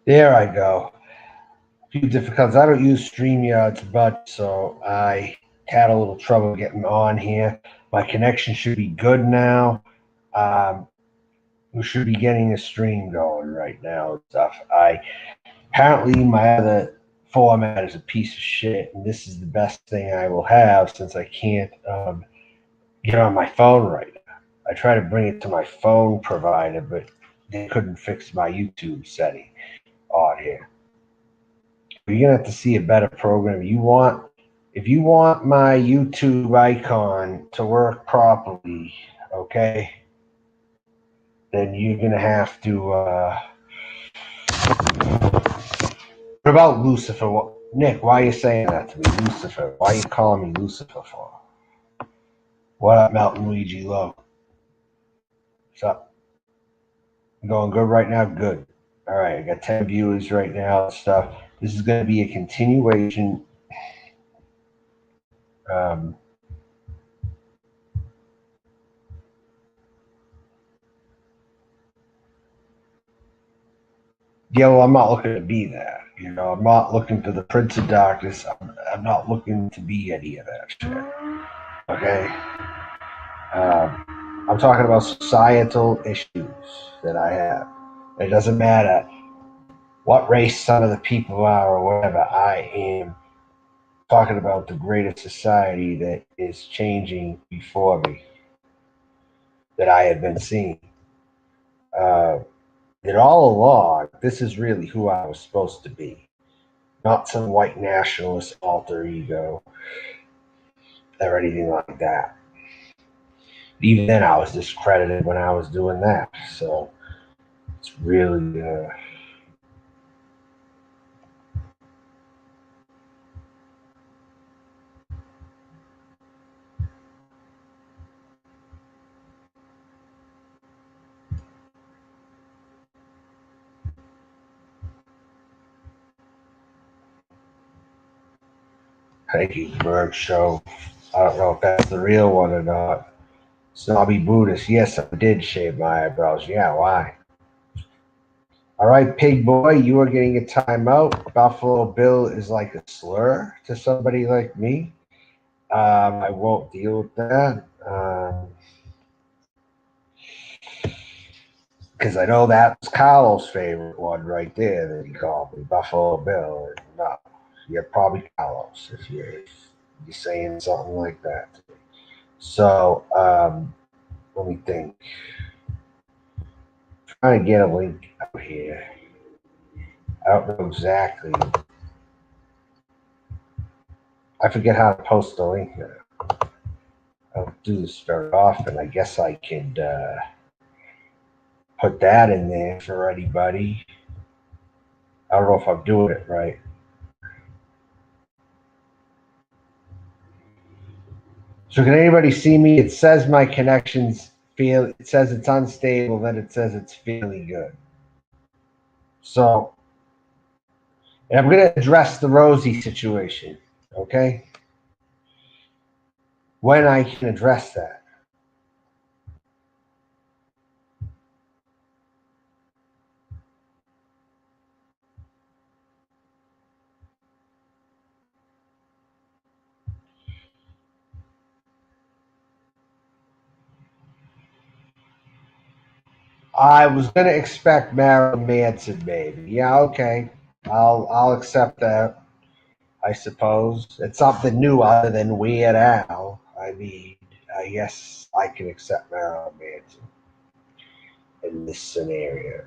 There I go. A few difficulties. I don't use StreamYards much, so I had a little trouble getting on here. My connection should be good now. Um, we should be getting a stream going right now and stuff. I apparently my other format is a piece of shit, and this is the best thing I will have since I can't get on my phone right now. I tried to bring it to my phone provider, but they couldn't fix my YouTube setting on here. You're gonna have to see a better program. If you want my YouTube icon to work properly, okay, then you're gonna have to. What about Lucifer? Nick, why are you saying that to me, Lucifer? Why are you calling me Lucifer for? What up, Mountain Luigi Low? What's up? You going good right now? Good. All right, I got 10 viewers right now and stuff. This is going to be a continuation. Um, yeah, well, I'm not looking to be that. You know, I'm not looking to the Prince of Darkness. I'm not looking to be any of that shit. Okay? I'm talking about societal issues that I have. It doesn't matter what race some of the people are or whatever. I am talking about the greater society that is changing before me, that I have been seeing. Uh, that all along, this is really who I was supposed to be, not some white nationalist alter ego or anything like that. Even then, I was discredited when I was doing that. So it's really. Thank you, Berg Show. I don't know if that's the real one or not. Snobby Buddhist. Yes, I did shave my eyebrows. Yeah, why? All right, pig boy, you are getting a timeout. Buffalo Bill is like a slur to somebody like me. I won't deal with that because I know that's Carlos' favorite one right there that he called me, Buffalo Bill. No, you're probably Carlos if you're saying something like that. So let me think. Trying to get a link out here. I don't know exactly. I forget how to post a link now. I don't do this very often. I guess I could put that in there for anybody. I don't know if I'm doing it right. So can anybody see me? It says my connections feel. It says it's unstable. Then it says it's fairly good. So, and I'm going to address the Rosie situation. Okay, when I can address that. I was going to expect Marilyn Manson, maybe. Yeah, okay. I'll accept that. I suppose it's something new other than Weird Al. I mean, I guess I can accept Marilyn Manson in this scenario.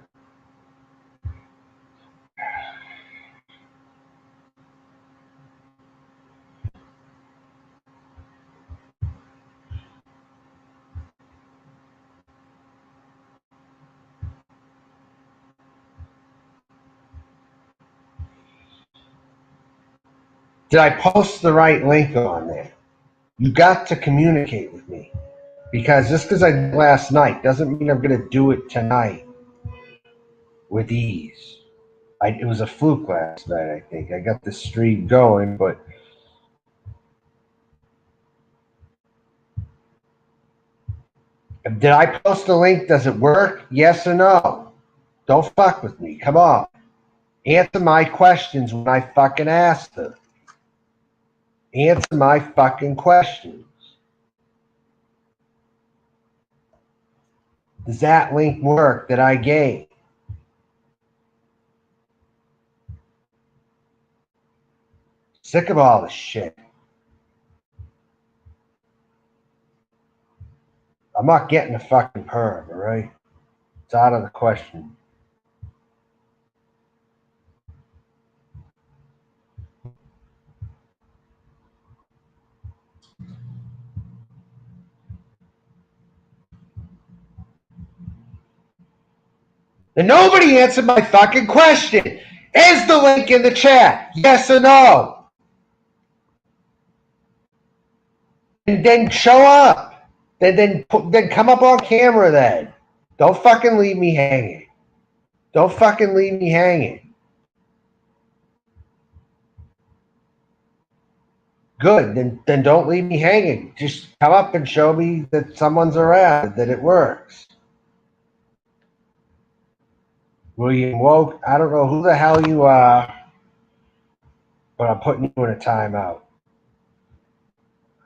Did I post the right link on there? You got to communicate with me because just because I did last night doesn't mean I'm going to do it tonight with ease. It was a fluke last night, I think. I got the stream going, but did I post the link? Does it work? Yes or no? Don't fuck with me. Come on. Answer my questions when I fucking ask them. Answer my fucking questions. Does that link work that I gave? Sick of all this shit. I'm not getting a fucking perm, all right? It's out of the question. And nobody answered my fucking question. Is the link in the chat? Yes or no? And then show up. Then come up on camera then. Don't fucking leave me hanging. Don't fucking leave me hanging. Good. Then don't leave me hanging. Just come up and show me that someone's around, that it works. William Woke, I don't know who the hell you are, but I'm putting you in a timeout.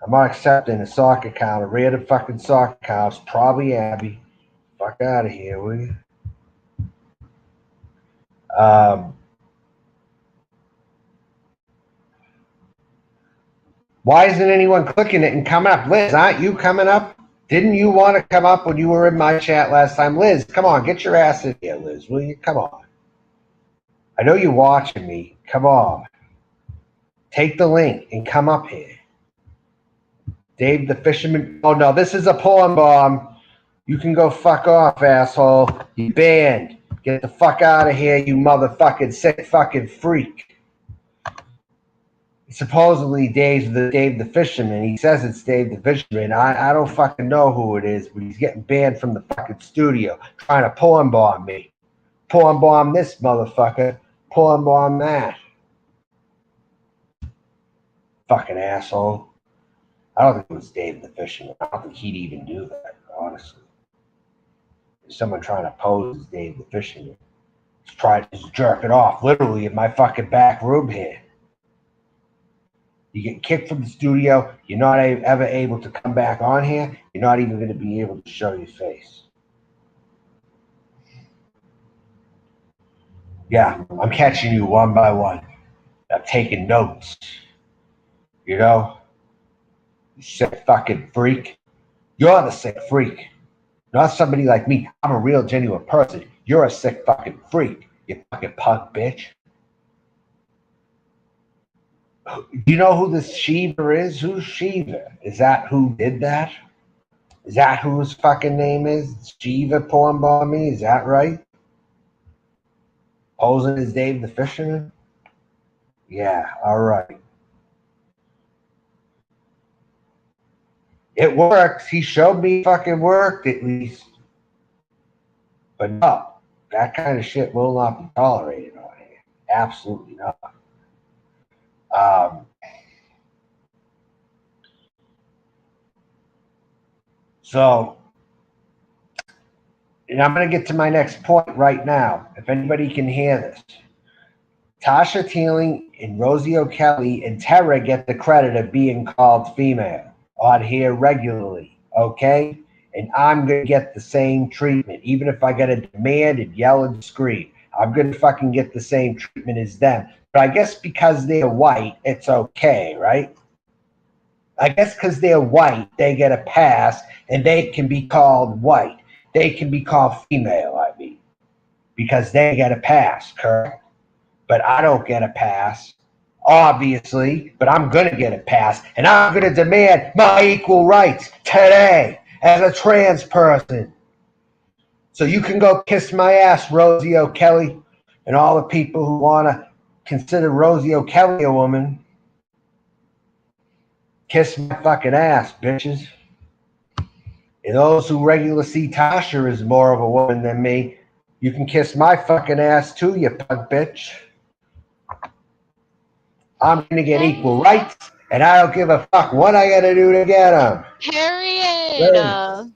I'm not accepting a sock account, a random fucking sock account. It's probably Abby. Fuck out of here, will you? Why isn't anyone clicking it and coming up? Liz, aren't you coming up? Didn't you want to come up when you were in my chat last time? Liz, come on, get your ass in here, Liz, will you? Come on. I know you're watching me. Come on. Take the link and come up here. Dave the Fisherman. Oh, no, this is a porn bomb. You can go fuck off, asshole. You banned. Get the fuck out of here, you motherfucking sick fucking freak. Supposedly Dave the Fisherman. He says it's Dave the Fisherman. I don't fucking know who it is, but he's getting banned from the fucking studio, trying to porn bomb me. Porn bomb this motherfucker. Porn bomb that. Fucking asshole. I don't think it was Dave the Fisherman. I don't think he'd even do that, honestly. There's someone trying to pose as Dave the Fisherman. He's trying to jerk it off, literally, in my fucking back room here. You get kicked from the studio. You're not ever able to come back on here. You're not even going to be able to show your face. Yeah, I'm catching you one by one. I'm taking notes. You know? You sick fucking freak. You're the sick freak. Not somebody like me. I'm a real, genuine person. You're a sick fucking freak. You fucking punk bitch. Do you know who this Shiva is? Who's Shiva? Is that who did that? Is that who his fucking name is? Shiva porn bomb me? Is that right? Posing as Dave the Fisherman? Yeah, all right. It works. He showed me fucking worked at least. But no, that kind of shit will not be tolerated on here. Absolutely not. So, and I'm going to get to my next point right now. If anybody can hear this. Tasha Teeling and Rosie O'Kelly and Tara get the credit of being called female on here regularly, okay? And I'm going to get the same treatment, even if I got to demand and yell and scream. I'm going to fucking get the same treatment as them. But I guess because they're white, it's okay, right? I guess because they're white, they get a pass, and they can be called white. They can be called female, I mean, because they get a pass, correct? But I don't get a pass, obviously, but I'm going to get a pass, and I'm going to demand my equal rights today as a trans person. So you can go kiss my ass, Rosie O'Kelly, and all the people who want to consider Rosie O'Kelly a woman. Kiss my fucking ass, bitches. And those who regularly see Tasha as more of a woman than me, you can kiss my fucking ass too, you punk bitch. I'm going to get equal rights, and I don't give a fuck what I got to do to get them. Period.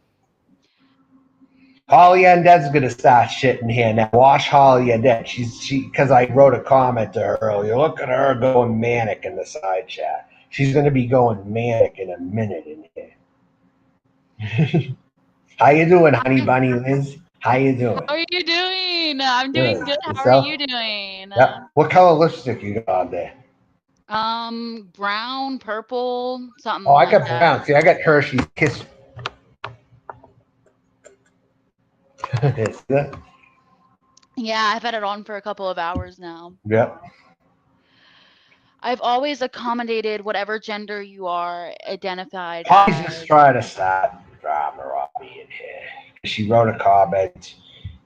Holly Undead's gonna start shitting here now. Watch Holly Undead. Because I wrote a comment to her earlier. Look at her going manic in the side chat. She's gonna be going manic in a minute in here. How you doing, honey bunny Liz? How you doing? How are you doing? I'm doing good. How are Yourself? you doing? Yep. What color lipstick you got on there? Brown, purple, Oh, something I like got that. brown. See, I got Hershey's Kiss. It's good. Yeah, I've had it on for a couple of hours now. Yep. I've always accommodated whatever gender you are identified Holly's just as. trying to start drama on me in here. She wrote a comment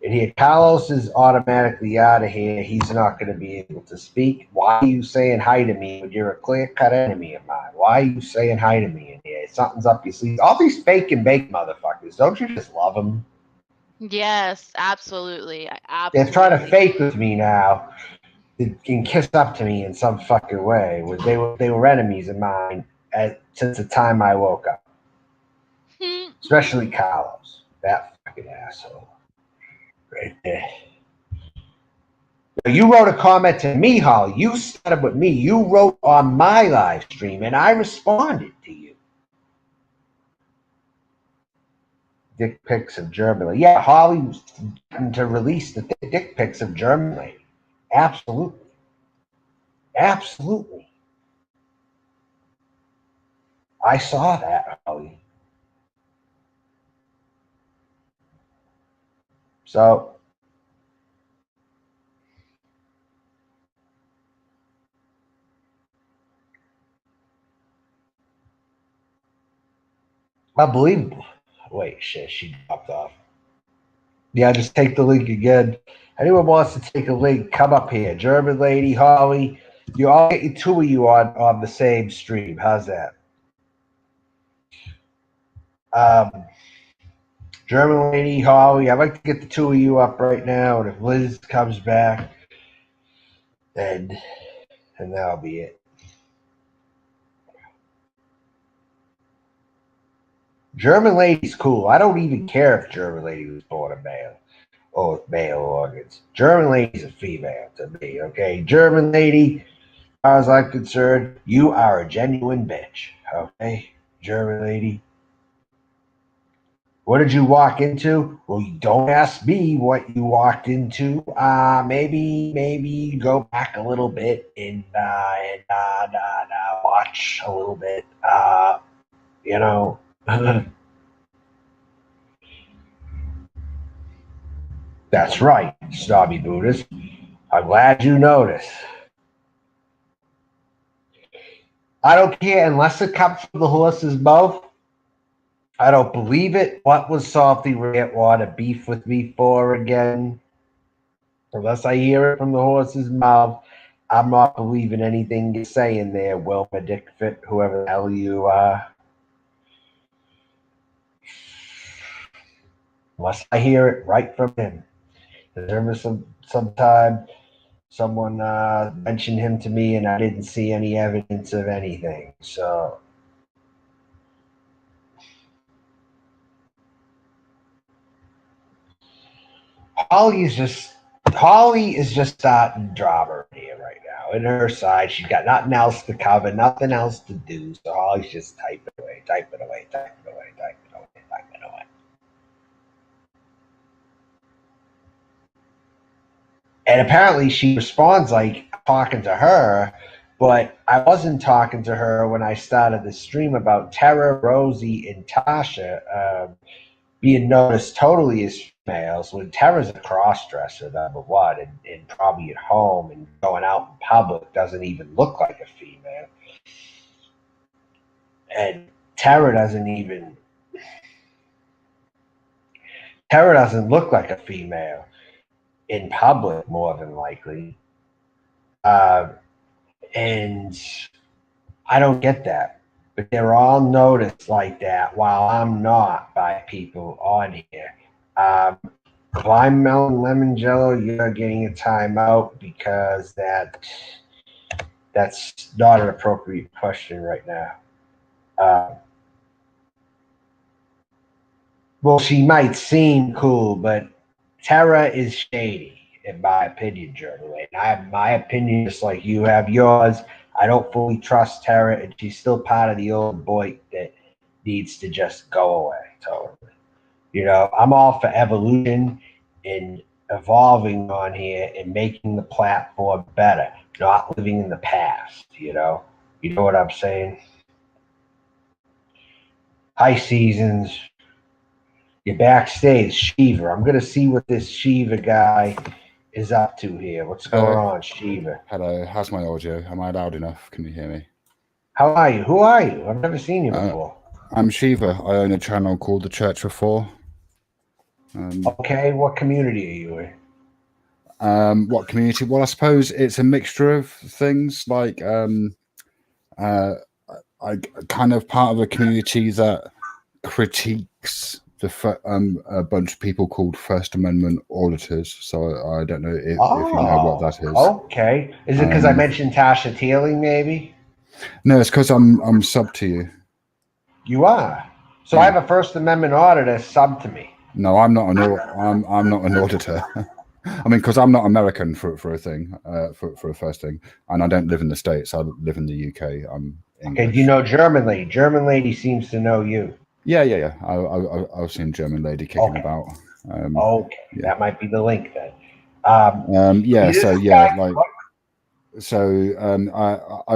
in here. Carlos is automatically out of here. He's not going to be able to speak. Why are you saying hi to me when you're a clear-cut enemy of mine? Why are you saying hi to me in here? Something's up your sleeve. All these fake and bake motherfuckers. Don't you just love them? Yes, absolutely. They're trying to Absolutely. fake with me now. They can kiss up to me in some fucking way. They were enemies of mine since the time I woke up. Especially Carlos, that fucking asshole, right there. Now, you wrote a comment to me, Holly. You started with me. You wrote on my live stream, and I responded to you. Dick pics of Germany. Yeah, Holly was to release the dick pics of Germany. Absolutely. Absolutely. I saw that, Holly. So unbelievable. Wait, shit, she dropped off. Yeah, just take the link again. Anyone wants to take a link, come up here. German lady, Holly. I'll get you two of you on the same stream. How's that? German lady, Holly. I'd like to get the two of you up right now, and if Liz comes back, then that'll be it. German lady's cool. I don't even care if German lady was born a male or male organs. German lady's a female to me, okay? German lady, as far as I'm concerned, you are a genuine bitch, okay? German lady. What did you walk into? Well, you don't ask me what you walked into. Maybe go back a little bit and watch a little bit. You know. That's right, snobby Buddhist. I'm glad you noticed. I don't care unless it comes from the horse's mouth. I don't believe it. What was Salty Rat want to beef with me for again? Unless I hear it from the horse's mouth, I'm not believing anything you're saying there, Wilma Dickfit, whoever the hell you are. Unless I hear it right from him. There was sometime someone mentioned him to me, and I didn't see any evidence of anything. So Holly is just starting drama here right now. In her side, she's got nothing else to cover, nothing else to do. So Holly's just typing away, typing away, typing away, typing away, typing away. And apparently she responds like talking to her, but I wasn't talking to her when I started the stream about Tara, Rosie, and Tasha being noticed totally as females when Tara's a cross-dresser, number one, and probably at home and going out in public doesn't even look like a female. And Tara doesn't look like a female in public, more than likely. And I don't get that. But they're all noticed like that while I'm not by people on here. Lime melon lemon jello, you're getting a timeout because that's not an appropriate question right now. Well, she might seem cool, but Tara is shady, in my opinion, Journey. And I have my opinion, just like you have yours. I don't fully trust Tara, and she's still part of the old boy that needs to just go away. Totally. I'm all for evolution and evolving on here and making the platform better, not living in the past. You know what I'm saying? High seasons. You're backstage, Shiva. I'm gonna see what this Shiva guy is up to here. What's going on, Shiva? Hello. How's my audio? Am I loud enough? Can you hear me? How are you? Who are you? I've never seen you before. I'm Shiva. I own a channel called The Church for Four. Okay, what community are you in? What community? Well, I suppose it's a mixture of things. Like, I kind of part of a community that critiques a bunch of people called First Amendment auditors. So I don't know if you know what that is. Okay, is it because I mentioned Tasha Teeling? Maybe. No, it's because I'm sub to you. You are. So I have a First Amendment auditor sub to me. No, I'm not I'm not an auditor. I mean, because I'm not American for a thing, for a first thing, and I don't live in the States. I live in the UK. I'm English. Okay, do you know German lady? German lady seems to know you. Yeah. I've seen German lady kicking about. That might be the link then. I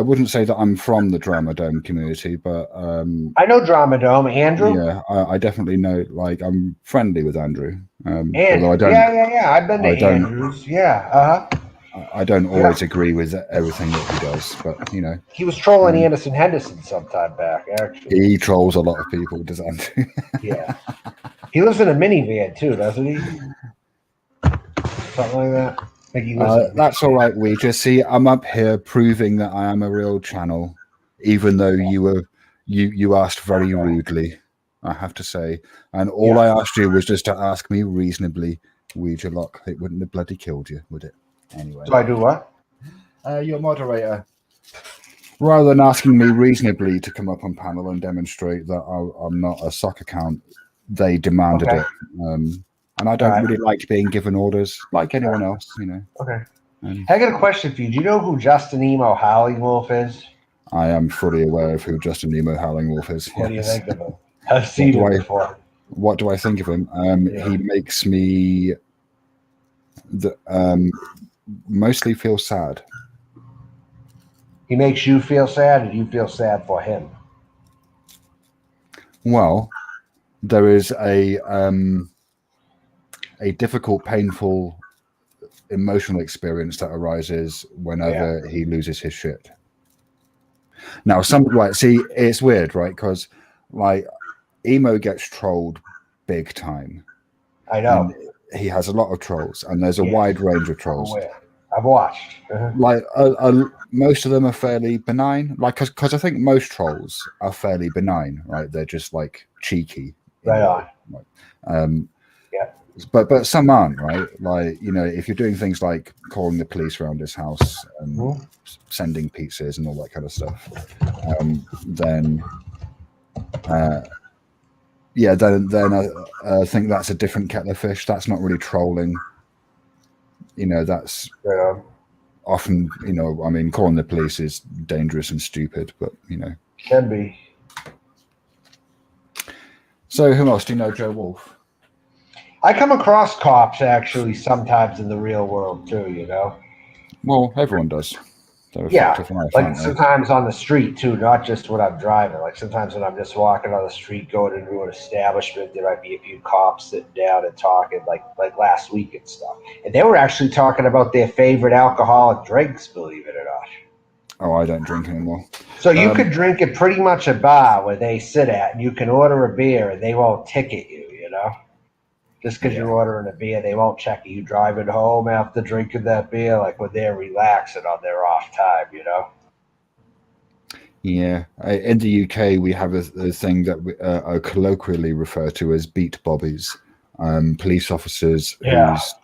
wouldn't say that I'm from the Drama Dome community, but I know Drama Dome. Andrew. Yeah, I definitely know. Like, I'm friendly with Andrew. Andrew. I've been to Andrews. I don't always agree with everything that he does, but he was trolling Anderson Henderson sometime back. Actually, he trolls a lot of people, does Andrew? Yeah, he lives in a minivan too, doesn't he? Something like that. I think he lives that's all right. We just see. I'm up here proving that I am a real channel, even though you asked very rudely, I have to say, and all I asked you was just to ask me reasonably. Ouija lock. It wouldn't have bloody killed you, would it? Anyway. So I do what? Your moderator. Rather than asking me reasonably to come up on panel and demonstrate that I'm not a sock account, they demanded it. And I don't really like being given orders like anyone else, Okay. I got a question for you. Do you know who Justin Emo Howling Wolf is? I am fully aware of who Justin Emo Howling Wolf is. What do you think of him? I've seen him before. What do I think of him? He makes me mostly feel sad. He makes you feel sad, and you feel sad for him? Well, there is a difficult, painful, emotional experience that arises whenever he loses his shit. Now, it's weird, right? Because Emo gets trolled big time. I know. And he has a lot of trolls, and there's a wide range of trolls. I've watched. Most of them are fairly benign. Because I think most trolls are fairly benign, right? They're just cheeky. Right on. But some aren't, right? If you're doing things like calling the police around his house and sending pizzas and all that kind of stuff, then I think that's a different kettle of fish. That's not really trolling. That's often, calling the police is dangerous and stupid, but can be. So who else do you know? Joe Wolf. I come across cops actually sometimes in the real world too, Well, everyone does. Sometimes on the street too, not just when I'm driving. Sometimes when I'm just walking on the street going into an establishment, there might be a few cops sitting down and talking, like last week and stuff. And they were actually talking about their favorite alcoholic drinks, believe it or not. Oh, I don't drink anymore. So you could drink at pretty much a bar where they sit at, and you can order a beer and they won't ticket you, Just because you're ordering a beer, they won't check you driving home after drinking that beer, when they're relaxing on their off time, Yeah. In the UK, we have a thing that we colloquially refer to as beat bobbies. Police officers whose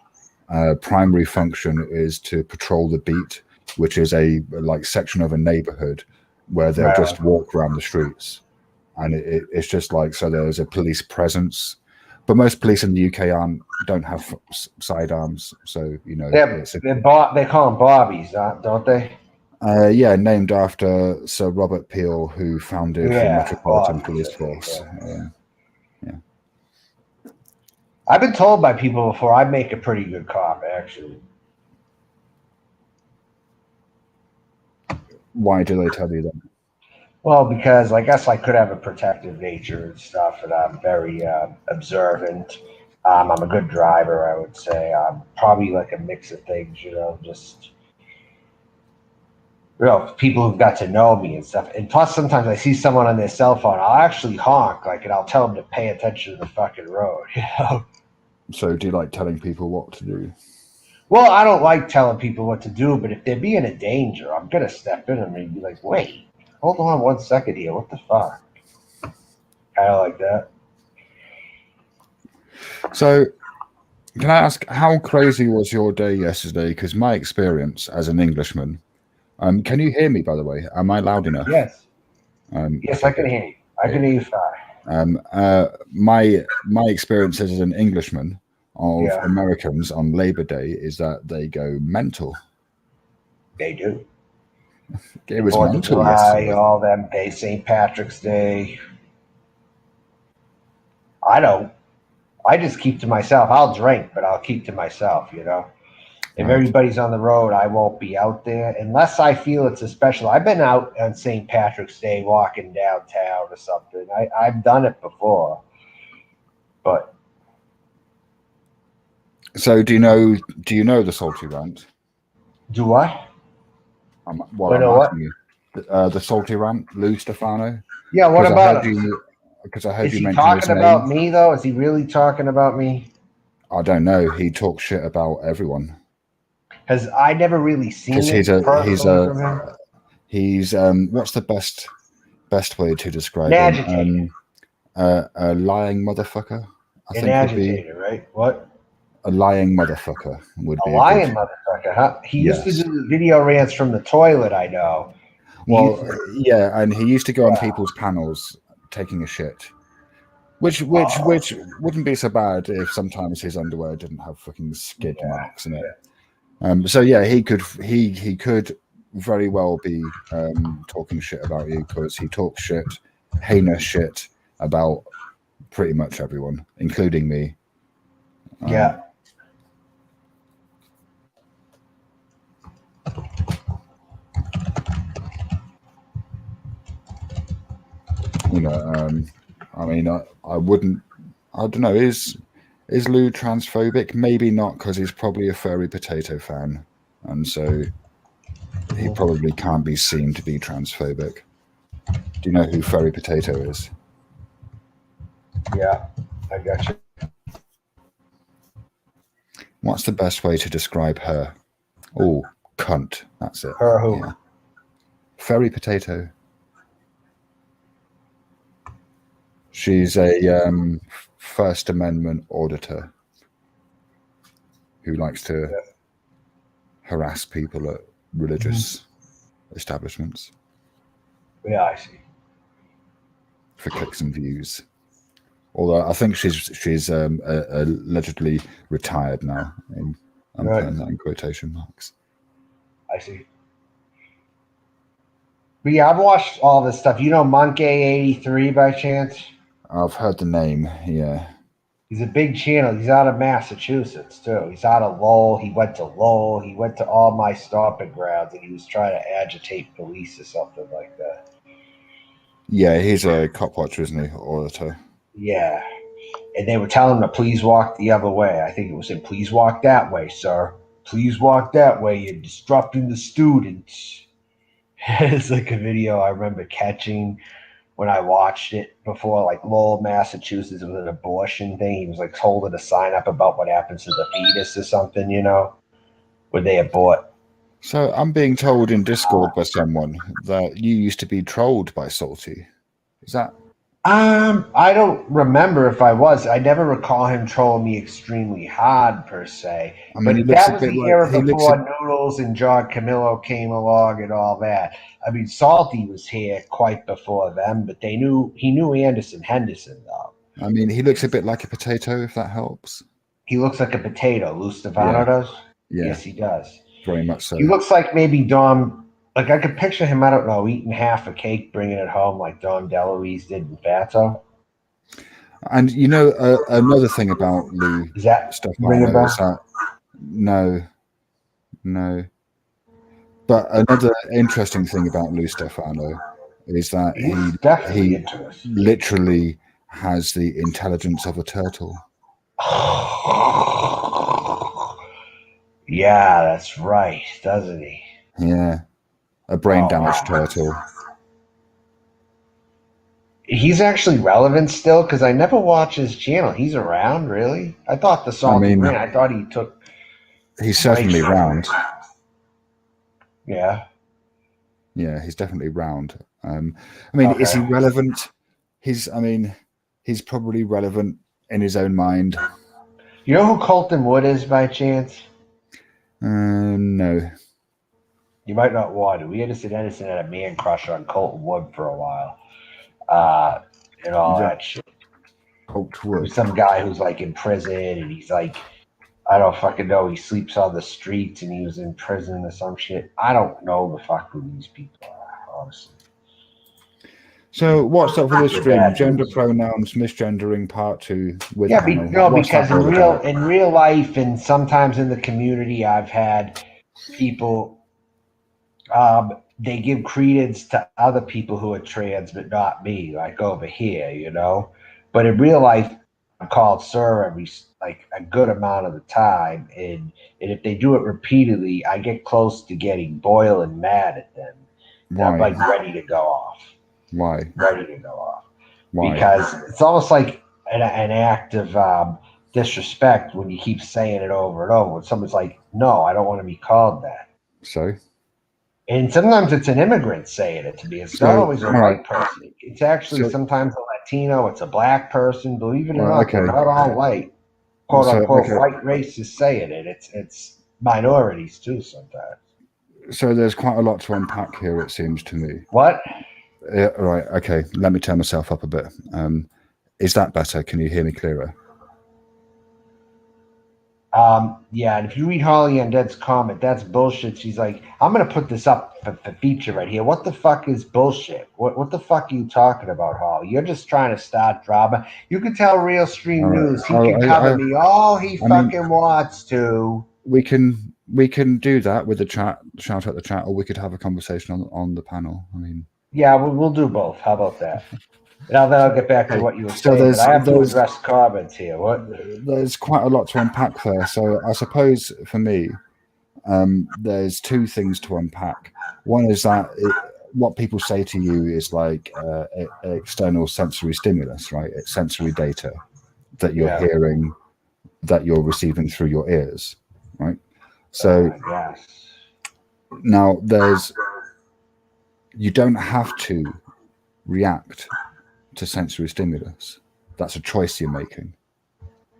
primary function is to patrol the beat, which is a section of a neighborhood where they'll just walk around the streets. And it's just so there's a police presence But most police in the UK don't have sidearms, so you know. They call them bobbies, don't they? Yeah, named after Sir Robert Peel, who founded the Metropolitan bobbies, Police Force. Yeah. I've been told by people before I'd make a pretty good cop, actually. Why do they tell you that? Well, because I guess I could have a protective nature and stuff, and I'm very observant. I'm a good driver, I would say. I'm probably like a mix of things, just people who've got to know me and stuff. And plus, sometimes I see someone on their cell phone, I'll actually honk, and I'll tell them to pay attention to the fucking road, So do you like telling people what to do? Well, I don't like telling people what to do, but if they're being a danger, I'm going to step in and be like, wait, hold on 1 second here. What the fuck? Kind of like that. So, can I ask, how crazy was your day yesterday? Because my experience as an Englishman, can you hear me, by the way? Am I loud enough? Yes. Yes, I can hear you. I can hear you fine. My experience as an Englishman of Yeah. Americans on Labor Day is that they go mental. They do. It was 4th of mental July, yesterday. all them day, St. Patrick's Day. I don't. I just keep to myself. I'll drink, but I'll keep to myself, If Right. everybody's on the road, I won't be out there unless I feel it's a special. I've been out on St. Patrick's Day walking downtown or something. I've done it before. But So do you know the salty rant? do what? I'm What? asking you. The salty rant, Lou Stefano. Yeah, what about him? Because I heard Is you he mention his talking name. about me though? Is he really talking about me? I don't know. He talks shit about everyone. Because I never really seen it personally from him. He's what's the best way to describe An him? agitator. A lying motherfucker. An agitator, right? What? A lying motherfucker would be a lying motherfucker, huh? He used to do the video rants from the toilet, I know. Yeah, and he used to go on people's panels taking a shit. Which wouldn't be so bad if sometimes his underwear didn't have fucking skid marks in it. So yeah, he could very well be talking shit about you because he talks shit, heinous shit about pretty much everyone, including me. Yeah. I mean, I wouldn't. I don't know. Is Lou transphobic? Maybe not, because he's probably a furry potato fan, and so he probably can't be seen to be transphobic. Do you know who Furry Potato is? Yeah, I got you. What's the best way to describe her? Oh, cunt. That's it. Her who? Yeah. Furry Potato. She's a First Amendment auditor who likes to harass people at religious establishments. Yeah, I see. For clicks and views. Although I think she's allegedly retired now. I'm putting that in quotation marks. I see. But yeah, I've watched all this stuff. You know Monkey 83 by chance? I've heard the name, yeah. He's a big channel. He's out of Massachusetts, too. He's out of Lowell. He went to Lowell. He went to all my stomping grounds, and he was trying to agitate police or something like that. Yeah, he's a cop watcher, isn't he? Auditor. Yeah. And they were telling him to please walk the other way. I think it was saying, please walk that way, sir. Please walk that way. You're disrupting the students. It's like a video I remember catching when I watched it before, like Lowell, Massachusetts. It was an abortion thing. He was like holding a sign up about what happens to the fetus or something, when they abort. So I'm being told in Discord by someone that you used to be trolled by Salty. Is that? I don't remember if I was. I never recall him trolling me extremely hard per se. I mean, but that was the era before Noodles and John Camillo came along and all that. I mean, Salty was here quite before them, but he knew Anderson Henderson though. I mean, he looks a bit like a potato, if that helps. He looks like a potato. Lou Stefano does? Yeah, Yes, he does. very much so. He looks like maybe Dom. Like I could picture him, I don't know, eating half a cake, bringing it home like Dom DeLuise did in Fatso. And you know, another thing about Lou Is that ring a Stefano is bell? that no. But another interesting thing about Lou Stefano is that He's definitely he interesting. literally has the intelligence of a turtle. Yeah, that's right, doesn't he? Yeah, a brain damaged wow. turtle. He's actually relevant still because I never watch his channel. He's around, really? I thought the Salty mean, Ran. I thought he took. He's certainly round. Yeah. Yeah, he's definitely round. I mean, is he relevant? He's probably relevant in his own mind. You know who Colton Wood is by chance? No. You might not want to. Edison had a man crush on Colton Wood for a while. And all that shit. Colton Wood. Some guy who's like in prison and he's like, I don't fucking know. He sleeps on the streets and he was in prison or some shit. I don't know the fuck who these people are, honestly. So what's up for this stream? Gender pronouns, misgendering part 2 with panel. Because in real life and sometimes in the community, I've had people. They give credence to other people who are trans, but not me. Like over here, you know. But in real life, I'm called sir a good amount of the time, and if they do it repeatedly, I get close to getting boiling mad at them. Why? I'm like ready to go off. Why? Ready to go off. Why? Because it's almost like an act of disrespect when you keep saying it over and over. When someone's like, "No, I don't want to be called that." So. And sometimes it's an immigrant saying it to me. It's not always a white person. It's actually sometimes a Latino. It's a black person. Believe it or not, they're not all white. "Quote unquote" white racists saying it. It's minorities too sometimes. So there's quite a lot to unpack here, it seems to me. What? Right. Okay. Let me turn myself up a bit. Is that better? Can you hear me clearer? Yeah, and if you read Holly Undead's comment, that's bullshit. She's like, I'm gonna put this up for feature right here. What the fuck is bullshit? What the fuck are you talking about, Holly? You're just trying to start drama. You can tell Real Stream News. He can cover me all he fucking wants to. We can do that with the chat, shout out the chat, or we could have a conversation on the panel. I mean, yeah, we'll do both. How about that? Now then I'll get back to what you were saying, but I have to address comments here. What? There's quite a lot to unpack there. So I suppose for me, there's two things to unpack. One is that what people say to you is like external sensory stimulus, right? It's sensory data that you're hearing, that you're receiving through your ears, right? So now you don't have to react to sensory stimulus. That's a choice you're making.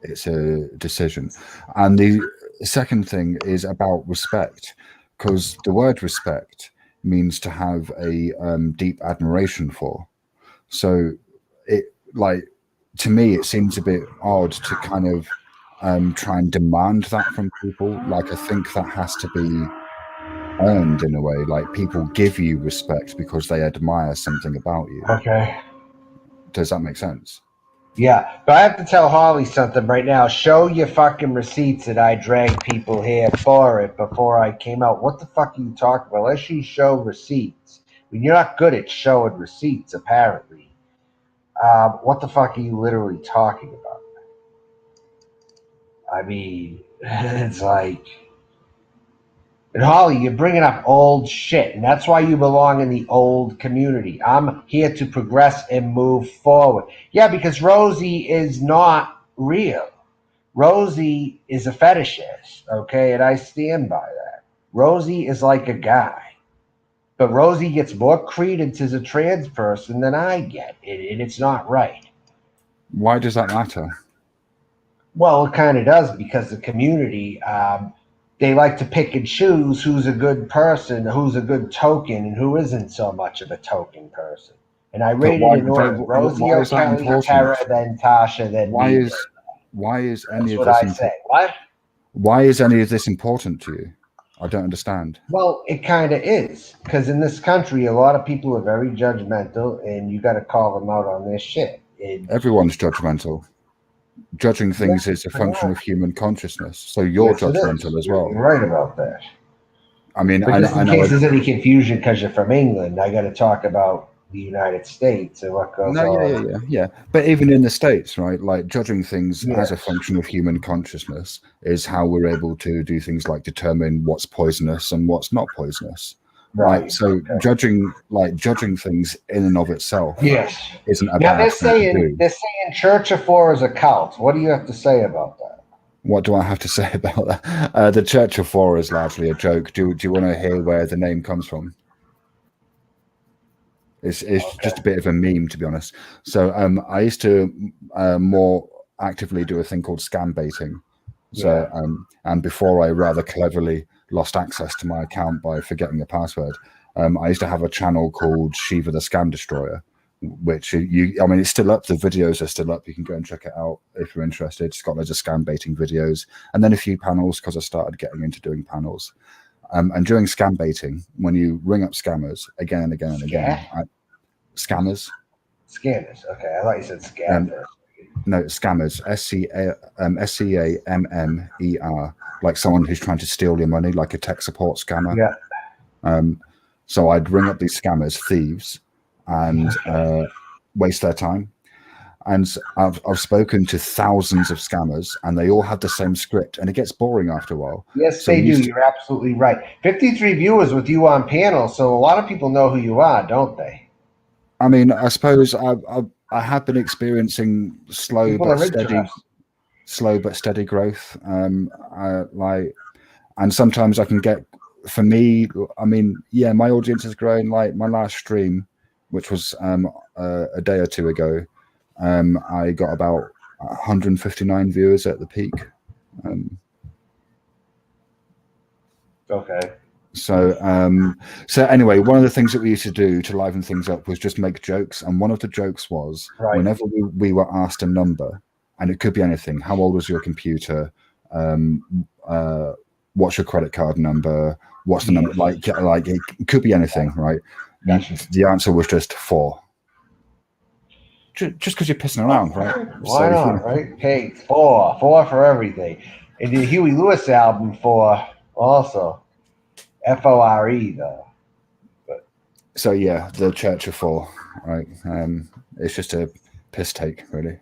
It's a decision. And the second thing is about respect, because the word respect means to have a deep admiration for. So to me, it seems a bit odd to kind of try and demand that from people. Like, I think that has to be earned in a way. Like, people give you respect because they admire something about you. Okay. Does that make sense? Yeah, but I have to tell Holly something right now. Show your fucking receipts that I dragged people here for it before I came out. What the fuck are you talking about? Unless you show receipts. I mean, you're not good at showing receipts, apparently. What the fuck are you literally talking about? I mean, it's like... And Holly, you're bringing up old shit, and that's why you belong in the old community. I'm here to progress and move forward. Yeah, because Rosie is not real. Rosie is a fetishist, okay? And I stand by that. Rosie is like a guy. But Rosie gets more credence as a trans person than I get, and it's not right. Why does that matter? Well, it kind of does, because the community... they like to pick and choose who's a good person, who's a good token, and who isn't so much of a token person. And I rated in order: Rosie, why is that O'Kelly, important? Tara, then Tasha, then Why me. is any That's of what this I say. What? why is any of this important to you? I don't understand. Well, it kind of is, because in this country, a lot of people are very judgmental, and you got to call them out on their shit. Everyone's judgmental. Judging things is a function of human consciousness. So you're Yes, it is. judgmental as well. You're right about that. I mean, But just I in know. case there's any confusion because you're from England, I got to talk about the United States and what goes No, on. yeah. But even in the States, right? Like judging things as a Yes. function of human consciousness is how we're able to do things like determine what's poisonous and what's not poisonous. Right. So judging things in and of itself Yes. isn't a Now bad thing to do. they're saying Church of Four is a cult. What do you have to say about that? What do I have to say about that? The Church of Four is largely a joke. Do you want to hear where the name comes from? It's just a bit of a meme, to be honest. So I used to more actively do a thing called scam baiting. So and before I rather cleverly lost access to my account by forgetting the password, I used to have a channel called Shiva the Scam Destroyer, which I mean, it's still up. The videos are still up. You can go and check it out if you're interested. It's got loads of scam baiting videos, and then a few panels because I started getting into doing panels. And during scam baiting, when you ring up scammers again and again and again, scammers. Scanners. Okay, I thought you said scammers. No, scammers. SCAMMER. Like someone who's trying to steal your money, like a tech support scammer. Yeah. So I'd ring up these scammers, thieves, and waste their time. And I've spoken to thousands of scammers, and they all have the same script, and it gets boring after a while. Yes, they do. You're absolutely right. 53 viewers with you on panel, so a lot of people know who you are, don't they? I mean, I suppose I have been experiencing slow but steady growth. And sometimes I can get, for me, I mean, yeah, my audience has grown. Like my last stream, which was a day or two ago, I got about 159 viewers at the peak. Okay. So anyway, one of the things that we used to do to liven things up was just make jokes. And one of the jokes was whenever we were asked a number, and it could be anything. How old was your computer? What's your credit card number? What's the number? Like it could be anything, right? Gotcha. The answer was just 4. Just because you're pissing around, right? Why not, right? Hey, 4 for everything. And the Huey Lewis album 4 also. FORE though. But. So yeah, the Church of 4, right? It's just a piss take, really.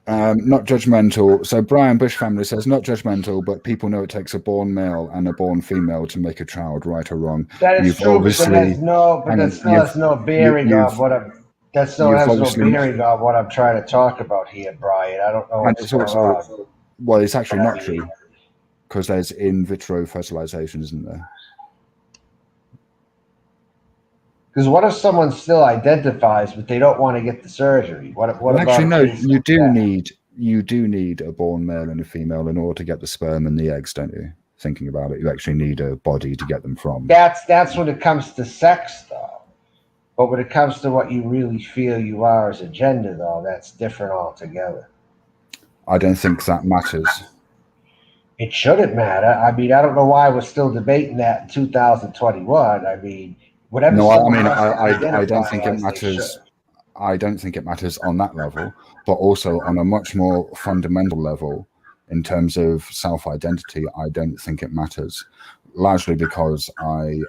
Not judgmental. So Brian Bush family says not judgmental, but people know it takes a born male and a born female to make a child, right or wrong. That is true, but that's no bearing on what I'm. Has no bearing on what I'm trying to talk about here, Brian. I don't know what's going on. Well, it's actually not true because there's in vitro fertilization, isn't there? Because what if someone still identifies, but they don't want to get the surgery? What well, about actually, no. You do need a born male and a female in order to get the sperm and the eggs, don't you? Thinking about it, you actually need a body to get them from. That's when it comes to sex, though. But when it comes to what you really feel you are as a gender, though, that's different altogether. I don't think that matters. It shouldn't matter. I mean, I don't know why we're still debating that in 2021. I mean, whatever. No, I mean, I don't think it matters. I don't think it matters on that level, but also on a much more fundamental level, in terms of self-identity, I don't think it matters. Largely because I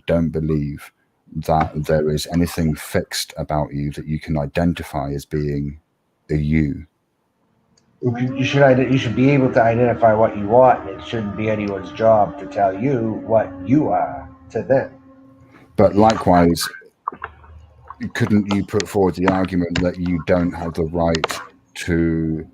don't believe that there is anything fixed about you that you can identify as being a you. You should be able to identify what you want, and it shouldn't be anyone's job to tell you what you are to them. But likewise, couldn't you put forward the argument that you don't have the right to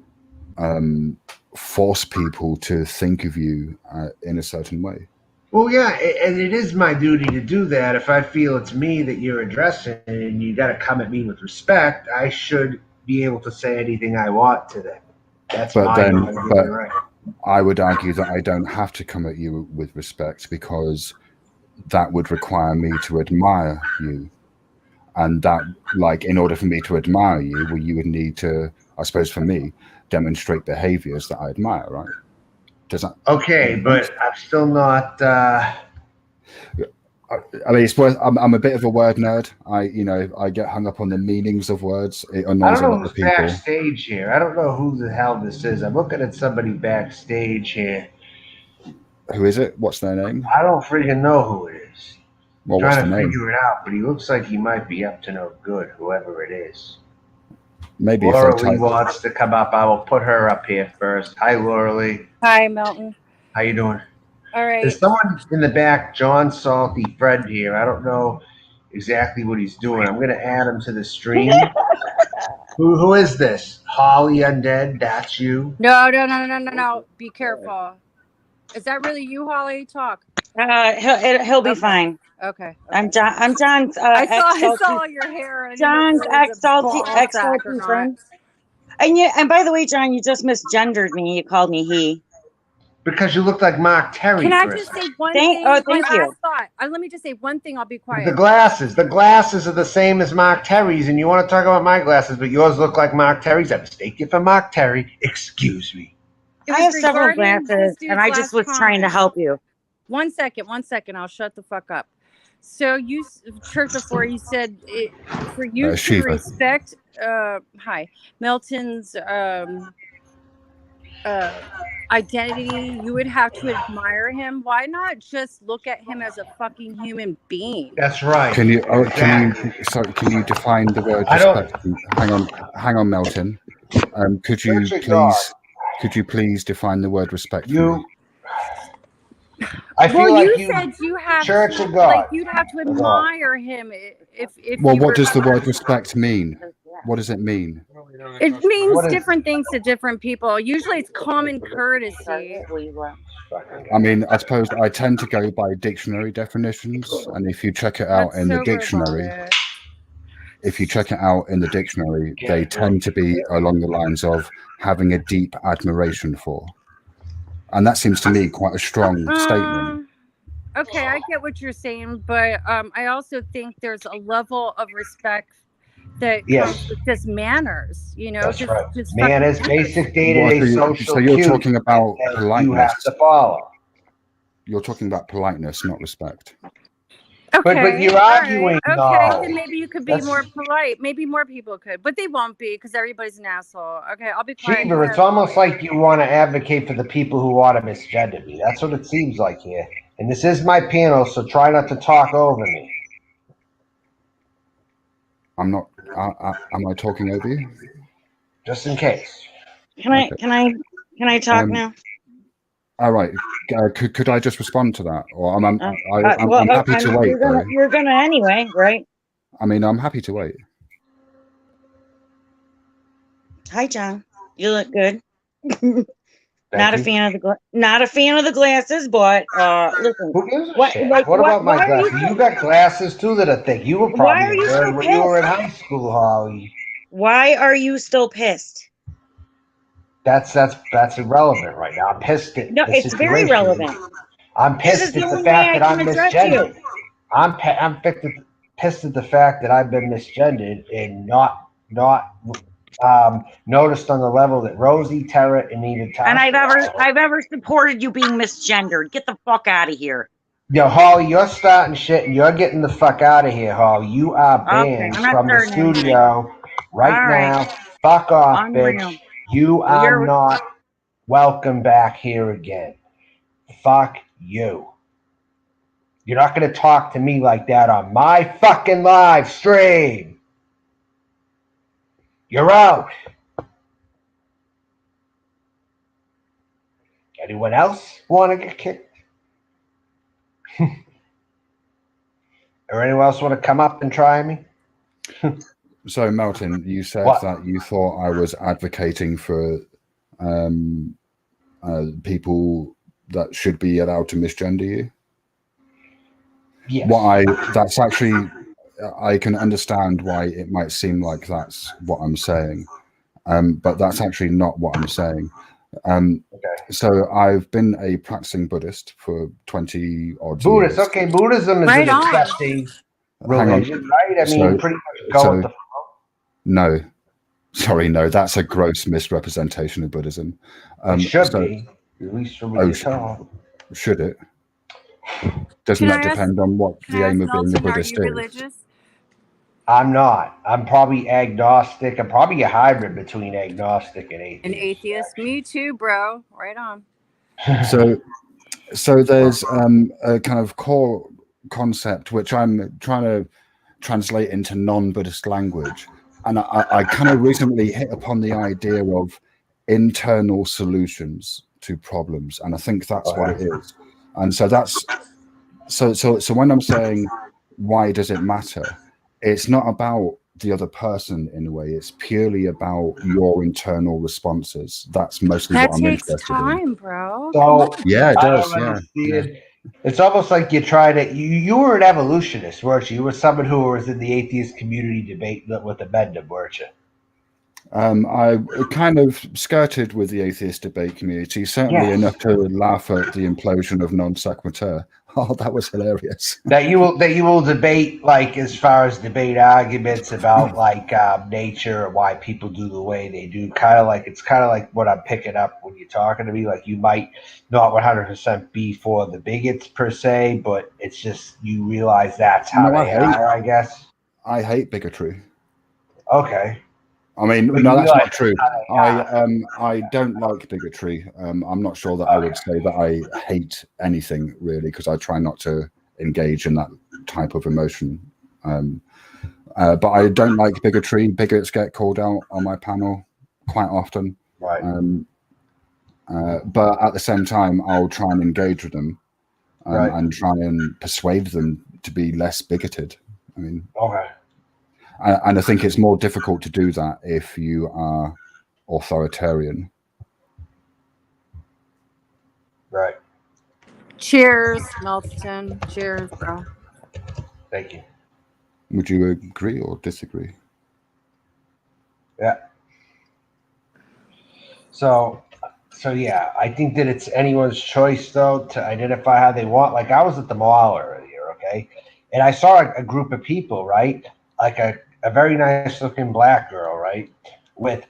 force people to think of you in a certain way? Well, yeah, and it is my duty to do that. If I feel it's me that you're addressing and you got to come at me with respect, I should be able to say anything I want to them. That's right. I would argue that I don't have to come at you with respect because that would require me to admire you. And that, like, in order for me to admire you, well, you would need to, I suppose for me, demonstrate behaviors that I admire, right? Does that Okay, make but sense? I'm still not. I mean, it's worth. I'm a bit of a word nerd. I get hung up on the meanings of words. It I annoys don't a know lot who's of people. backstage here. I don't know who the hell this is. I'm looking at somebody backstage here. Who is it? What's their name? I don't freaking know who it is. Well, I'm what's trying the to name? figure it out, but he looks like he might be up to no good, whoever it is. Maybe if they Laura Lee type. wants to come up. I will put her up here first. Hi, Laura Lee. Hi, Melton. How you doing? All right. There's someone in the back, John Salty Fred here. I don't know exactly what he's doing. I'm going to add him to the stream. Who is this? Holly Undead? That's you? No. Be careful. Is that really you, Holly? Talk. He'll be Okay. fine. Okay. I'm John's. I saw your hair. I didn't know John's if it was a ball sack or ex-salty not. friend. And by the way, John, you just misgendered me. You called me he. Because you look like Mark Terry. Can I Chris. just say one thing? Thank you. Last thought. Let me just say one thing. I'll be quiet. The glasses are the same as Mark Terry's, and you want to talk about my glasses, but yours look like Mark Terry's. I mistake you for Mark Terry. Excuse me. I have several regarding glasses, this and I dude's just was last trying to comment. help you. 1 second. I'll shut the fuck up. So you, Church before you said for you to Shiva. respect, Melton's identity, you would have to admire him. Why not just look at him as a fucking human being? That's right. Can you define the word I don't- respect? Hang on, Melton. Could you please define the word respect? For me? I feel like you said you have Church to, of God. like you'd have to admire him if Well, you what were- does the word respect mean? What does it mean? It means What is- different things to different people. Usually it's common courtesy. I mean, I suppose I tend to go by dictionary definitions, and if you check it out That's in the so dictionary, robotic. they tend to be along the lines of having a deep admiration for. And that seems to me quite a strong statement. Okay, I get what you're saying, but I also think there's a level of respect that comes with just manners, That's just, right. just Manners, fucking basic day-to-day social So you're cues talking about that you politeness. have to follow. You're talking about politeness, not respect. Okay, but you're all arguing, right. no. Okay, then maybe you could be That's- more polite. Maybe more people could, but they won't be because everybody's an asshole. Okay, I'll be quiet. Shiva, it's almost like you want to advocate for the people who want to misgender me. That's what it seems like here. And this is my panel, so try not to talk over me. I'm not. Am I talking over you? Just in case. Can I talk now? All right. Could I just respond to that, or I'm Well, happy to wait. You're gonna anyway, right? I mean, I'm happy to wait. Hi, John. You look good. Thank Not a fan of the glasses, but listen. Who gives a What- shit? like, What about why my are you glasses? so- You got glasses too that are thick. You were Why are probably you a so nerd when you were in pissed? high school, Holly. Why are you still pissed? That's irrelevant right now. I'm pissed at No, the it's very situation. relevant. I'm This pissed is at the the only fact way I that I'm can address misgendered. you. I'm pissed at the fact that I've been misgendered and not noticed on the level that Rosie, Tara, and Nita Tasha. And I've ever supported you being misgendered. Get the fuck out of here. Yo, Holly, you're starting shit and you're getting the fuck out of here, Holly. You are banned I'm not from the starting anything. studio right All right. now. Fuck off, Unreal. bitch. You Well, are you're- not welcome back here again. Fuck you. You're not going to talk to me like that on my fucking live stream. You're out. Anyone else want to get kicked? Or anyone else want to come up and try me? So, Melton, you said What? that you thought I was advocating for people that should be allowed to misgender you. Yes. That's actually, I can understand why it might seem like that's what I'm saying, but that's actually not what I'm saying. So I've been a practicing Buddhist for 20 odd Buddhist, years. okay. Buddhism is Right an on. accepting Hang on. religion, right? I mean, pretty much go with the flow. No, sorry, no, that's a gross misrepresentation of Buddhism. It should be, at least from what you're told. Should it? Doesn't Can that I ask- depend on what Can the I aim ask of being a Melton, are Buddhist you is? religious? I'm not. I'm probably agnostic. I'm probably a hybrid between agnostic and atheist. An atheist? Me too, bro. Right on. So there's a kind of core concept which I'm trying to translate into non-Buddhist language, and I kind of recently hit upon the idea of internal solutions to problems, and I think that's what it is. And so that's so when I'm saying why does it matter, it's not about the other person in a way, it's purely about your internal responses. That's mostly That what I'm takes interested time, bro. So Yeah, it I does. don't Yeah. understand. It's almost like you try to. You were an evolutionist, weren't you? You were someone who was in the atheist community debate with the Bendham, weren't you? I kind of skirted with the atheist debate community, certainly enough to laugh at the implosion of non sequitur. Oh, that was hilarious. That you will debate, like, as far as debate arguments about like nature and why people do the way they do. It's kind of like what I'm picking up when you're talking to me. Like, you might not 100% be for the bigots per se, but it's just you realize that's how they are, I guess. I hate bigotry. Okay. I mean, But no, you that's realize not true. I don't like bigotry. I'm not sure that I would say that I hate anything really, because I try not to engage in that type of emotion. But I don't like bigotry. Bigots get called out on my panel quite often. Right. But at the same time, I'll try and engage with them and try and persuade them to be less bigoted. I mean, okay. And I think it's more difficult to do that if you are authoritarian. Right. Cheers, Melton. Cheers, bro. Thank you. Would you agree or disagree? Yeah. So yeah, I think that it's anyone's choice though to identify how they want. Like, I was at the mall earlier, okay, and I saw a group of people, right, like a very nice looking black girl, right, with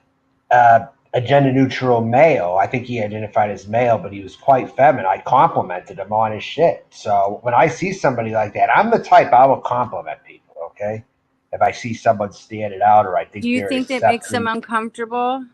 a gender neutral male. I think he identified as male, but he was quite feminine. I complimented him on his shit. So when I see somebody like that, I'm the type, I will compliment people, okay, if I see someone standing out or I think Do you they're think that makes them accepting. uncomfortable?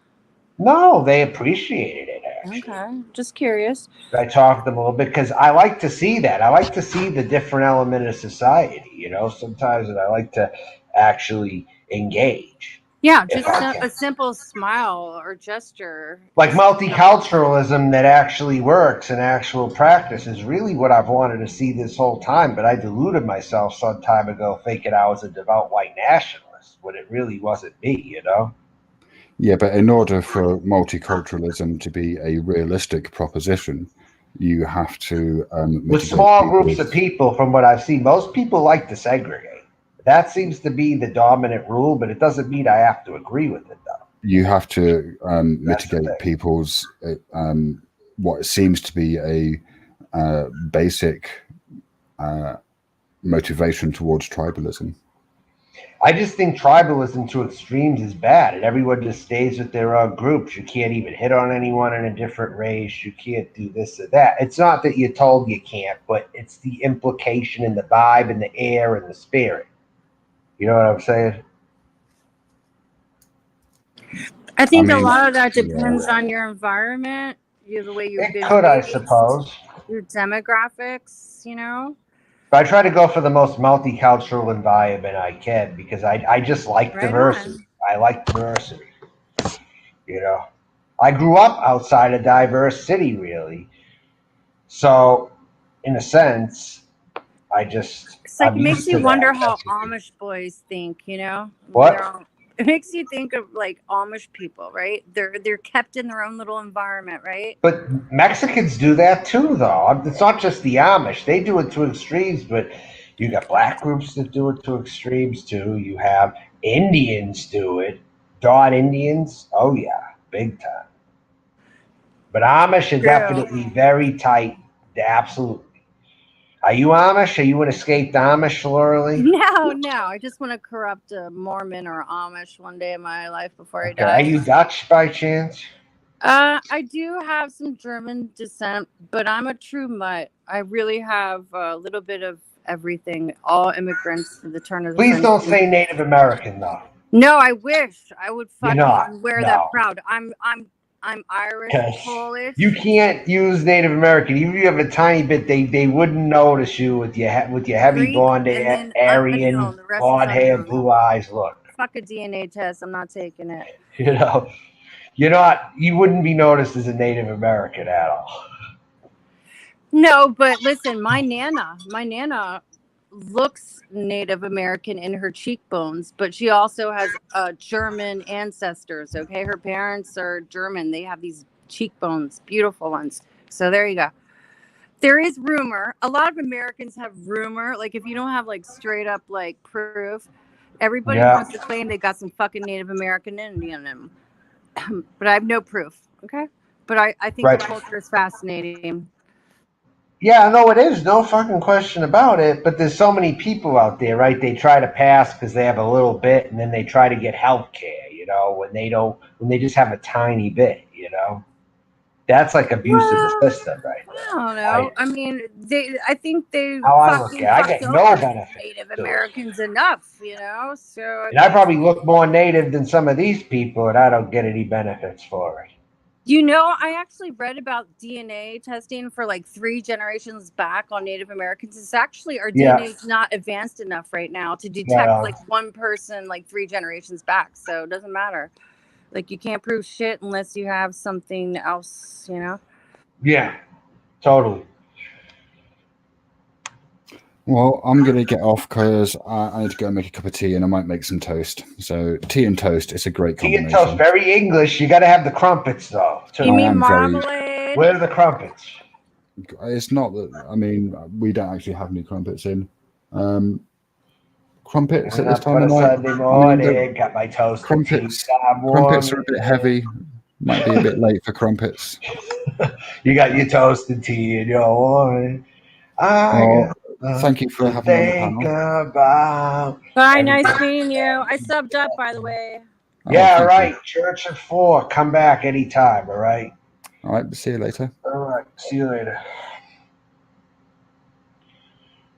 No, they appreciated it, actually. Okay, just curious. I talked to them a little bit because I like to see that. I like to see the different element of society, sometimes, and I like to actually engage. Yeah, just a simple smile or gesture. Like, multiculturalism that actually works in actual practice is really what I've wanted to see this whole time, but I deluded myself some time ago thinking I was a devout white nationalist when it really wasn't me, Yeah, but in order for multiculturalism to be a realistic proposition, you have to with small groups of people. From what I've seen, most people like to segregate. That seems to be the dominant rule, but it doesn't mean I have to agree with it, though. You have to mitigate people's what seems to be a basic motivation towards tribalism. I just think tribalism to extremes is bad, and everyone just stays with their own groups. You can't even hit on anyone in a different race. You can't do this or that. It's not that you're told you can't, but it's the implication and the vibe and the air and the spirit. You know what I'm saying? I think a lot of that depends on your environment, the way you've been raised, I suppose. Your demographics, But I try to go for the most multicultural environment I can because I just like diversity. I like diversity. I grew up outside a diverse city, really. So, in a sense, it's like it makes you wonder how Amish boys think, What? It makes you think of like Amish people, right? They're kept in their own little environment, right? But Mexicans do that too, though. It's not just the Amish. They do it to extremes, but you got black groups that do it to extremes too. You have Indians do it. Dawn Indians, oh yeah, big time. But Amish are True. definitely very tight. Absolutely. Are you Amish? Are you an escaped Amish, Laura Lee? No. I just want to corrupt a Mormon or Amish one day in my life before I Okay. Are die. you Dutch by chance? I do have some German descent, but I'm a true mutt. I really have a little bit of everything. All immigrants to the turn of the Please don't century. say Native American, though. No, I wish I would You're fucking not. wear that No. proud. I'm Irish, Because Polish. you can't use Native American. Even if you have a tiny bit, they wouldn't notice you with your heavy Greek, blonde and hair, then Aryan, unknown. The rest is blonde hair, unknown. blue eyes. Look, Fuck a DNA test. I'm not taking it. you know, you're not. You wouldn't be noticed as a Native American at all. No, but listen, my nana looks Native American in her cheekbones, but she also has German ancestors. Okay, her parents are German. They have these cheekbones, beautiful ones. So there you go. There is rumor. A lot of Americans have rumor. Like if you don't have like straight up like proof, everybody Yeah. wants to claim they got some fucking Native American Indian in them. But I have no proof. Okay, but I think Right. the culture is fascinating. Yeah, no, it is. No fucking question about it. But there's so many people out there, right? They try to pass because they have a little bit, and then they try to get health care, when they just have a tiny bit, That's like abuse of the Well, system, right I there. don't know. I mean, I think they How I look fucking at it, I fucked get no over benefit Native to it. Americans enough, So And I probably look more native than some of these people, and I don't get any benefits for it. I actually read about DNA testing for like 3 generations back on Native Americans. It's actually our Yeah. DNA is not advanced enough right now to detect Yeah. like one person like 3 generations back. So it doesn't matter. Like you can't prove shit unless you have something else, Yeah, totally. Well, I'm going to get off because I need to go and make a cup of tea and I might make some toast. So tea and toast is a great Tea and combination. toast, very English. You got to have the crumpets, though. Too. You I mean am very- marmalade? Where are the crumpets? It's not that, I mean, we don't actually have any crumpets in. Crumpets at this time of night? Sunday morning, got my toast and tea. Crumpets are a bit heavy. Might be a bit late for crumpets. You got your toast and tea in your morning. Well, thank you for having me on the panel. About Bye, nice meeting you. I subbed up, by the way. Yeah, thank right. you. Church at 4. Come back anytime, all right? All right, see you later. All right. See you later.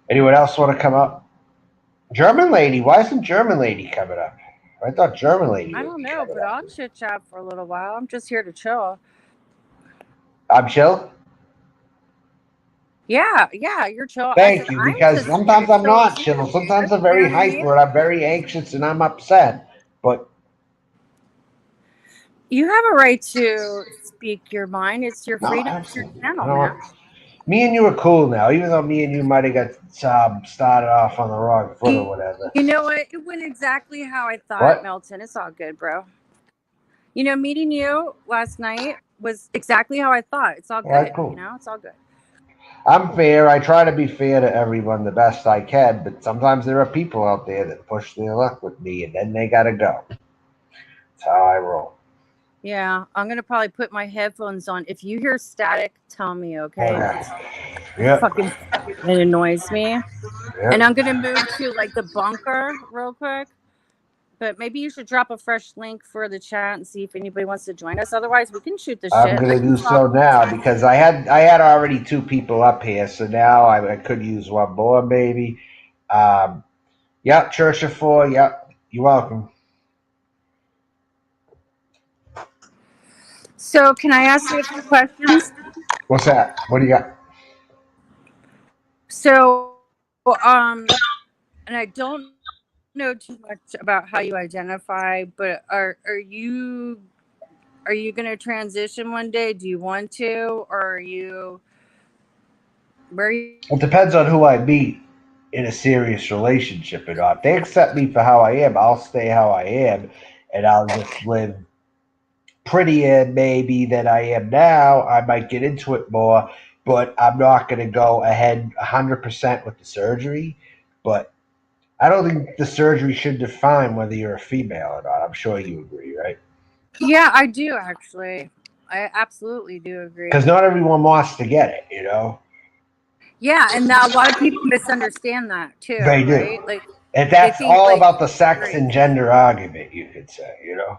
Anyone else want to come up? German lady. Why isn't German lady coming up? I thought German lady I would don't be know, coming but up. I'll chit chat for a little while. I'm just here to chill. I'm chill? Yeah, you're chill. Thank you, because sometimes I'm not chill. Sometimes I'm very hyper and I'm very anxious and I'm upset. But you have a right to speak your mind. It's your no, freedom. absolutely. It's your channel, man. Me and you are cool now, even though me and you might have got started off on the wrong foot or whatever. You know what? It went exactly how I thought, What? Melton. It's all good, bro. Meeting you last night was exactly how I thought. It's all good. Right, cool. It's all good. I'm fair. I try to be fair to everyone the best I can, but sometimes there are people out there that push their luck with me, and then they gotta go. That's how I roll. Yeah, I'm gonna probably put my headphones on. If you hear static, tell me, okay? Yeah. Fucking, it annoys me. Yep. And I'm gonna move to like the bunker real quick. But maybe you should drop a fresh link for the chat and see if anybody wants to join us. Otherwise, we can shoot the shit. I'm gonna do so now because I had already 2 people up here, so now I could use one more maybe. Yep, Church of 4. Yep, you're welcome. So, can I ask you a few questions? What's that? What do you got? So, and I don't know too much about how you identify, but are you going to transition one day? Do you want to, or are you? Where are you? It depends on who I meet in a serious relationship or not. If they accept me for how I am, I'll stay how I am, and I'll just live prettier maybe than I am now. I might get into it more, but I'm not going to go ahead 100% with the surgery. But I don't think the surgery should define whether you're a female or not. I'm sure you agree, right? Yeah, I do actually. I absolutely do agree. Because not everyone wants to get it, you know? Yeah, and now a lot of people misunderstand that too, They do. right? Like And they that's think all like about the sex right. and gender argument, you could say, you know?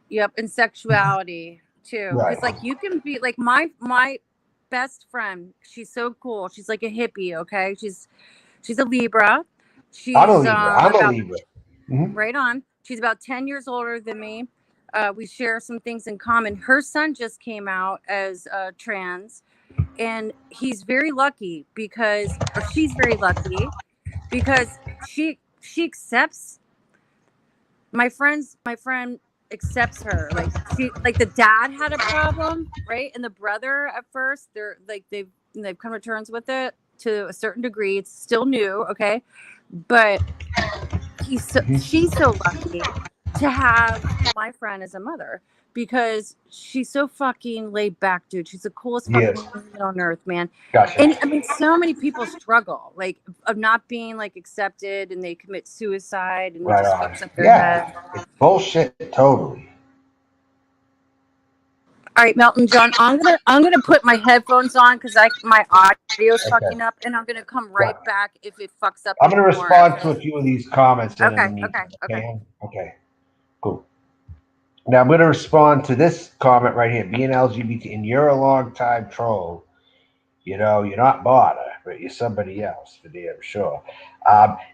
Yep, and sexuality too. Right. Because like you can be like my best friend. She's so cool. She's like a hippie. Okay, she's a Libra. She's I'm a Libra. I'm a about Libra. Mhm. right on. She's about 10 years older than me. We share some things in common. Her son just came out as trans, and he's very lucky because, or she's very lucky because she accepts my friend accepts her. Like she, like the dad had a problem, right? And the brother at first, they're like they've come to terms with it to a certain degree. It's still new, okay, but she's so lucky to have my friend as a mother because she's so fucking laid back, dude. She's the coolest Yes. fucking woman on earth, man. Gotcha. And I mean, so many people struggle like of not being like accepted, and they commit suicide, and it Right just on. fucks up their Yeah. head. It's bullshit, totally. All right, Melton John, I'm gonna put my headphones on because my audio's Okay. fucking up, and I'm gonna come right back if it fucks up. I'm going to anymore. respond to a few of these comments then in the Okay, meantime. okay. Okay. Cool. Now I'm going to respond to this comment right here. Being LGBT and you're a long time troll. You know, you're not Barter, but you're somebody else for damn sure.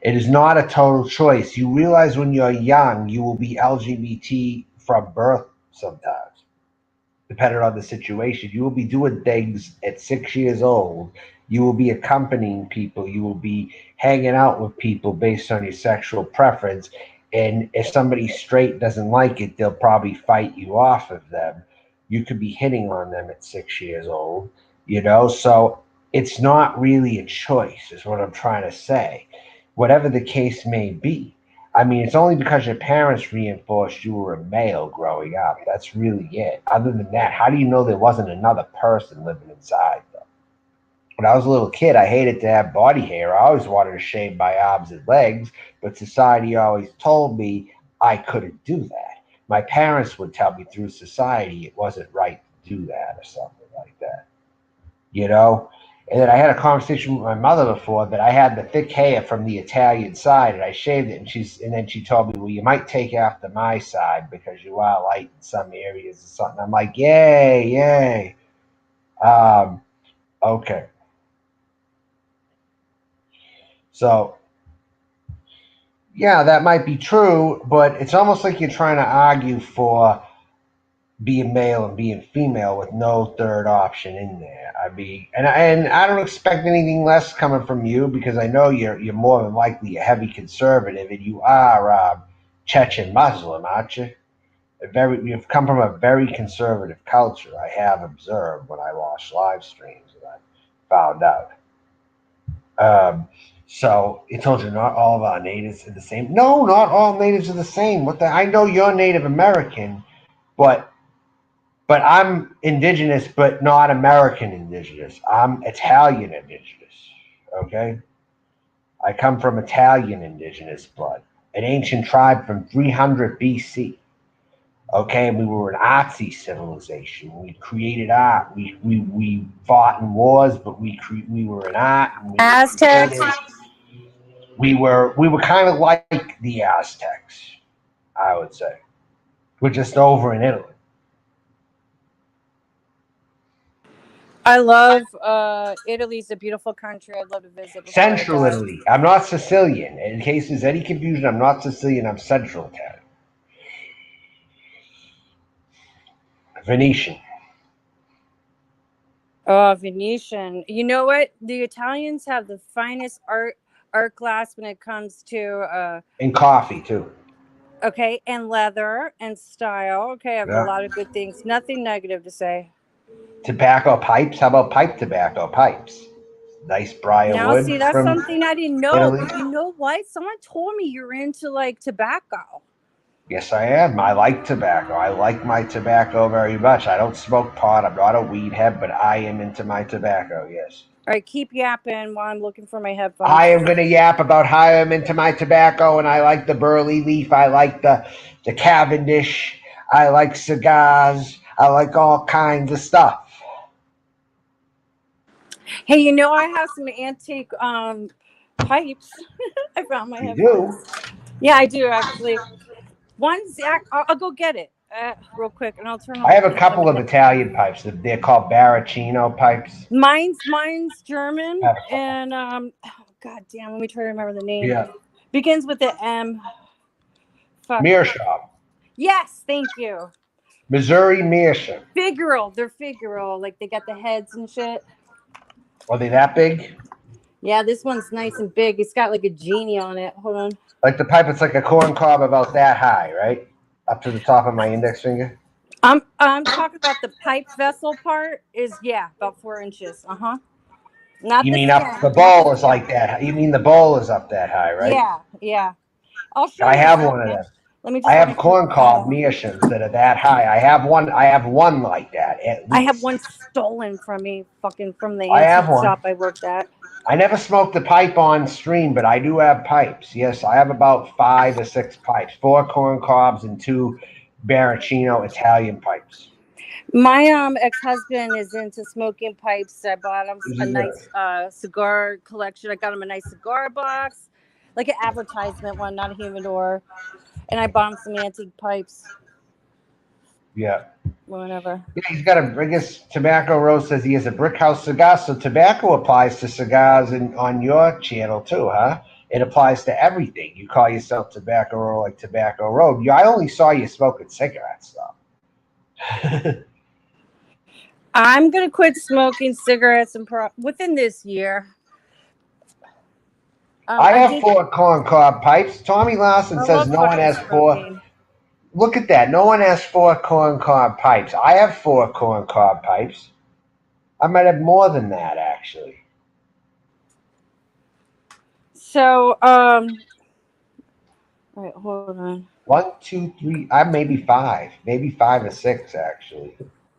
It is not a total choice. You realize when you're young, you will be LGBT from birth sometimes, depending on the situation. You will be doing things at 6 years old. You will be accompanying people. You will be hanging out with people based on your sexual preference. And if somebody straight doesn't like it, they'll probably fight you off of them. You could be hitting on them at 6 years old, you know? So it's not really a choice, is what I'm trying to say, whatever the case may be. I mean, it's only because your parents reinforced you were a male growing up. That's really it. Other than that, how do you know there wasn't another person living inside, though? When I was a little kid, I hated to have body hair. I always wanted to shave my arms and legs, but society always told me I couldn't do that. My parents would tell me through society it wasn't right to do that or something like that, you know? And then I had a conversation with my mother before that I had the thick hair from the Italian side and I shaved it, and then she told me, well, you might take after my side because you are light in some areas or something. I'm like, yay. Okay. So yeah, that might be true, but it's almost like you're trying to argue for being male and being female with no third option in there. I mean, and I don't expect anything less coming from you because I know you're more than likely a heavy conservative, and you are Chechen Muslim, aren't you? You've come from a very conservative culture. I have observed when I watch live streams, and I found out. So it told you not all of our natives are the same. No, not all natives are the same. What the? I know you're Native American, but I'm indigenous, but not American indigenous. I'm Italian indigenous. Okay, I come from Italian indigenous blood, an ancient tribe from 300 BC. Okay, and we were an artsy civilization. We created art. We fought in wars, but we were an art. And Aztecs. we were kind of like the Aztecs, I would say. We're just over in Italy. I love Italy's a beautiful country. I'd love to visit. Central Italy. I'm not Sicilian. In case there's any confusion, I'm not Sicilian. I'm Central Italian. Venetian. Oh, Venetian. You know what? The Italians have the finest art glass when it comes to And coffee, too. okay, and leather and style. Okay, I have a lot of good things. Nothing negative to say. Tobacco pipes. How about pipe tobacco pipes? Nice briar Now, wood. see, that's something I didn't know. Italy. But you know what? Someone told me you're into like tobacco. Yes, I am. I like tobacco. I like my tobacco very much. I don't smoke pot. I'm not a weed head, but I am into my tobacco, yes. All right, keep yapping while I'm looking for my headphones. I am going to yap about how I'm into my tobacco, and I like the burley leaf. I like the Cavendish. I like cigars. I like all kinds of stuff. Hey, you know, I have some antique pipes. I found my You headphones. do? Yeah, I do actually. One's, I'll go get it real quick, and I'll turn I off have a the couple of Italian pipes. They're called Baracino pipes. Mine's German, I have a couple. and oh, god damn, let me try to remember the name. Yeah. Begins with the M. Fuck. Meerschaum. Yes, thank you. Missouri Meerschaum. Figural, they're figural, like they got the heads and shit. Are they that big? Yeah, this one's nice and big. It's got like a genie on it. Hold on. Like the pipe, it's like a corn cob about that high, right? Up to the top of my index finger. I'm talking about the pipe vessel part. Is about 4 inches. Not You the mean stem. up the not bowl is stem. like that? You mean the bowl is up that high, right? Yeah. I'll show I you. have one of them. Let me just. I let me have corn put that cob out. meerschaums that are that high. I have one. I have one like that. At I have least. one stolen from me, fucking from the I have antique one. shop I worked at. I never smoked the pipe on stream, but I do have pipes. Yes, I have about 5 or 6 pipes, 4 corn cobs and 2 Baracino Italian pipes. My ex-husband is into smoking pipes. I bought him Is a it nice cigar collection. I got him a nice cigar box, like an advertisement one, not a humidor. And I bought him some antique pipes. Yeah. Whatever. Yeah, he's got a. I guess Tobacco Rose says he has a brick house cigar, so tobacco applies to cigars on your channel too, huh? It applies to everything. You call yourself Tobacco Road like Tobacco Road. I only saw you smoking cigarettes though. I'm gonna quit smoking cigarettes and within this year. I have did. 4 corn cob pipes. Tommy Larson I says love no one pipe has 4. smoking. Look at that. No one has 4 corn cob pipes. I have 4 corn cob pipes. I might have more than that actually. So, wait, hold on. 1, 2, 3. I maybe 5 or 6 actually.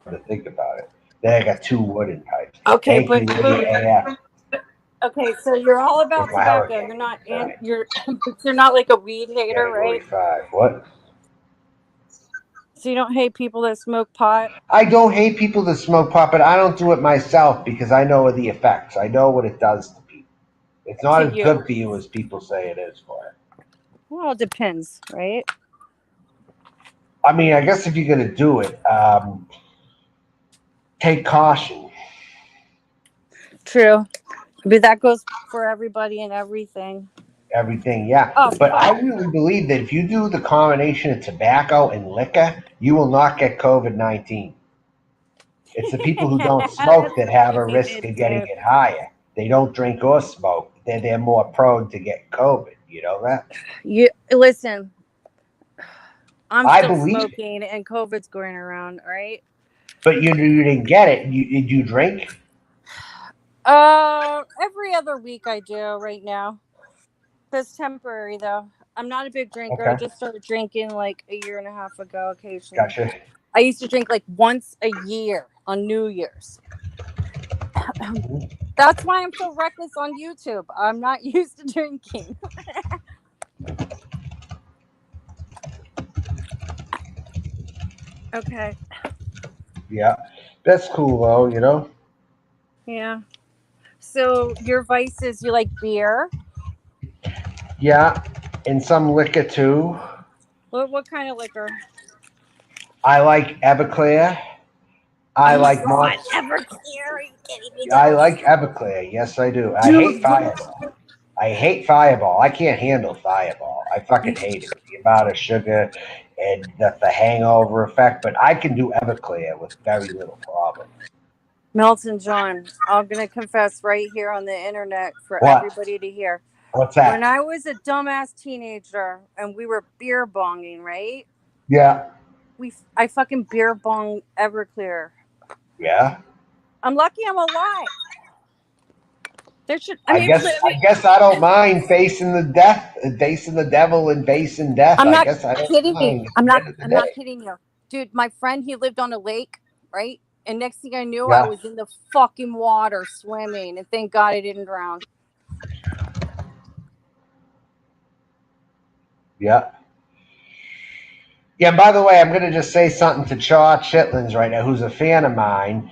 To think about it. Then I got 2 wooden pipes. Okay, Thank you, Lady AF. okay, so you're all about With my tobacco. hurricane. You're not, you're not like a weed hater, right? 45. What? So you don't hate people that smoke pot. I don't hate people that smoke pot, but I don't do it myself because I know the effects. I know what it does to people. It's not To as you. good for you as people say it is for it. Well, it depends, right? I mean, I guess if you're going to do it, take caution. True. But that goes for everybody and everything. Everything, yeah. Oh, But I really believe that if you do the combination of tobacco and liquor, you will not get COVID-19. It's the people who don't smoke that have a risk of getting it higher. They don't drink or smoke. They're more prone to get COVID. You know that? You listen. I'm I still believe it. smoking, and COVID's going around, right? But you didn't get it. Did you drink? Every other week I do right now. That's temporary though. I'm not a big drinker. I Okay. just started drinking like a year and a half ago occasionally. Gotcha. I used to drink like once a year on New Year's. That's why I'm so reckless on YouTube. I'm not used to drinking. Okay. Yeah. That's cool though, you know? Yeah. So your vices, you like beer? Yeah. And some liquor too. What kind of liquor? I like Everclear. I like God, Monster. Everclear. Are you kidding me? I like Everclear. Yes, I do. I hate Fireball. I hate Fireball. I can't handle Fireball. I fucking hate it. The amount of sugar and the hangover effect. But I can do Everclear with very little problem. Melton John, I'm gonna confess right here on the internet for What? everybody to hear. What's that? When I was a dumbass teenager and we were beer bonging, right? Yeah. I fucking beer bong Everclear. Yeah. I'm lucky I'm alive. There should. I guess I don't mind facing the devil and facing death. I'm I not guess I don't kidding mind. you. At the end of the I'm not day. kidding you, dude. My friend, he lived on a lake, right? And next thing I knew, Yeah. I was in the fucking water swimming, and thank God I didn't drown. Yeah. Yeah, and by the way, I'm going to just say something to Chaw Chitlins right now, who's a fan of mine.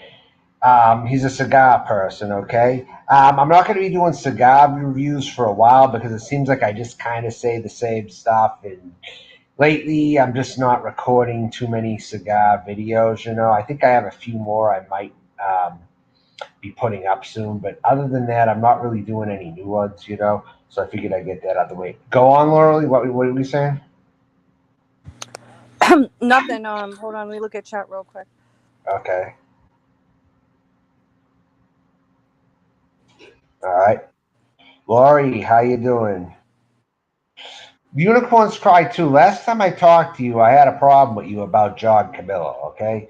He's a cigar person, okay? I'm not going to be doing cigar reviews for a while because it seems like I just kind of say the same stuff. And lately, I'm just not recording too many cigar videos, I think I have a few more I might be putting up soon. But other than that, I'm not really doing any new ones. So I figured I'd get that out of the way. Go on, Laurel. What are we saying? Nothing. Hold on. Let me look at chat real quick. Okay. All right. Lori, how you doing? Unicorns cry too. Last time I talked to you, I had a problem with you about John Camillo, okay?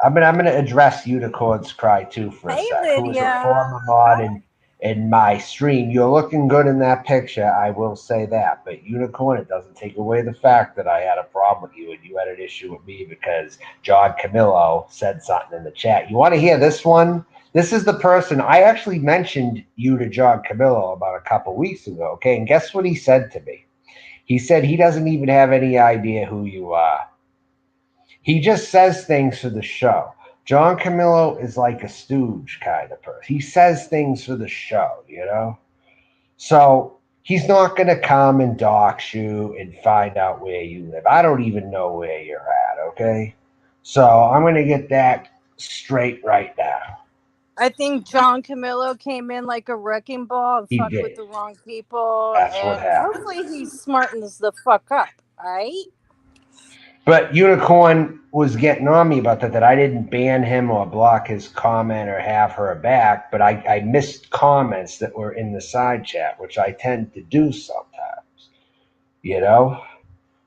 I'm gonna address Unicorns Cry too for a Hey, sec. Who was a Lydia. former mod in my stream. You're looking good in that picture, I will say that. But Unicorn, it doesn't take away the fact that I had a problem with you and you had an issue with me because John Camillo said something in the chat. You want to hear this one? This is the person I actually mentioned you to John Camillo about a couple weeks ago, okay? And guess what he said to me? He said he doesn't even have any idea who you are. He just says things for the show. John Camillo is like a stooge kind of person. He says things for the show. So he's not going to come and dox you and find out where you live. I don't even know where you're at, okay? So I'm going to get that straight right now. I think John Camillo came in like a wrecking ball and He fucked did. with the wrong people. That's what And happened. hopefully he smartens the fuck up, right? But Unicorn was getting on me about that I didn't ban him or block his comment or have her back, but I missed comments that were in the side chat, which I tend to do sometimes.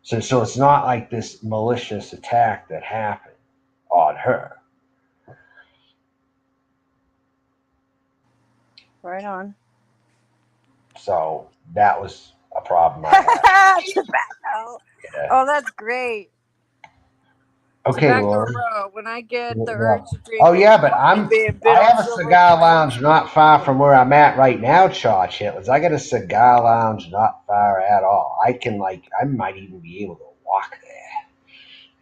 So it's not like this malicious attack that happened on her. Right on. So that was a problem I had. Tobacco. Yeah. Oh, that's great. Okay, Tobacco Lord. Bro. When I get the Yeah. urge to drink, Oh yeah, but I'll be a bit I have on a Silver cigar Flame. lounge not far from where I'm at right now, Chaw Chitlins. I got a cigar lounge not far at all. I might even be able to walk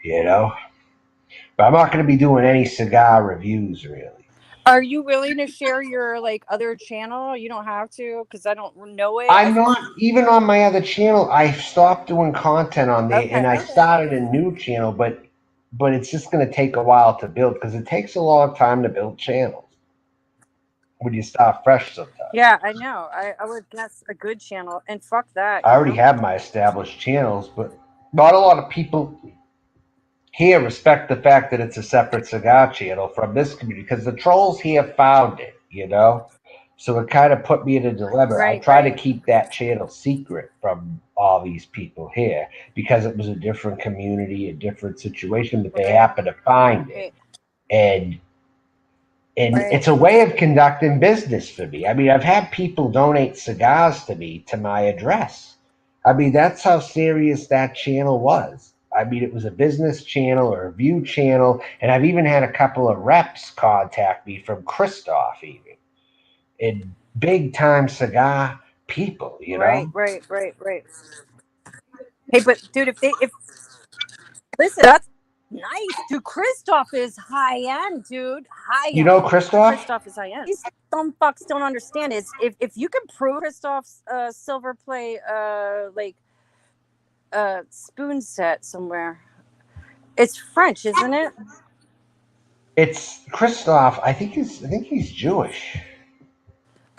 there, But I'm not going to be doing any cigar reviews really. Are you willing to share your like other channel? You don't have to because I don't know it. I'm not even on my other channel. I stopped doing content on there, and I started a new channel, but it's just going to take a while to build because it takes a long time to build channels when you start fresh sometimes. Yeah, I know. I would guess a good channel, and fuck that. I already have my established channels, but not a lot of people here respect the fact that it's a separate cigar channel from this community because the trolls here found it. So it kind of put me in a dilemma. I try to keep that channel secret from all these people here because it was a different community, a different situation, but they happen to find it. And it's a way of conducting business for me. I mean, I've had people donate cigars to me to my address. I mean, that's how serious that channel was. I mean, it was a business channel or a view channel, and I've even had a couple of reps contact me from Christoph, even. And big time cigar people, Right. Hey, but dude, if listen, that's nice, dude. Christoph is high end, dude. High end. You know Christoph? Christoph is high end. These dumb fucks don't understand is if you can prove Christoph's silver play spoon set somewhere. It's French, isn't it? It's Christoph. I think he's Jewish.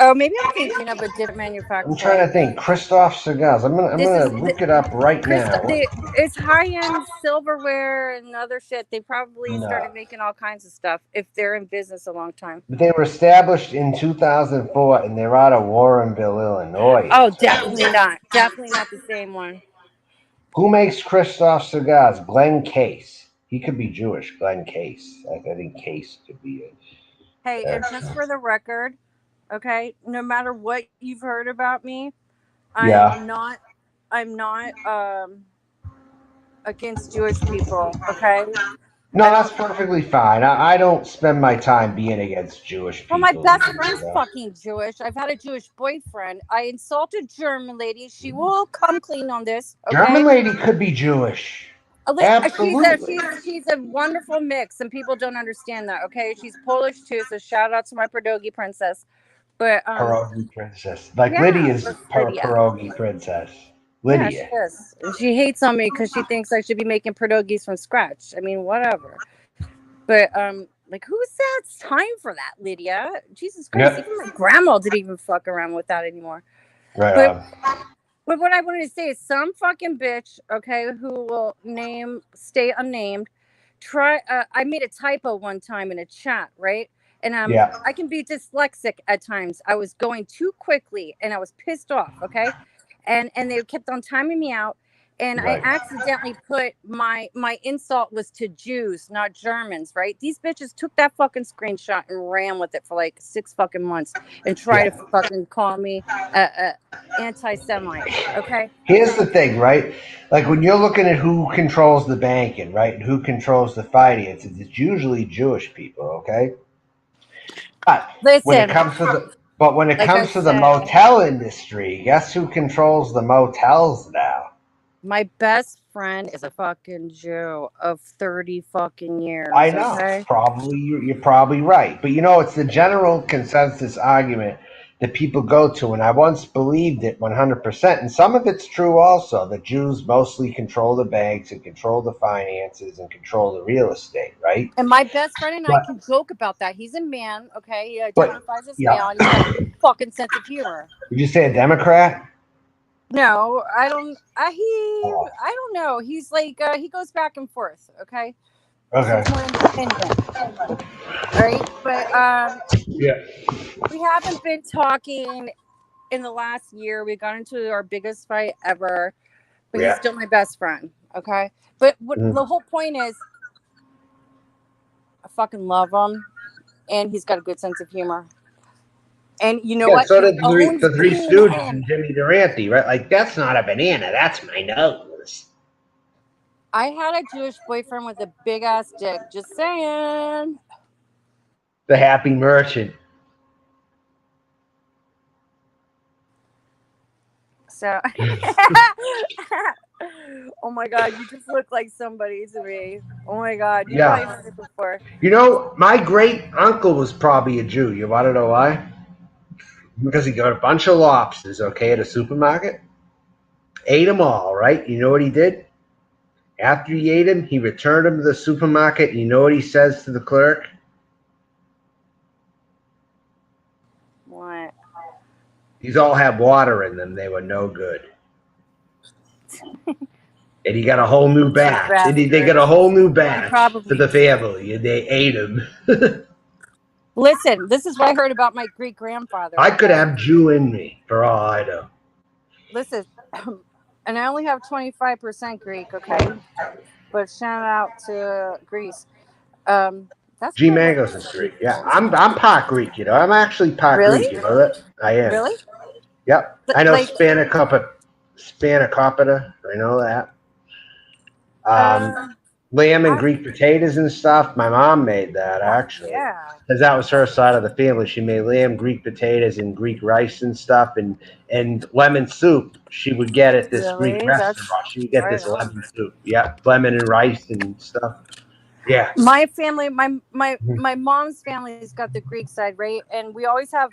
Oh, maybe I'm thinking of a different manufacturer. I'm trying to think. Christoph cigars. I'm gonna look it up right now. It's high end silverware and other shit. They probably started making all kinds of stuff if they're in business a long time. But they were established in 2004, and they're out of Warrenville, Illinois. Oh, definitely not. Definitely not the same one. Who makes Christoph cigars? Glenn Case. He could be Jewish. Glenn Case. I think Case could be it. Hey, and just for the record, okay, no matter what you've heard about me, I'm not against Jewish people, okay? No, that's perfectly fine. I don't spend my time being against Jewish people. Well, my best friend's fucking Jewish. I've had a Jewish boyfriend. I insulted German lady. She will come clean on this. Okay? German lady could be Jewish. Absolutely. She's a wonderful mix. Some people don't understand that. Okay, she's Polish too, so shout out to my pierogi princess. But Pierogi princess. Like yeah, Lydia's Lydia. pierogi princess. Yeah, she Lydia. is. And she hates on me because she thinks I should be making pierogies from scratch. I mean, whatever. But like, who's that time for that, Lydia? Jesus Christ! Yep. Even my grandma didn't even fuck around with that anymore. Right But on. But what I wanted to say is some fucking bitch, okay, who will stay unnamed. I made a typo one time in a chat, right? And Yeah. I can be dyslexic at times. I was going too quickly and I was pissed off, okay? And they kept on timing me out. And I Right. accidentally put my insult was to Jews, not Germans, right? These bitches took that fucking screenshot and ran with it for like 6 fucking months and tried to fucking call me a anti-Semite. Okay. Here's the thing, right? Like when you're looking at who controls the banking, right, and who controls the finances, it's usually Jewish people, okay? But when it Listen, comes to like I the said, motel industry, guess who controls the motels now? my best friend is a fucking Jew of 30 fucking years. I know. Okay. Probably you're probably right. But it's the general consensus argument that people go to, and I once believed it 100%. And some of it's true also. The Jews mostly control the banks and control the finances and control the real estate, right? And my best friend and I But can joke about that. He's a man, okay? He but identifies as yeah, male and he's got a fucking sense of humor. would you say a Democrat? No, I don't. I Oh, don't know. He's like he goes back and forth. Okay, okay. he's more independent, right? But Yeah. we haven't been talking in the last year. We got into our biggest fight ever, but he's Yeah. still my best friend. Okay, but what Mm. the whole point is, I fucking love him, and he's got a good sense of humor. And you know Yeah, what? so He did owns the Three being Stooges him. and Jimmy Durante, right? Like, that's not a banana, that's my nose. I had a Jewish boyfriend with a big ass dick. Just saying. The Happy Merchant. So, oh my god, you just look like somebody to me. Oh my god, you Yeah. probably heard it before. My great uncle was probably a Jew. You want to know why? Because he got a bunch of lobsters, okay, at a supermarket. Ate them all, right? You know what he did? After he ate them, he returned them to the supermarket. And you know what he says to the clerk? What? These all had water in them. They were no good. And he got a whole new batch. And they got a whole new batch for the family, and they ate them. Listen, this is what I heard about my great grandfather. I could have Jew in me, for all I know. Listen, and I only have 25% Greek, okay? But shout out to Greece. That's G where my Mangos is Greek. Yeah, I'm part Greek. I'm actually part Really? Greek. You know that? I am. Really? Yep. I know Like, Spanakopita. I know that. Lamb and Greek potatoes and stuff. My mom made that actually, yeah. because that was her side of the family. She made lamb, Greek potatoes, and Greek rice and stuff, and lemon soup. She would get at this Greek Really? restaurant. She would get right this on. lemon soup. Yeah, lemon and rice and stuff. Yeah. My family, my mom's family's got the Greek side, right? And we always have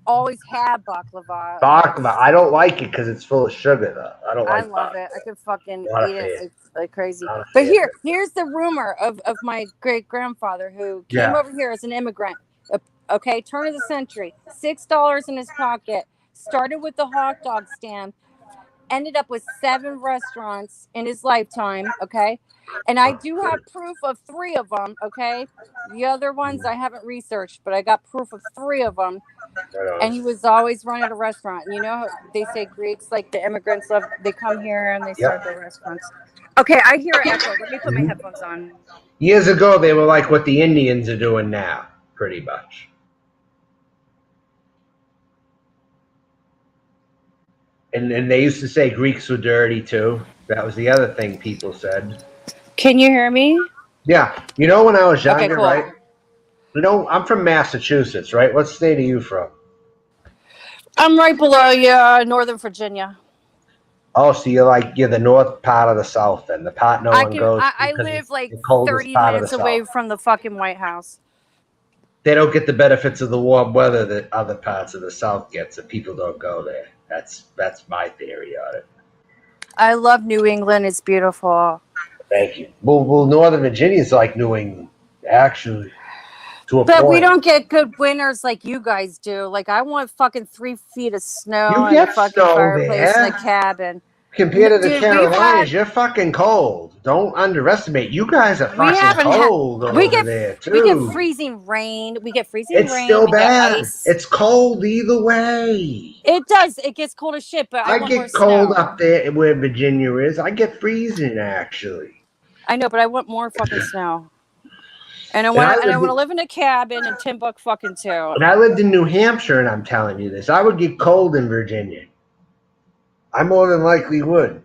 always had baklava. Baklava. I don't like it because it's full of sugar, though. I don't I like love baklava. it. I could fucking Not a eat it fan. like crazy. Not a But fan. here's the rumor of my great grandfather who came Yeah. over here as an immigrant. Okay, turn of the century, $6 in his pocket. Started with the hot dog stand. Ended up with 7 restaurants in his lifetime. Okay, and I do have proof of 3 of them. Okay, the other ones I haven't researched, but I got proof of 3 of them. And he was always running a restaurant. You know, they say Greeks, like the immigrants, they come here and they start their restaurants. Okay, I hear an echo. Let me put my headphones on. Years ago, they were like what the Indians are doing now, pretty much. And they used to say Greeks were dirty too. That was the other thing people said. Can you hear me? Yeah. When I was younger, Okay, cool. right? I'm from Massachusetts, right? What state are you from? I'm right below you, Northern Virginia. Oh, so you're the north part of the South, and the part no one goes to I because live it's like the coldest 30 part of minutes the away South. from the fucking White House. They don't get the benefits of the warm weather that other parts of the South get, so people don't go there. That's my theory on it. I love New England. It's beautiful. Thank you. Well, Northern Virginia is like New England, actually, to a But we point. don't get good winters like you guys do. Like I want fucking 3 feet of snow You and a get fucking snow fireplace and a there. cabin. Compared to the Dude, Carolinas, you're fucking cold. Don't underestimate. You guys are we fucking haven't had cold we over get there, we get too. freezing rain. We get freezing It's rain. still We get bad. ice. It's cold either way. It does. It gets cold as shit, but I want more get cold snow. up there where Virginia is. I get freezing, actually. I know, but I want more fucking snow. And I And want to live in a cabin in Timbuk fucking too. And I lived in New Hampshire, and I'm telling you this. I would get cold in Virginia. I more than likely would.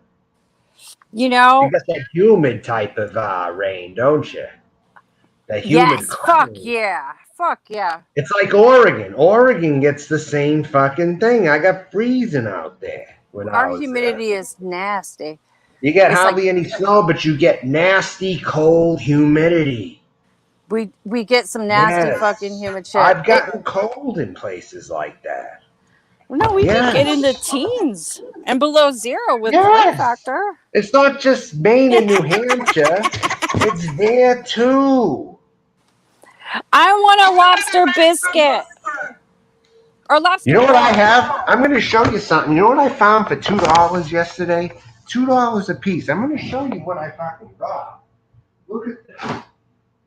You know? You got that humid type of rain, don't you? That humid Yes. cold. Fuck yeah. Fuck yeah. It's like Oregon. Oregon gets the same fucking thing. I got freezing out there when I Our was humidity there. is nasty. You get It's hardly any snow, but you get nasty cold humidity. We get some nasty fucking humid shit. I've gotten cold in places like that. No, we can get in the teens and below zero with wind factor. It's not just Maine and New Hampshire. It's there too. I want a lobster biscuit. Or lobster. You know what I have? I'm going to show you something. You know what I found for $2 yesterday? $2 a piece. I'm going to show you what I fucking got. Look at this.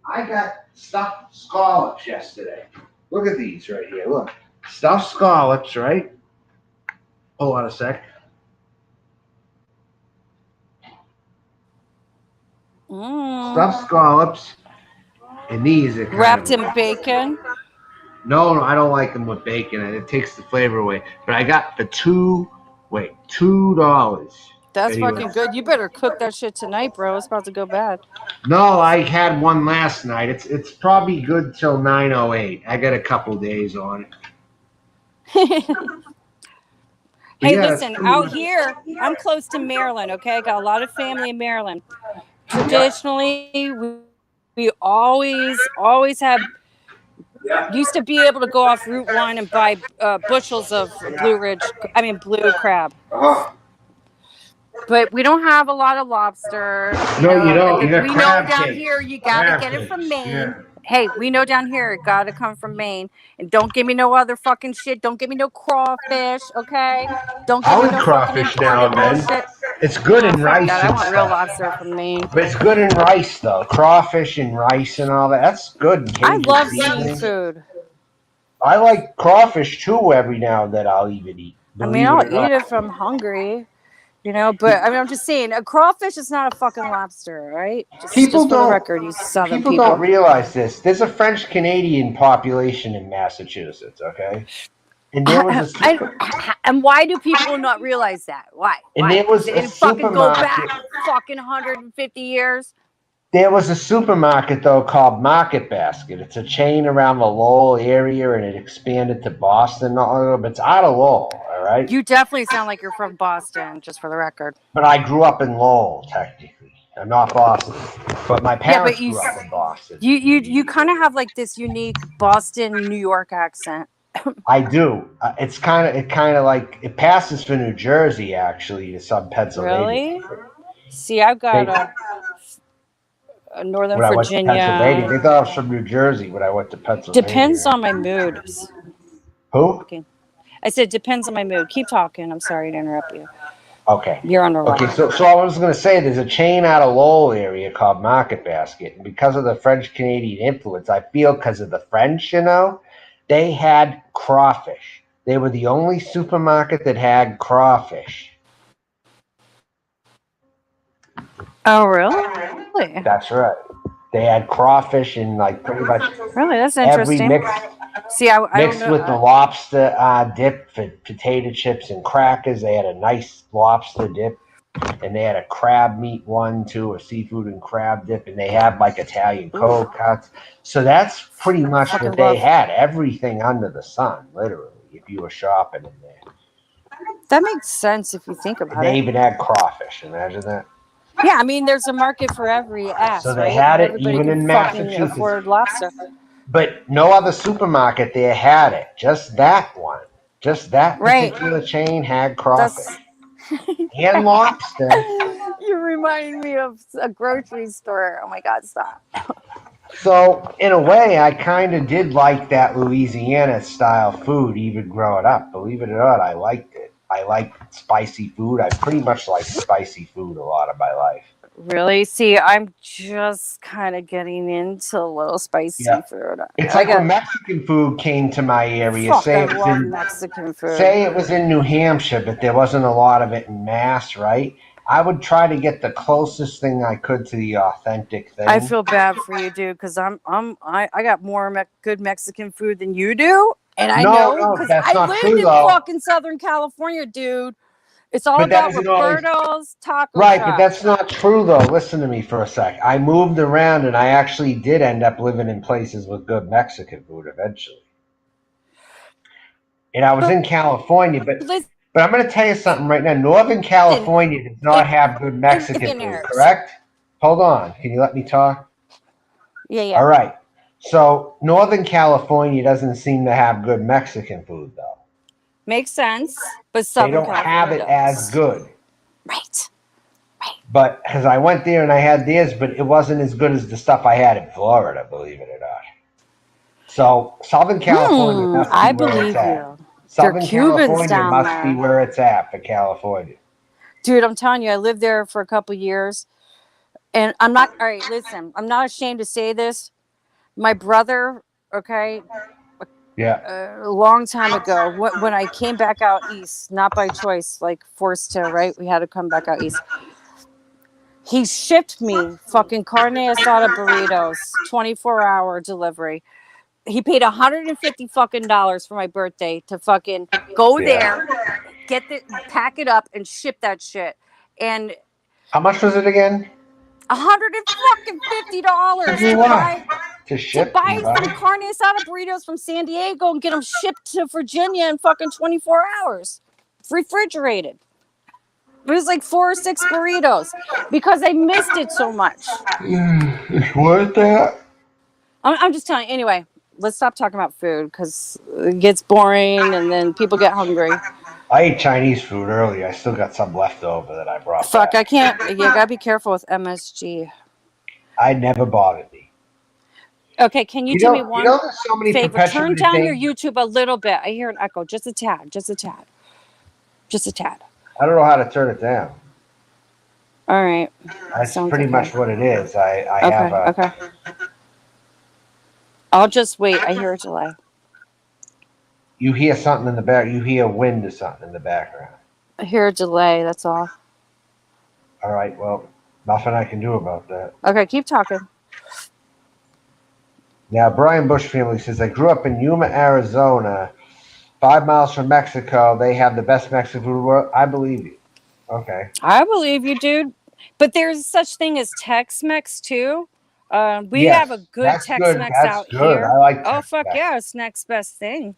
I got stuffed scallops yesterday. Look at these right here. Look. Stuffed scallops, right? Hold on a sec. Stuffed scallops. And these are wrapped in bacon. No, I don't like them with bacon. It takes the flavor away. But I got for $2. That's fucking good. You better cook that shit tonight, bro. It's about to go bad. No, I had one last night. It's probably good till 9:08. I got a couple days on it. Hey, listen, out here, I'm close to Maryland, okay? I got a lot of family in Maryland. Traditionally, we always have used to be able to go off Route 1 and buy bushels of blue crab. But we don't have a lot of lobster. No, you don't. We know down here you gotta get it from Maine. Yeah. Hey, we know down here it gotta come from Maine. And don't give me no other fucking shit. Don't give me no crawfish, okay? Don't give me no crawfish now and then. Bullshit. It's good in rice. God, I want real lobster from Maine. But it's good in rice though. Crawfish and rice and all that. That's good. I love seafood. I like crawfish too. Every now and then I'll even eat. I'll eat it if I'm hungry. You know, but I'm just saying, a crawfish is not a fucking lobster, right? Just for the record, you southern people. People don't realize this. There's a French Canadian population in Massachusetts, okay? And there was and why do people not realize that? Why? And there was they didn't fucking go back fucking 150 years. There was a supermarket though called Market Basket. It's a chain around the Lowell area, and it expanded to Boston. But it's out of Lowell, all right. You definitely sound like you're from Boston, just for the record. But I grew up in Lowell, technically. I'm not Boston, but my parents grew up in Boston. You kind of have like this unique Boston, New York accent. I do. It passes for New Jersey actually to some Pennsylvania. Really? See, I've got a Northern Virginia. They thought I was from New Jersey when I went to Pennsylvania. Depends on my mood. Who? Okay. I said depends on my mood. Keep talking. I'm sorry to interrupt you. Okay. You're on the line. Okay, so I was going to say there's a chain out of Lowell area called Market Basket. And because of the French-Canadian influence, I feel because of the French, they had crawfish. They were the only supermarket that had crawfish. Oh, really? That's right. They had crawfish in pretty much really. That's interesting. Every mixed with the lobster dip for potato chips and crackers. They had a nice lobster dip, and they had a crab meat one too, a seafood and crab dip, and they had Italian cold cuts. So that's pretty much what they had. Everything under the sun, literally. If you were shopping in there. That makes sense if you think And about they it. even had crawfish. Imagine that. Yeah, I mean, there's a market for every ass, So they right? had Not it everybody even can in fucking Massachusetts. afford lobster. But no other supermarket there had it. Just that one. Just that Right. particular chain had crawfish That's and lobster. you remind me of a grocery store. Oh my god, stop. So in a way, I kind of did like that Louisiana style food even growing up. Believe it or not, I liked it. I liked spicy food. I pretty much like spicy food a lot of my life. Really? See, I'm just kind of getting into a little spicy Yeah. food. It's I like got when Mexican food came to my area. fuck. I love Mexican food. Say it was in New Hampshire, but there wasn't a lot of it in Mass, right? I would try to get the closest thing I could to the authentic thing. I feel bad for you, dude, because I got more good Mexican food than you do, and I know because that's I not lived true in though. fucking Southern California, dude. It's all But that about isn't always Roberto's taco right. shop. But that's not true though. Listen to me for a sec. I moved around, and I actually did end up living in places with good Mexican food eventually. And I was in California, but Listen, I'm going to tell you something right now. Northern California does not have good Mexican food, correct? Hold on. Can you let me talk? Yeah. All right. So Northern California doesn't seem to have good Mexican food, though. Makes sense, but They Southern don't California have it does. as good. Right. But because I went there and I had theirs, but it wasn't as good as the stuff I had in Florida, believe it or not. So Southern California must be I where believe it's at. you. Southern Cubans California down must be there. where it's at for California. Dude, I'm telling you, I lived there for a couple years. And I'm not, all right, listen, I'm not ashamed to say this. My brother, okay, Yeah. a long time ago, when I came back out east, not by choice, like forced to, right? We had to come back out east. He shipped me fucking carne asada burritos, 24-hour delivery. He paid $150 fucking dollars for my birthday to fucking go there, pack it up, and ship that shit. And How much was it again? $150 To do what? To ship? buy some carne asada burritos from San Diego and get them shipped to Virginia in fucking 24 hours, refrigerated. It was like 4 or 6 burritos because I missed it so much. It's worth that. I'm just telling you. Anyway, let's stop talking about food because it gets boring and then people get hungry. I ate Chinese food earlier. I still got some left over that I brought Fuck, back. I can't. You gotta be careful with MSG. I never bothered me. Okay, can you do me one there's so many favor? Turn perpetuated down your things. YouTube a little bit. I hear an echo. Just a tad. Just a tad. Just a tad. I don't know how to turn it down. All right. That's Sounds pretty okay. much what it is. I Okay. have a. Okay. I'll just wait. I hear a delay. You hear something in the back. You hear wind or something in the background. I hear a delay. That's all. All right. Well, nothing I can do about that. Okay, keep talking. Now, Brian Bush family says, I grew up in Yuma, Arizona, 5 miles from Mexico. They have the best Mexican food in the world. I believe you. Okay. I believe you, dude. But there's such thing as Tex-Mex too. We Yes, have a good that's Tex-Mex That's out good. here. I like Oh fuck Tex-Mex. yeah, it's next best thing.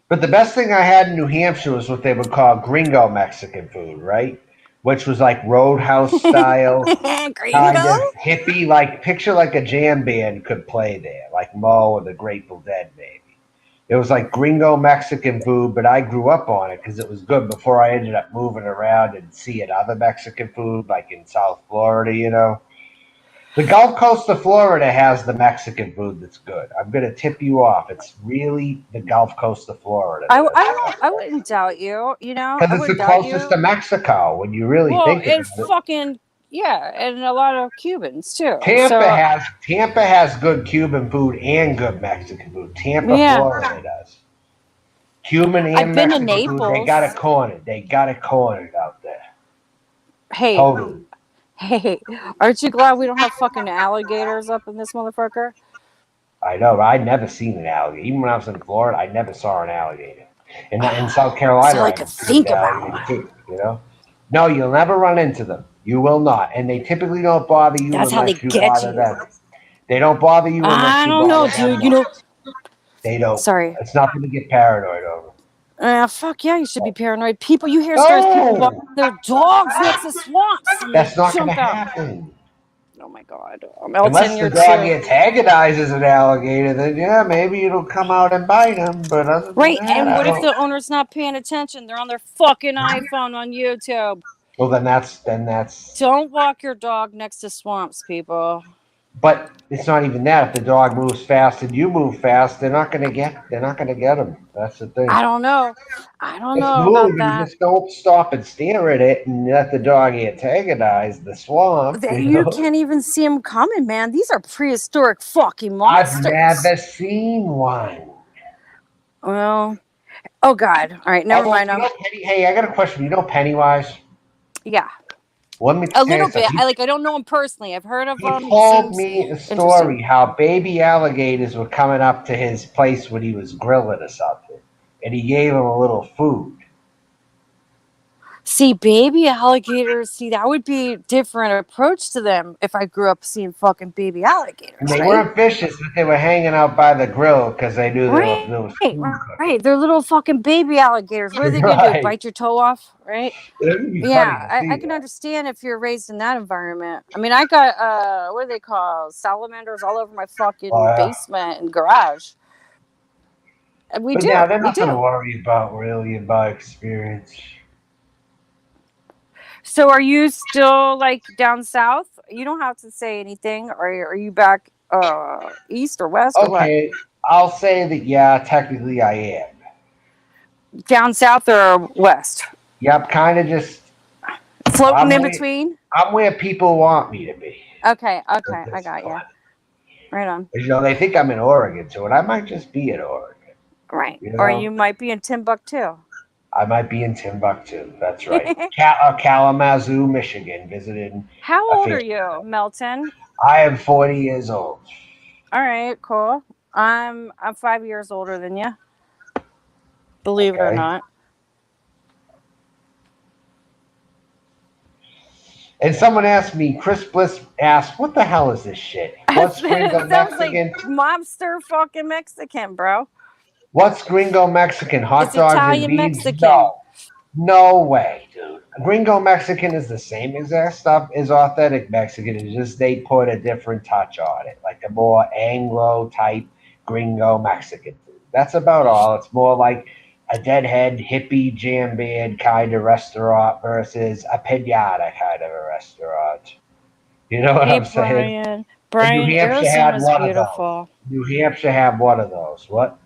But the best thing I had in New Hampshire was what they would call gringo Mexican food, right? Which was like Roadhouse style, kind of hippie, like picture like a jam band could play there, like Mo or the Grateful Dead, maybe. It was like gringo Mexican food, but I grew up on it because it was good before I ended up moving around and seeing other Mexican food, like in South Florida, you know. The Gulf Coast of Florida has the Mexican food that's good. I'm going to tip you off. It's really the Gulf Coast of Florida. I wouldn't doubt you. You know, because it's the closest to Mexico when you really think about it. Fucking yeah, and a lot of Cubans too. Tampa has good Cuban food and good Mexican food. Florida does. Cuban and I've been to Mexican food. They got it cornered. They got it cornered out there. Hey. Totally. Hey, aren't you glad we don't have fucking alligators up in this motherfucker? I know. I'd never seen an alligator. Even when I was in Florida, I never saw an alligator. And in South Carolina, I could think about. Too, you know? No, you'll never run into them. You will not. And they typically don't bother you unless you bother them. They don't bother you unless you bother them. I don't know, dude. You know. They don't. Sorry. It's nothing to get paranoid over. Fuck yeah, you should be paranoid. People, you hear stories, people walk their dogs next to swamps and That's they not going to jump out. happen. Oh my God. Unless Melton, the you're dog too. antagonizes an alligator, then yeah, maybe it'll come out and bite him. But other than Right, that, and I what if don't. the owner's not paying attention? They're on their fucking iPhone on YouTube. Well, then that's. Don't walk your dog next to swamps, people. But it's not even that. If the dog moves fast and you move fast, they're not going to get. They're not going to get him. That's the thing. I don't know. I don't It's know about moving. that. Just don't stop and stare at it and let the dog antagonize the swamp. You can't even see them coming, man. These are prehistoric fucking I've monsters. never seen one. Well, oh God. All right, never mind. Hey, I got a question. You know Pennywise? Yeah, Let me a tell you little bit. something. I don't know him personally. I've heard of He him. told Seems me a interesting. story how baby alligators were coming up to his place when he was grilling or something, and he gave them a little food. See, baby alligators. See, that would be a different approach to them if I grew up seeing fucking baby alligators. And they right? weren't vicious, but they were hanging out by the grill because they knew Right, there was food cooking. right. They're little fucking baby alligators. What are they gonna do? Right. Bite your toe off, right? It would be funny Yeah, to see I can that. understand if you're raised in that environment. I mean, I got what are they called? Salamanders all over my fucking Oh, yeah. basement and garage. And we But do, yeah, they're we nothing to do. worry about really by experience. So, are you still like down south? You don't have to say anything. Are you back east or west or what? Okay, I'll say that yeah, technically I am. Down south or west? Yep, kind of just Floating in where- between. I'm where people want me to be. Okay, I That's got you. fun. Right on. You know, they think I'm in Oregon too, and I might just be in Oregon. Right. You Or know? you might be in Timbuktu. I might be in Timbuktu. That's right. Kalamazoo, Michigan, visiting. How a old are family. you, Melton? I am 40 years old. All right, cool. I'm 5 years older than you. Believe it or Okay. not. And someone asked me, Chris Bliss asked, what the hell is this shit? What's Gringo It sounds like Mexican? mobster fucking Mexican, bro. What's Gringo Mexican? Hot It's dogs Italian and beans? Mexican. No. No way, dude. Gringo Mexican is the same exact stuff as authentic Mexican. It's just they put a different touch on it, like a more Anglo type Gringo Mexican food. That's about all. It's more like a deadhead hippie jam band kind of restaurant versus a pinata kind of a restaurant. You know what Hey, I'm saying? Brian. And New Hampshire had Arizona's one beautiful. of those. New Hampshire had one of those. What?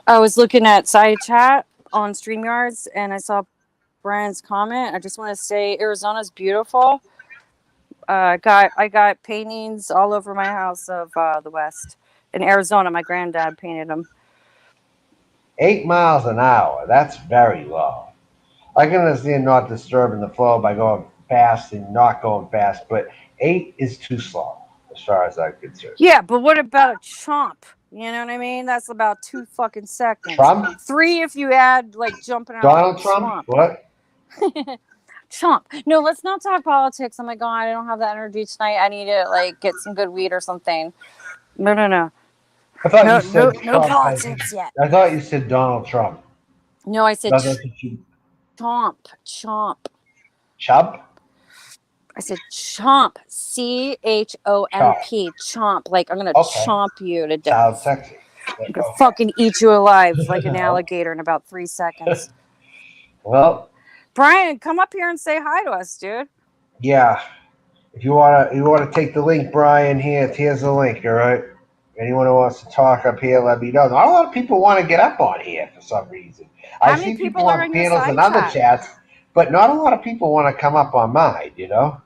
I was looking at side chat on StreamYards and I saw Brian's comment. I just want to say Arizona's beautiful. I got paintings all over my house of the West. In Arizona, my granddad painted them. 8 miles an hour. That's very low. I can understand not disturbing the flow by going fast and not going fast, but 8 is too slow as far as I'm concerned. Yeah, but what about a chomp? You know what I mean? That's about 2 fucking seconds. Trump? 3 if you add like jumping out Donald of the Trump? swamp. What? Chomp. No, let's not talk politics. Oh my god, I don't have the energy tonight. I need to like get some good weed or something. No. I thought you said No Trump. politics yet. I thought you said Donald Trump. No, I said That's what you chomp. Chub? I said chomp. CHOMP. Chomp. Like I'm gonna chomp you to death. Sounds sexy. I'm gonna fucking eat you alive like an alligator in about 3 seconds. Well, Brian, come up here and say hi to us, dude. yeah. If you wanna take the link, Brian, here's the link, all right? Anyone who wants to talk up here, let me know. Not a lot of people want to get up on here for some reason. How I many see people people are on in your panels side and other chat? chats, but not a lot of people want to come up on mine, you know?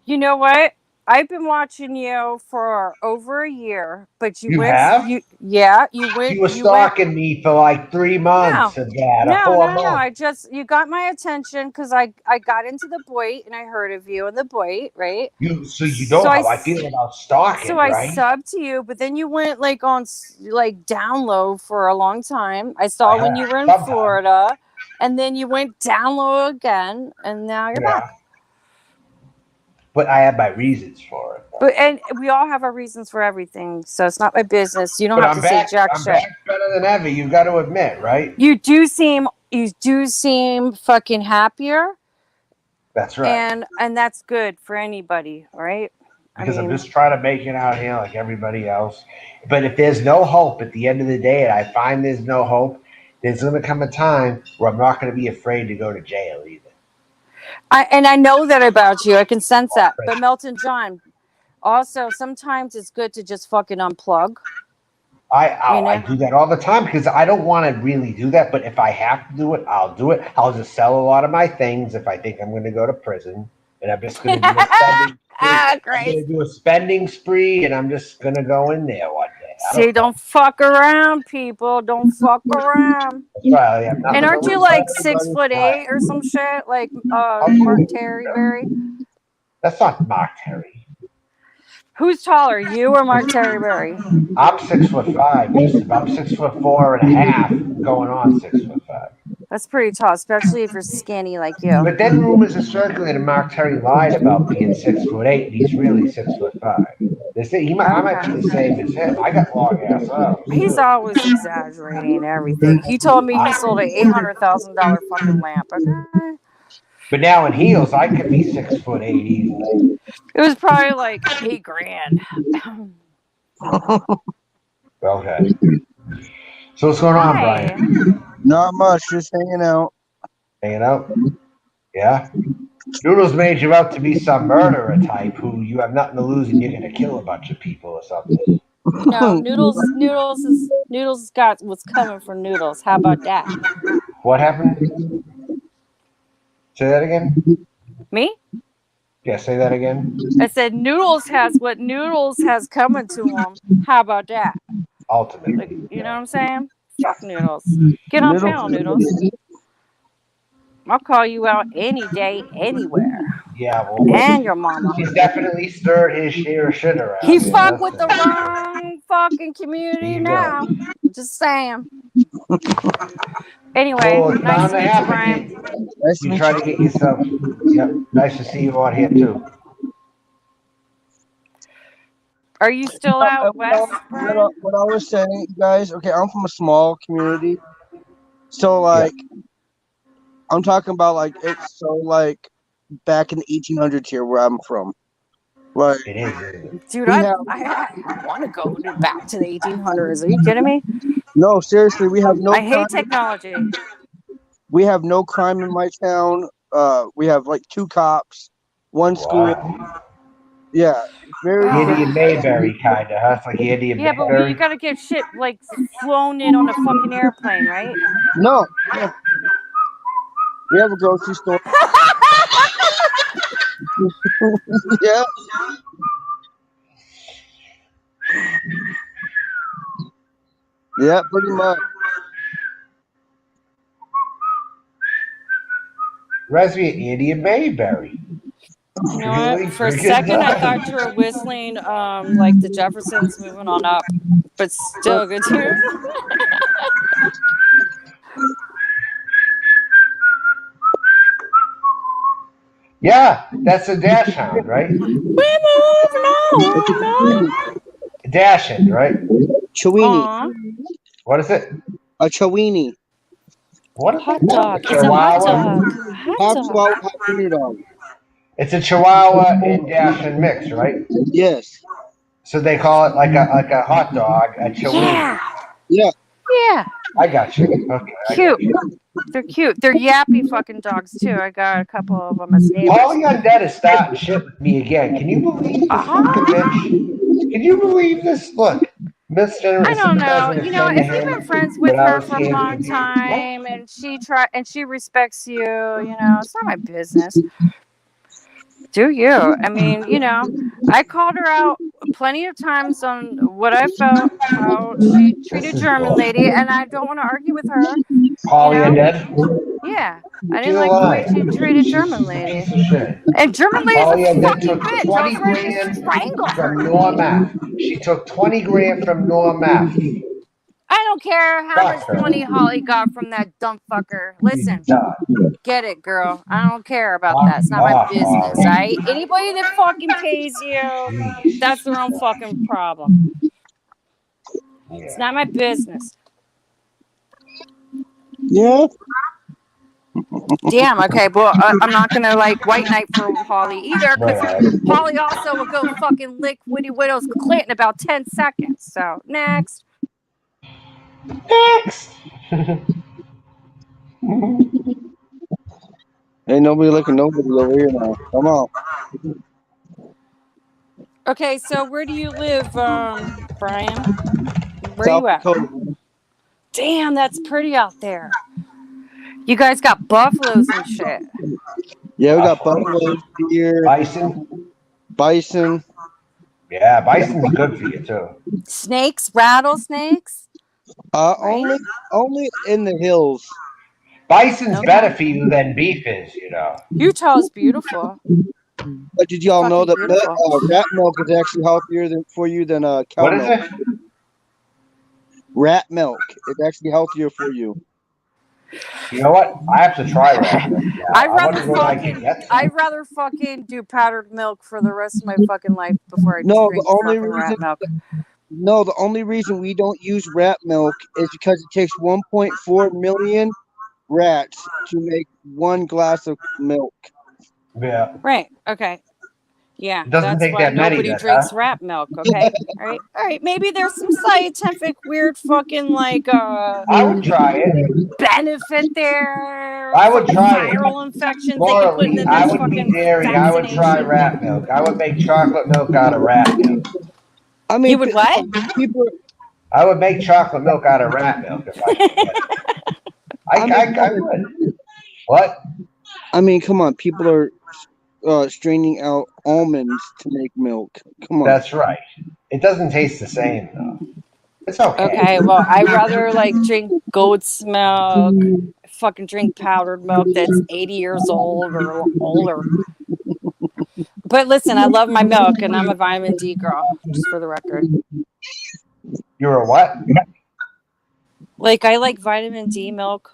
You know what? I've been watching you for over a year, but You have? you were stalking me for like 3 months of that, or 4 months. I just you got my attention because I got into the Boit and I heard of you in the Boit, right? So you know how I feel about stalking, So I right? subbed to you, but then you went like on like down low for a long time. I saw when you were in Florida, and then you went down low again, and now you're back. But I have my reasons for it. And we all have our reasons for everything, so it's not my business. You don't have to say jack shit. I'm back better better than ever. You got to admit, right? You do seem fucking happier, That's right. and that's good for anybody, right? Because I'm just trying to make it out here like everybody else. But if there's no hope at the end of the day, and I find there's no hope, there's going to come a time where I'm not going to be afraid to go to jail either. I know that about you. I can sense that. But Melton John, also sometimes it's good to just fucking unplug. I do that all the time because I don't want to really do that. But if I have to do it, I'll do it. I'll just sell a lot of my things if I think I'm going to go to prison, and I'm just going to do a spending. I'm going to do a spending spree, and I'm just going to go in there one day. See, don't fuck around, people. Don't fuck around. That's right. And aren't you like 6'8" or some shit like Mark Terryberry? That's not Mark Terry. Who's taller, you or Mark Terryberry? I'm 6'5". I'm 6'4.5", going on 6'5". That's pretty tall, especially if you're skinny like you. But then rumors are circulating. Mark Terry lied about being 6'8", and he's really 6'5". They say I might be the same as him. I got long ass arms. He's always exaggerating everything. He told me he sold an $800,000 fucking lamp. Okay. But now in heels, I could be 6'8" easily. It was probably like $8,000. Okay. So what's going on, Brian? Not much, just hanging out. Hanging out? Yeah? Noodles made you out to be some murderer type who you have nothing to lose and you're going to kill a bunch of people or something. No, Noodles got what's coming for Noodles. How about that? What happened? Say that again? Me? Yeah, say that again. I said Noodles has what Noodles has coming to him. How about that? Ultimately. Like, you know what I'm saying? Fuck Noodles. Get on panel, Noodles. I'll call you out any day, anywhere. Yeah, well. And your mama. He's definitely stirred his share of shit around. He fucked with the wrong fucking community now. Just saying. Anyway, nice to meet you, Brian. Nice to You meet try you. to get yourself. Yep. Nice to see you out here too. Are you still out west, Brian? What I was saying, guys, okay, I'm from a small community. So, like, I'm talking about, like, it's so, like, back in the 1800s here where I'm from. Like, It is. Dude, I want to go back to the 1800s. Are you kidding me? No, seriously, we have no I hate technology. We have no crime in my town. We have, like, 2 cops, 1 school. Wow. Yeah, very. Indian Mayberry, kind of, huh? It's like Indian Yeah, but Mayberry. you gotta get shit like flown in on a fucking airplane, right? No. We have a grocery store. Yeah. Yeah, pretty much. Resby, Indian Mayberry. You know what? For a second, I thought you were whistling like the Jeffersons moving on up, but still good tune. Yeah, that's a dash hound, right? We move no. Dashing, right? Chowini. What is it? A chowini. What is Hot it? dog. It's a hot dog. Hot dog. Half dog. It's a Chihuahua and Dachshund mix, right? Yes. So they call it like a hot dog, a Chihuahua. Yeah. Yeah. I got you. Okay. Cute. They're cute. They're yappy fucking dogs too. I got a couple of them as neighbors. Paulie Undead is starting shit with me again. Can you believe this fucking bitch? Can you believe this? Look, Misgendering. I don't know. You know, if you've been friends with her for a long time and she respects you, you know, it's not my business. Do you? I mean, you know, I called her out plenty of times on what I felt, how she treated German lady, and I don't want to argue with her. Paulie Undead? Yeah. I didn't like the way she treated German lady. And German lady's a fucking bitch. I was ready to strangle her. From Normath. She took 20 grand from Normath. I don't care how much money Holly got from that dumb fucker. Listen, get it, girl. I don't care about that. It's not my business, right? Anybody that fucking pays you, that's their own fucking problem. It's not my business. Yeah. Damn. Okay. Well, I'm not gonna like white knight for Holly either, because Right. Holly also will go fucking lick Witty Widow's clit in about 10 seconds. So next. Next. Ain't nobody looking nobody over here now. Come on. Okay. So where do you live, Brian? Where South you at? Dakota. Damn, that's pretty out there. You guys got buffaloes and shit. Yeah, we got buffaloes, deer, bison. Yeah, bison's good for you too. Snakes, rattlesnakes. Right? Only in the hills. Bison's Okay. better for you than beef is, you know. Utah's beautiful. But did y'all know Fucking that beautiful. rat milk is actually healthier for you than cow What is milk? it? Rat milk is actually healthier for you. You know what? I have to try rat milk. Yeah, I'd I rather wonder where I can get some. I'd rather fucking do powdered milk for the rest of my fucking life before I No, drink the only fucking reason. rat milk. No, the only reason we don't use rat milk is because it takes 1.4 million rats to make 1 glass of milk. Yeah. Right. Okay. Yeah, It doesn't that's take why that many nobody then, drinks huh? rat milk. Okay. All right. Maybe there's some scientific weird fucking like I would try it. benefit there. I would Fucking try it. viral infections they can put in Morally, the I next would be fucking dairy. I would try vaccination. rat milk. I would make chocolate milk out of rat milk. I mean, You would what? People. I would make chocolate milk out of rat milk if I could get it. I would. What? I mean, come on. People are straining out almonds to make milk. Come on. That's right. It doesn't taste the same though. It's okay. Okay, well, I'd rather like drink goat's milk, fucking drink powdered milk that's 80 years old or older. But listen, I love my milk and I'm a vitamin D girl, just for the record. You're a what? Like, I like vitamin D milk.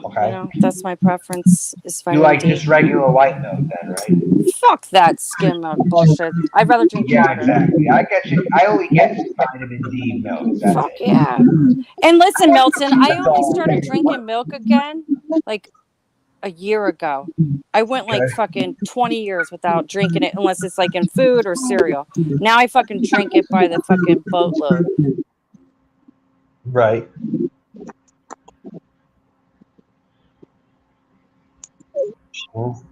Okay. You know, that's my preference. Is You vitamin like D. just regular white milk then, right? Fuck that skim milk bullshit. I'd rather drink Yeah, water. exactly. I get you. I only get vitamin D milk. That's Fuck it. yeah. And listen, Milton, I only started drinking milk again like a year ago. I went like Okay. fucking 20 years without drinking it unless it's like in food or cereal. Now I fucking drink it by the fucking boatload. Right. Well,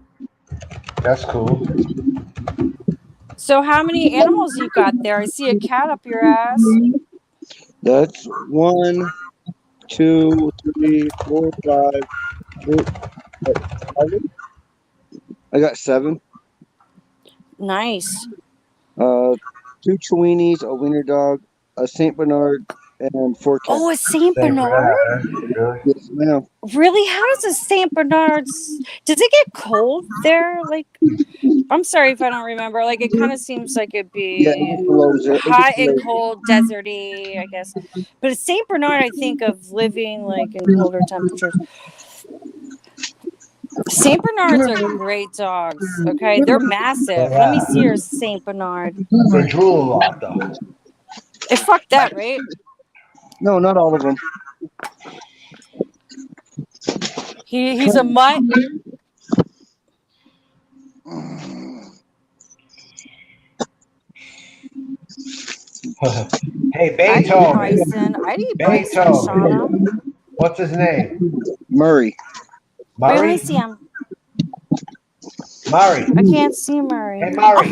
that's cool. So how many animals you got there? I see a cat up your ass. That's 1, 2, 3, 4, 5, 6, 7. I got 7. Nice. 2 Chihuahuas, a wiener dog, a Saint Bernard, and 4 cats. Oh, a Saint Bernard? Really? Yes, ma'am. Really? How does a Saint Bernard's? Does it get cold there? Like, I'm sorry if I don't remember. Like, it kind of seems like it'd Yeah, be it blows it. hot and cold, deserty, I guess. But a Saint Bernard, I think of living like in colder temperatures. Saint Bernards are great dogs. Okay, they're massive. Let me see your Saint Bernard. They drool a lot though. Hey, fuck that, right? No, not all of them. He's a mutt. Hey, I eat Beethoven. bison. I eat bison, Beethoven. Shauna. What's his name? Murray. Wait, let me Murray? see him. Murray. I can't see Murray. Hey, Murray.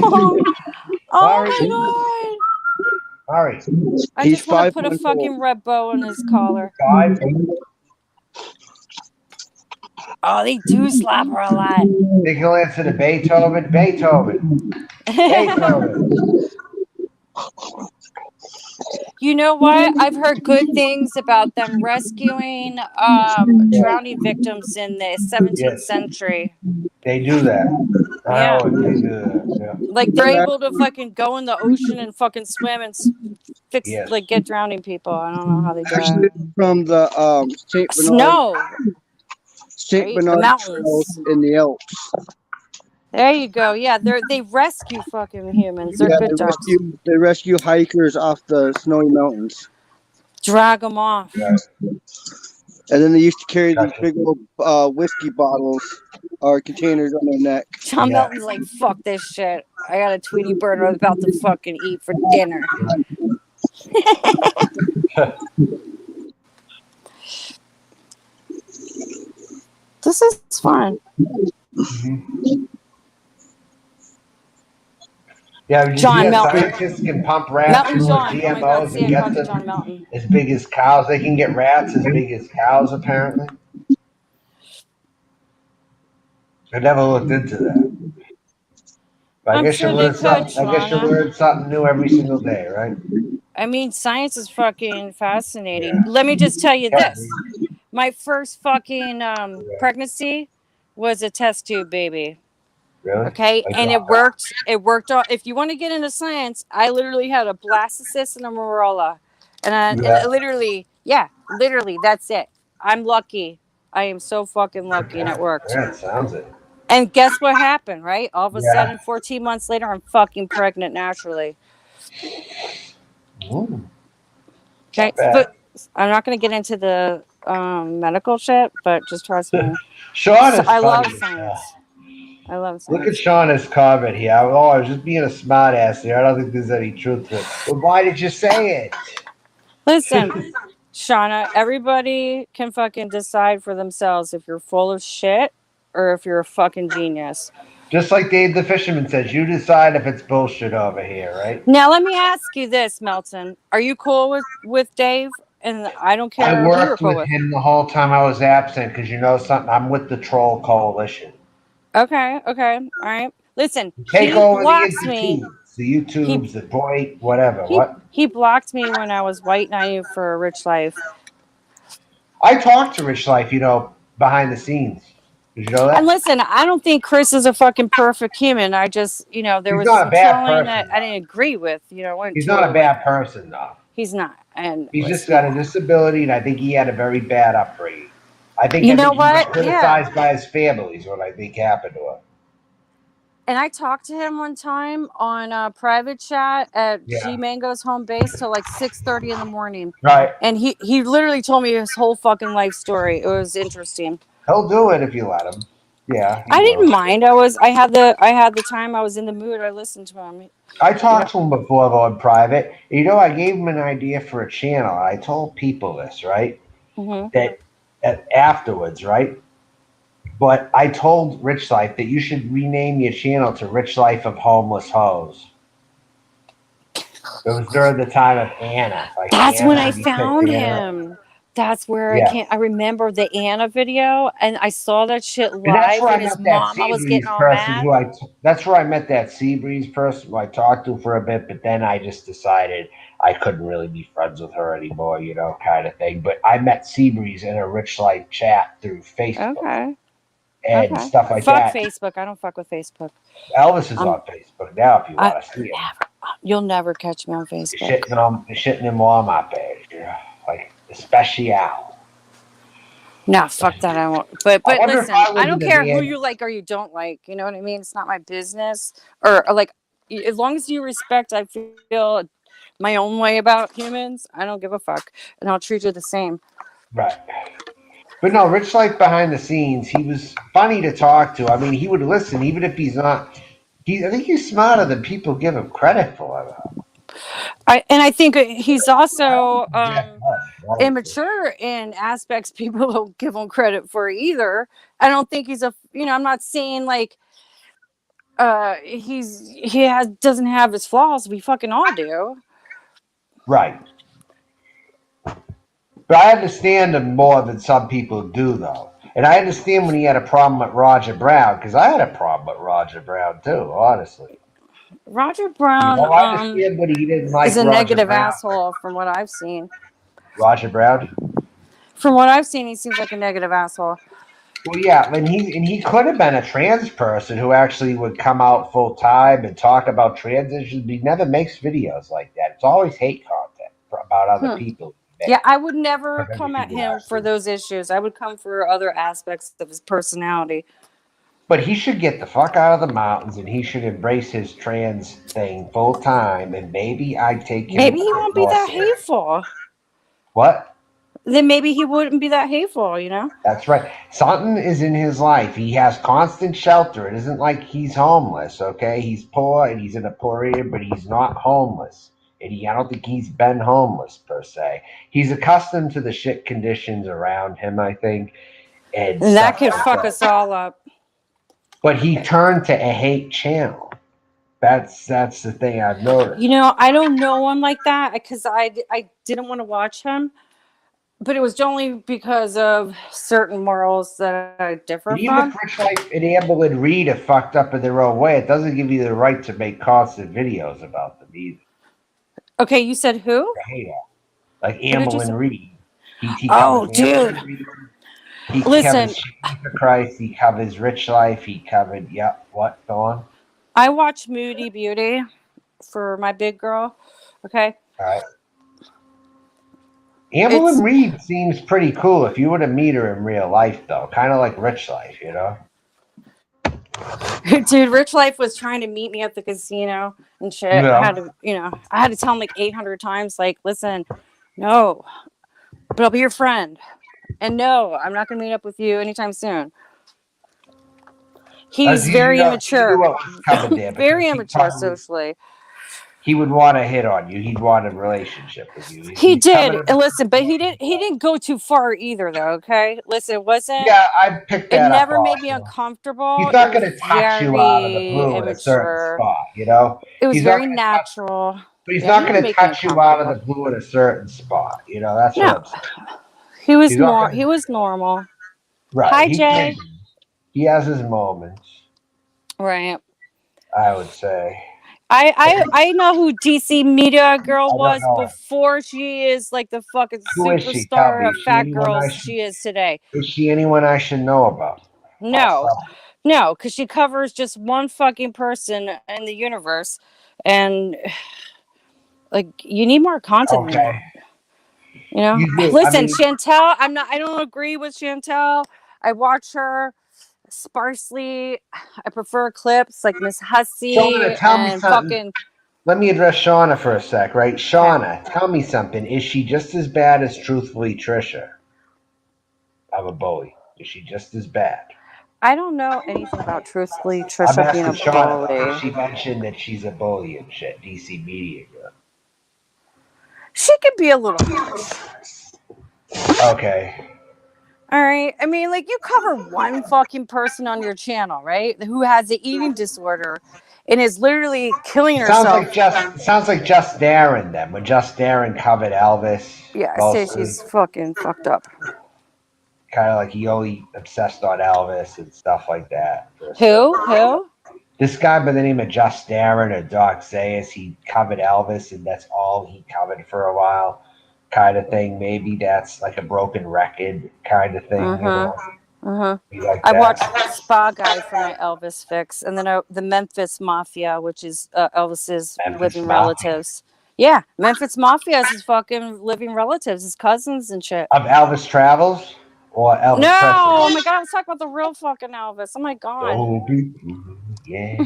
Oh Murray. my Murray. god! I He's just want to 5 put a months fucking old. red bow on his collar. 5. Oh, they do slap her a lot. Think he'll answer to Beethoven? Beethoven. Beethoven. You know what? I've heard good things about them rescuing drowning victims in the 17th Yes. century. They do that. Yeah. Oh, they do that. Yeah. Like they're able to fucking go in the ocean and fucking swim and fix Yes. like get drowning people. I don't know how they do Actually, it. from the Saint Bernard, Snow. Saint right? The Bernard mountains. Trails in the Alps. There you go. Yeah, they rescue fucking humans. They're Yeah, good dogs. they rescue hikers off the snowy mountains. Drag them off. Yeah. And then they used to carry these Gotcha. big old whiskey bottles or containers on their neck. John Yeah. Melton's like, fuck this shit. I got a Tweety bird I'm about to fucking eat for dinner. This is fun. Mhm. Yeah, did you John see that Melton. scientists can pump rats Melton full of John. Oh my God, GMOs see, and I get called you them John Melton. as big as cows? They can get rats as big as cows, apparently. I never looked into that. But I I'm guess you sure they learn could, something. I guess you Shauna. learn something new every single day, right? I mean, science is fucking fascinating. Yeah. Let me just tell you Yeah. this. My first fucking pregnancy was a test tube baby. Really? Okay, Like and it that. worked. It worked. If you want to get into science, I literally had a blastocyst and a marilla, and Yeah. literally, yeah, literally, that's it. I'm lucky. I am so fucking lucky, and it worked. Yeah, it sounds it. And guess what happened? Right, all of a Yeah. sudden, 14 months later, I'm fucking pregnant naturally. Ooh, Okay, not bad. but I'm not going to get into the medical shit, but just trust me. Sean is I funny. love as science. I love Look at science. Sean as comment here. Oh, I was just being a smart ass there. I don't think there's any truth to it. But why did you say Listen, it? Shauna, everybody can fucking decide for themselves if you're full of shit or if you're a fucking genius. Just like Dave the Fisherman says, you decide if it's bullshit over here, right? Now, let me ask you this, Melton. Are you cool with Dave? And I don't I care who you're worked cool with with. him the whole time I was absent because you know something. I'm with the Troll Coalition. Okay, all right. Listen, Take he over the blocks me. YouTubes, the boy, whatever. What? He blocked me when I was white naive for a rich life. I talked to Rich Life, behind the scenes. Did you know that? And listen, I don't think Chris is a fucking perfect human. I just, there He's was not a some bad trolling person, that I though. didn't agree with. I went He's to not a like, bad person, though. he's not. And He's just listen, got a disability, and I think he had a very bad upbringing. I think you know he was what? Yeah. criticized by his family is what I think happened to him. And I talked to him one time on a private chat at Yeah. G Mango's home base till like 6:30 in the morning. Right. And he literally told me his whole fucking life story. It was interesting. He'll do it if you let him. Yeah. I didn't mind. I had the time. I was in the mood. I listened to him. I talked to him before, though, in private. I gave him an idea for a channel. I told people this, right? Mm-hmm. That afterwards, right? But I told Rich Life that you should rename your channel to Rich Life of Homeless Hoes. It was during the time of Anna. That's Anna, when I you picked found Anna. him. That's where Yeah. I remember the Anna video, and I saw that shit And that's live where I with his met that mom. I was Seabreeze getting all person mad. that's where I met that Seabreeze person who I talked to for a bit, but then I just decided I couldn't really be friends with her anymore, kind of thing. But I met Seabreeze in a Rich Life chat through Facebook Okay. and stuff like Fuck that. Facebook. I don't fuck with Facebook. Elvis is on Facebook now if you want to see him. You'll never catch me on Facebook. Shitting in Walmart page, like especial. No, fuck that. I won't. But wonder if listen, I was I don't in the care who band. you like or you don't like. You know what I mean? It's not my business. Or like, as long as you respect, I feel my own way about humans. I don't give a fuck, and I'll treat you the same. Right. But no, Rich Life behind the scenes, he was funny to talk to. I mean, he would listen, even if he's not. I think he's smarter than people give him credit for. I think he's also Yeah, immature in aspects people don't give him credit for either. I don't think he's I'm not saying like doesn't have his flaws. We fucking all do. Right. But I understand him more than some people do, though. And I understand when he had a problem with Roger Brown, because I had a problem with Roger Brown, too, honestly. Roger Brown I understand what he didn't like is a Roger negative Brown. asshole from what I've seen. Roger Brown? From what I've seen, he seems like a negative asshole. Well, yeah, and he could have been a trans person who actually would come out full time and talk about transitions, but he never makes videos like that. It's always hate content about other people. Yeah, I would never come at him for those issues. I would come for other aspects of his personality. But he should get the fuck out of the mountains and he should embrace his trans thing full time, and maybe I'd take him. Maybe he won't be that hateful. What? then maybe he wouldn't be that hateful, you know? That's right. Something is in his life. He has constant shelter. It isn't like he's homeless, okay? He's poor and he's in a poor area, but he's not homeless. And I don't think he's been homeless per se. He's accustomed to the shit conditions around him, I think, and And that stuff could like fuck that. us all up. But he turned to a hate channel. That's the thing I've noticed. You know, I don't know him like that because I didn't want to watch him, but it was only because of certain morals that I differ And even from. if Rich Life and Amber and Reed are fucked up in their own way, it doesn't give you the right to make constant videos about them either. Okay, you said who? I hate that. Like did you Amber say? and Reed. He Oh, covers Amber dude. and Reed. He Listen. covers Shady for Christ. He covers Rich Life. He covered, what, go on? I watch Moody Beauty for my big girl. Okay. All right. Amber and Reed seems pretty cool if you were to meet her in real life, though. Kind of like Rich Life, you know? Dude, Rich Life was trying to meet me at the casino and shit. Yeah. I had to tell him like 800 times, like, listen, no, but I'll be your friend. And no, I'm not going to meet up with you anytime soon. He's very immature. Very immature socially. He would want to hit on you. He'd want a relationship with you. He did. And listen, but he didn't go too far either, though. Okay, listen, it wasn't. Yeah, I picked that up. It up. never made me uncomfortable. He's not going to touch you out of the blue at a certain spot, you know. It was very natural. But he's not going to touch you out of the blue at a certain spot, you know. That's what I'm saying. He was normal. Right. Hi, Jay. He has his moments. Right. I would say. I know who DC Media Girl was before she is like the fucking superstar of fat girls she is today. Is she anyone I should know about? No, because she covers just one fucking person in the universe, and like you need more content. Okay. You know, listen, Chantel. I don't agree with Chantel. I watch her sparsely. I prefer clips like Miss Hussey and fucking. Let me address Shauna for a sec, right? Shauna, tell me something. Is she just as bad as Truthfully Trisha? I'm a bully. Is she just as bad? I don't know anything about Truthfully Trisha being a Shauna, bully. she mentioned that she's a bully and shit. DC Media Girl. She could be a little much. Okay. All right. I mean, like you cover one fucking person on your channel, right? Who has an eating disorder and is literally killing herself. Sounds like Just Darren then. When Just Darren covered Elvis. Yeah, I say she's fucking fucked up. Kind of like he only obsessed on Elvis and stuff like that. Who? This guy by the name of Just Darren or Doc Zayas, he covered Elvis and that's all he covered for a while. Kind of thing. Maybe that's like a broken record kind of thing. You know? Like I watched Spa Guy for my Elvis fix, and then the Memphis Mafia, which is Elvis's living relatives. Yeah, Memphis Mafia is his fucking living relatives, his cousins and shit. Of Elvis Travels or Elvis No, Presley? Oh my god, let's talk about the real fucking Elvis. Oh my god. Yeah.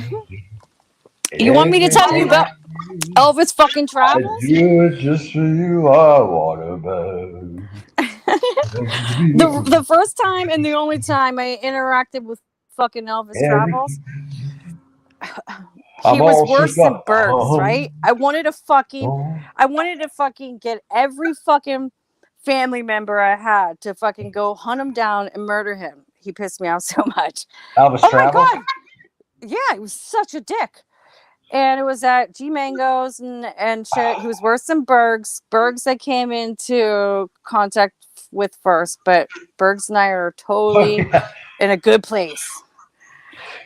You want me to tell you about Elvis fucking Travels? I do it just for you. I want to the first time and the only time I interacted with fucking Elvis Travels, he was worse than Bergs, right? I wanted to fucking get every fucking family member I had to fucking go hunt him down and murder him. He pissed me off so much. Elvis Travels? My god. Yeah, he was such a dick. And it was at G Mango's and shit. He was worse than Bergs. Bergs I came into contact with first, but Bergs and I are totally in a good place.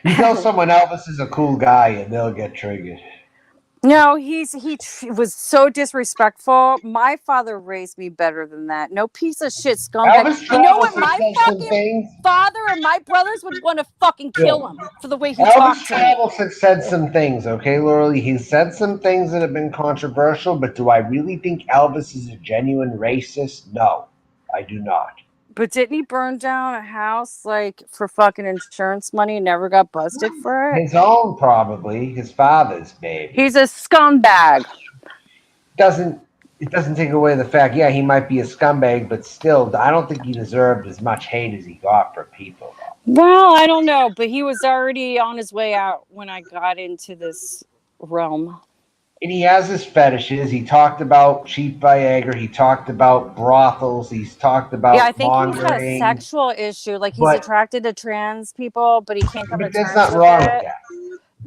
You tell someone Elvis is a cool guy and they'll get triggered. No, he was so disrespectful. My father raised me better than that. No piece of shit scumbag. You know what? My fucking father and my brothers would want to fucking kill him for the way he talked to me. Elvis Travels has said some things, okay, Laurel? He's said some things that have been controversial, but do I really think Elvis is a genuine racist? No, I do not. But didn't he burn down a house like for fucking insurance money and never got busted for it? His own, probably. His father's, maybe. He's a scumbag. Doesn't it doesn't take away the fact, yeah, he might be a scumbag, but still, I don't think he deserved as much hate as he got for people. Well, I don't know, but he was already on his way out when I got into this realm. And he has his fetishes. He talked about cheap Viagra. He talked about brothels. He's talked about Yeah, I think he's got a mongering. sexual issue. Like he's But attracted to trans people, but he can't come to there's terms not with wrong with it. that.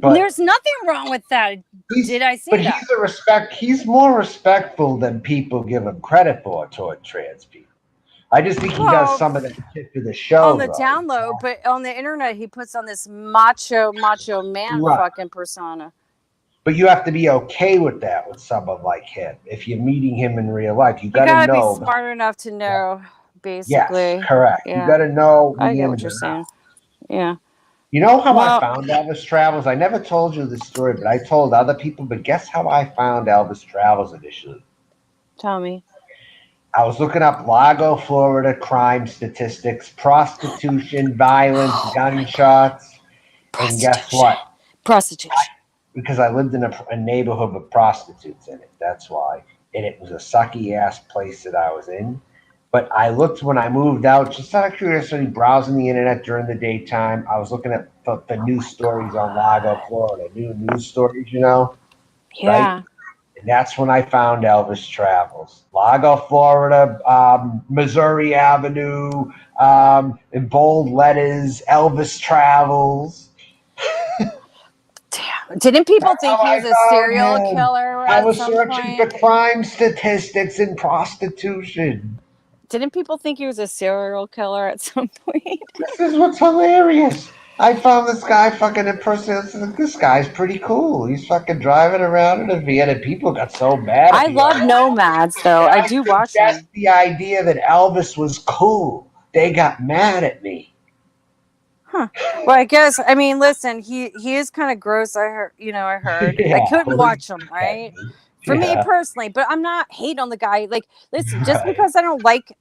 But There's nothing wrong with that. Did I say that? he's more respectful than people give him credit for toward trans people. I just think he does Well, some of that shit for the show. on the though. down low, but on the internet, he puts on this macho man Right. fucking persona. But you have to be okay with that with someone like him. If you're meeting him in real life, you You gotta gotta know. be smart enough to know, basically. Yes, correct. Yeah. You gotta know. I the get what ins you're and saying. outs. Yeah. You know how Well- I found Elvis Travels? I never told you this story, but I told other people. But guess how I found Elvis Travels initially? Tell me. I was looking up Lago, Florida crime statistics, prostitution, violence, gunshots, and guess what? Prostitution. Because I lived in a neighborhood with prostitutes in it. That's why. And it was a sucky ass place that I was in. But I looked when I moved out, just out of curiosity, browsing the internet during the daytime. I was looking at the news stories on Lago, Florida, new news stories, Yeah. right? And that's when I found Elvis Travels. Lago, Florida, Missouri Avenue, in bold letters, Elvis Travels. Damn. Didn't people That's think how he I was a found serial him. killer I at was some searching point? for crime statistics and prostitution. Didn't people think he was a serial killer at some point? This is what's hilarious. I found this guy fucking impersonating. This guy's pretty cool. He's fucking driving around in a van, and people got so mad at I me. love nomads, though. I do watch That's them. the idea that Elvis was cool. They got mad at me. Huh. Well, I guess. I mean, listen. He is kind of gross. I heard. I heard. I couldn't watch him. Right. For me personally, but I'm not hate on the guy. Like, listen, just because I don't like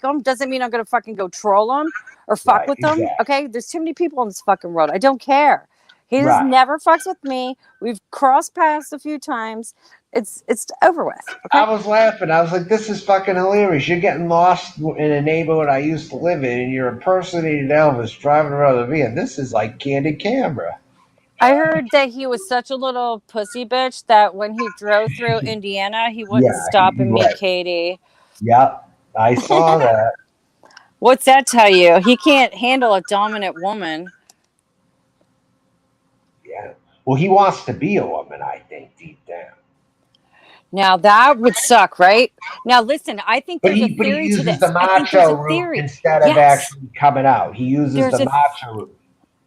him doesn't mean I'm gonna fucking go troll him or fuck with him. Okay, there's too many people in this fucking world. I don't care. He just never fucks with me. We've crossed paths a few times. It's over with. Okay? I was laughing. I was like, "This is fucking hilarious. You're getting lost in a neighborhood I used to live in, and you're impersonating Elvis driving around the van. This is like candid camera." I heard that he was such a little pussy bitch that when he drove through Indiana, he wouldn't stop and meet Katie. Yep, I saw that. What's that tell you? He can't handle a dominant woman. Yeah. Well, he wants to be a woman, I think, deep down. Now that would suck, right? Now listen, I think there's a But he theory to uses this. the I think there's macho a route theory instead of actually coming out. He uses There's the a- macho route.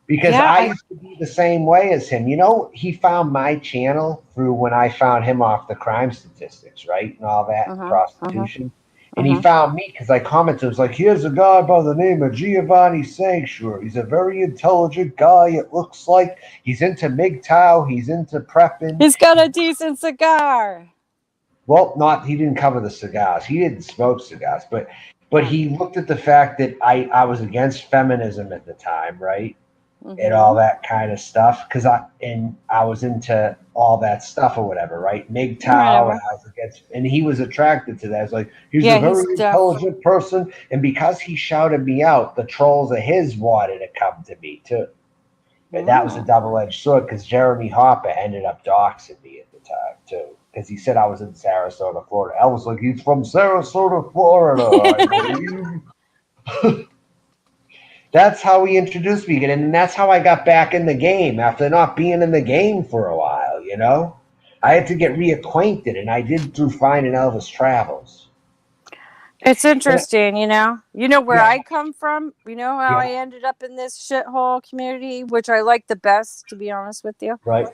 Because Yeah, I used to be the same way as him. He found my channel through when I found him off the crime statistics, right? And all that prostitution. And he found me because I commented, it was like, here's a guy by the name of Giovanni Sanctuary. He's a very intelligent guy, it looks like. He's into MGTOW. He's into prepping. He's got a decent cigar. Well, he didn't cover the cigars. He didn't smoke cigars. But he looked at the fact that I was against feminism at the time, right? And all that kind of stuff, because I was into all that stuff or whatever, right? MGTOW, and I was against, and he was attracted to that. It's like he's a very intelligent person, and because he shouted me out, the trolls of his wanted to come to me too, and that was a double-edged sword because Jeremy Hopper ended up doxing me at the time too, because he said I was in Sarasota, Florida. I was like, he's from Sarasota, Florida, I believe. That's how he introduced me, and that's how I got back in the game after not being in the game for a while, I had to get reacquainted, and I did through finding Elvis Travels. It's interesting, where I come from, how I ended up in this shithole community, which I like the best, to be honest with you. Right.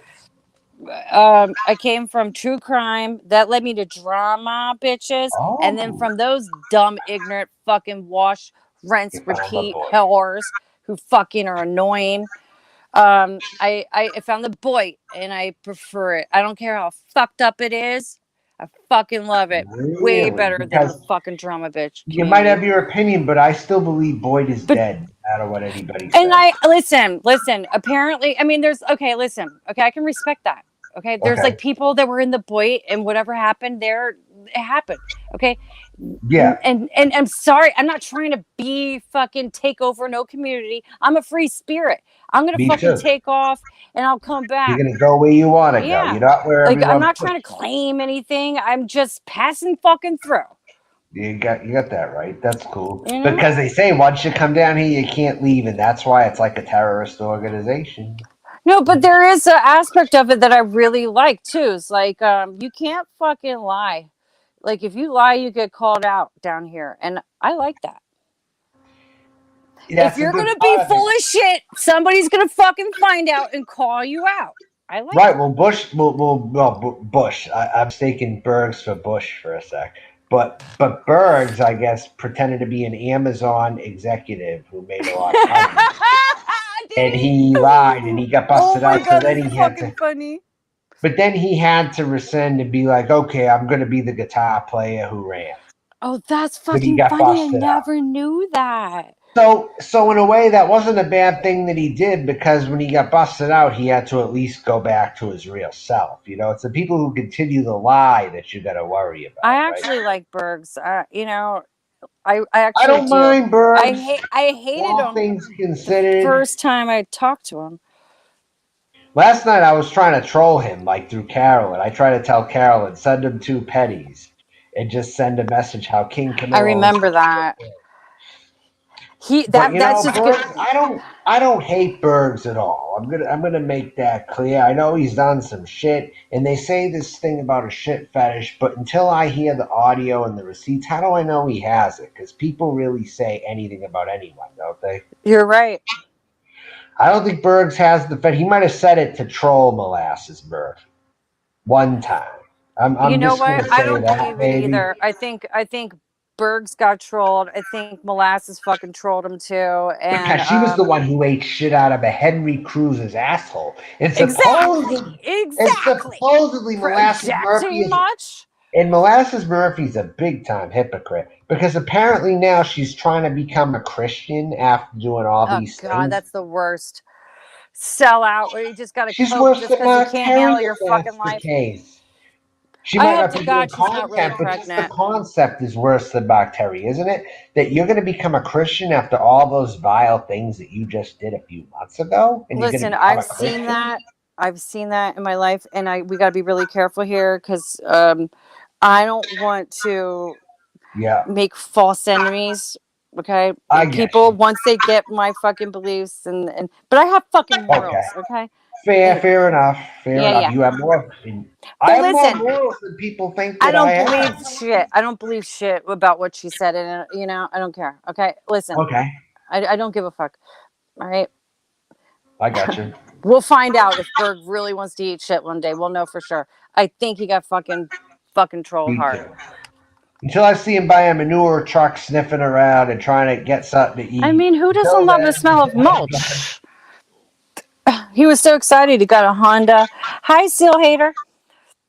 I came from true crime that led me to drama, bitches, and then from those dumb, ignorant, fucking wash, rinse, repeat whores who fucking are annoying. I found the boy, and I prefer it. I don't care how fucked up it is. I fucking love it. Really? Way better than the fucking drama bitch community. You might have your opinion, but I still believe Boyd is dead, no matter what anybody says. And I listen. Apparently, I mean, listen. Okay, I can respect that. Okay, there's like people that were in the Boyd, and whatever happened, they're it happened. Okay. Yeah. And I'm sorry, I'm not trying to be fucking take over no community. I'm a free spirit. I'm gonna Me fucking too. take off and I'll come back. You're gonna go where you want to go. Yeah. You're not where Like I'm everyone not puts trying to claim anything. I'm just passing fucking through. you got that right. That's cool. You know? Because they say once you come down here, you can't leave, and that's why it's like a terrorist organization. No, but there is an aspect of it that I really like too. It's like you can't fucking lie. Like if you lie, you get called out down here, and I like that. That's If you're a good gonna be part of full it. of shit, somebody's gonna fucking find out and call you out. I like Right. that. Well, Bush. I'm mistaking Bergs for Bush for a sec. But Bergs, I guess, pretended to be an Amazon executive who made a lot of money, Did and he lied and he got Oh busted my out. So god, then that's he had fucking to. funny. But then he had to rescind and be like, okay, I'm going to be the guitar player who ran. Oh, that's But he fucking got funny. I busted out. never knew that. So in a way, that wasn't a bad thing that he did, because when he got busted out, he had to at least go back to his real self. You know, it's the people who continue the lie that you got to worry about. I right? actually like Bergs. You know, I I actually don't do. mind Bergs. I hated All him things the considered. first time I talked to him. Last night I was trying to troll him like through Carolyn. I tried to tell Carolyn, send him 2 pennies and just send a message how King Camilo. I remember that. But you know, That's just Bergs, good. I don't hate Bergs at all. I'm gonna make that clear. I know he's done some shit, and they say this thing about a shit fetish, but until I hear the audio and the receipts, how do I know he has it? Because people really say anything about anyone, don't they? You're right. I don't think Bergs has the fetish. He might have said it to troll Molasses Berg one time. I'm You know just gonna what? I say don't that, believe it maybe. either. I think Bergs got trolled. I think Molasses fucking trolled him too. And Because she was the one who ate shit out of a Henry Cruz's asshole. And supposedly Molasses Murphy Projecting is, much? and Molasses Murphy's a big time hypocrite, because apparently now she's trying to become a Christian after doing all Oh these god, things. that's the worst. Sell out where you just gotta She's cope worse just than because you Mark can't Terry handle if your that's fucking the life. case. She I might hope not to be God doing she's not really content, but just the pregnant. concept is worse than Bacteria, isn't it? That you're going to become a Christian after all those vile things that you just did a few months ago, and you're going to Listen, become a I've Christian? seen that. I've seen that in my life, and we got to be really careful here because I don't want to Yeah, make false enemies. Okay, I get people you. once they get my fucking beliefs and but I have fucking Okay, morals. Okay, fair enough. Fair yeah, enough. yeah. You have more. I But have more listen, morals than people think I that I don't believe have. shit. I don't believe shit about what she said, and you know, I don't care. Okay, listen, Okay, I don't give a fuck. All right, I got you. we'll find out if Berg really wants to eat shit one day. We'll know for sure. I think he got fucking trolled Me hard. too. Until I see him buy a manure truck sniffing around and trying to get something to eat. I mean, who doesn't Until love the then, smell of mulch? He was so excited. He got a Honda. Hi, Seal Hater.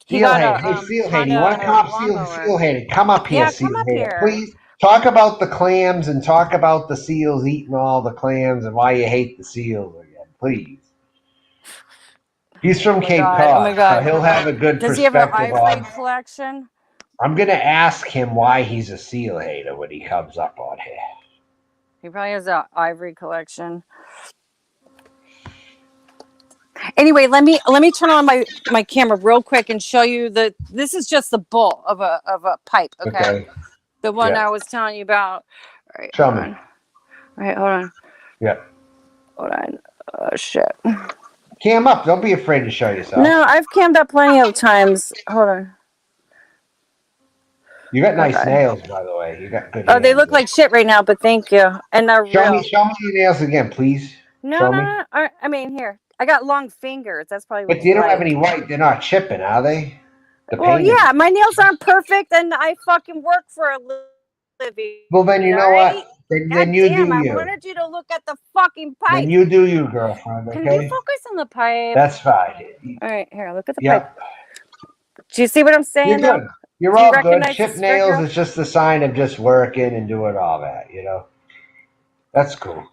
He got Steelhead, a hey Steelhead, you want to come Honda up, lawnmower. Steelhead? Come up here, Yeah, come up Steelhead, here. please. Talk about the clams and talk about the seals eating all the clams and why you hate the seals again, please. He's Oh from my Cape god. Oh my Cod, so god. he'll have a good Does he have an perspective ivory on. collection? I'm gonna ask him why he's a seal hater when he comes up on here. He probably has an ivory collection. Anyway, let me turn on my camera real quick and show you this is just the bowl of a pipe, okay? Okay. The one Yeah. I was telling you about. All right, Show hold me. on. All right, hold on. Yeah. Hold on. Oh shit. Cam up. Don't be afraid to show yourself. No, I've cammed up plenty of times. Hold on. You got nice Okay. nails, by the way. You got good Oh, they hands. look like shit right now, but thank you. And they're real. Show me your nails again, please. No, Show no, me. no. I mean, here. I got long fingers. That's probably But what they you don't have like. any white. They're not chipping, are they? The Well, paint is. yeah, my nails aren't perfect, and I fucking work for a living. Well, then you All know what? right. Then God you damn! do I you. wanted you to look at the fucking Then pipe. you do you, girlfriend. Can you Okay. focus on the pipe? That's fine. All right, here. Look at the pipe. Yep. Do you see what I'm saying? You're Though? good. You're Do you all good. recognize Chip the nails scriggle? is just a sign of just working and doing all that. You know. That's cool.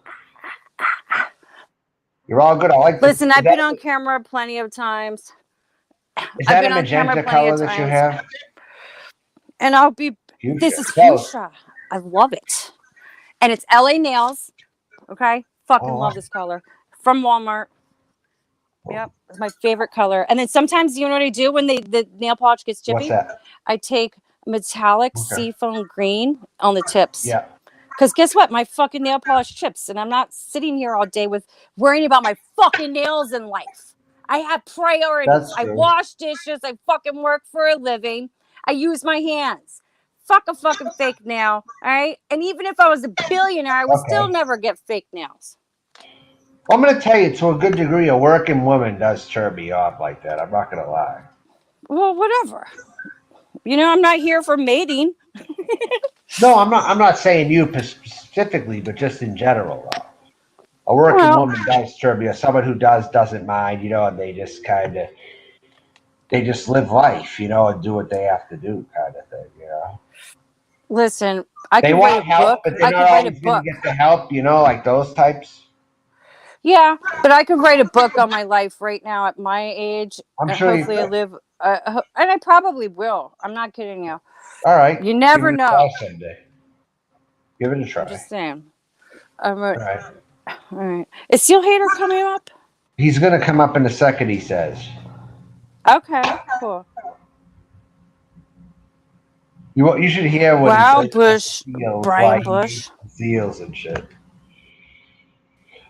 You're all good. I like the. Listen, I've been on camera plenty of times. Is I've that a been on camera magenta plenty color of that you times. have? And I'll be. Fuchsia. This is So, fuchsia. I love it. And it's LA Nails. Okay. Fucking Oh, love this color. From Walmart. Yep. It's my favorite color. And then sometimes, you know what I do when the nail polish gets what's chippy? that? I take metallic Okay. seafoam green on the tips. Yeah. Because guess what? My fucking nail polish chips. And I'm not sitting here all day with worrying about my fucking nails in life. I have priorities. That's I true. wash dishes. I fucking work for a living. I use my hands. Fuck a fucking fake nail. All right. And even if I was a billionaire, I would still Okay. never get fake nails. Well, I'm going to tell you, to a good degree, a working woman does turn me off like that. I'm not going to lie. Well, whatever. You know, I'm not here for mating. No, I'm not. I'm not saying you specifically, but just in general, though. A working Well, woman does turn me off. Someone who doesn't mind, and they just they just live life, and do what they have to do, kind of thing. listen, I They could want write a help, book. but they're I not could write a always going to book. get the help, like those types. Yeah, but I could write a book on my life right now at my age. I'm And sure you hopefully I could. live, and I probably will. I'm not kidding you. All right. You never Give it a try know. someday. Give it a try. I'm just saying. All All right. right. Is Seal Hater coming up? He's going to come up in a second, he says. Okay, cool. You should hear what Wow, he says. Bush, Seals, Brian like Bush. seals and shit.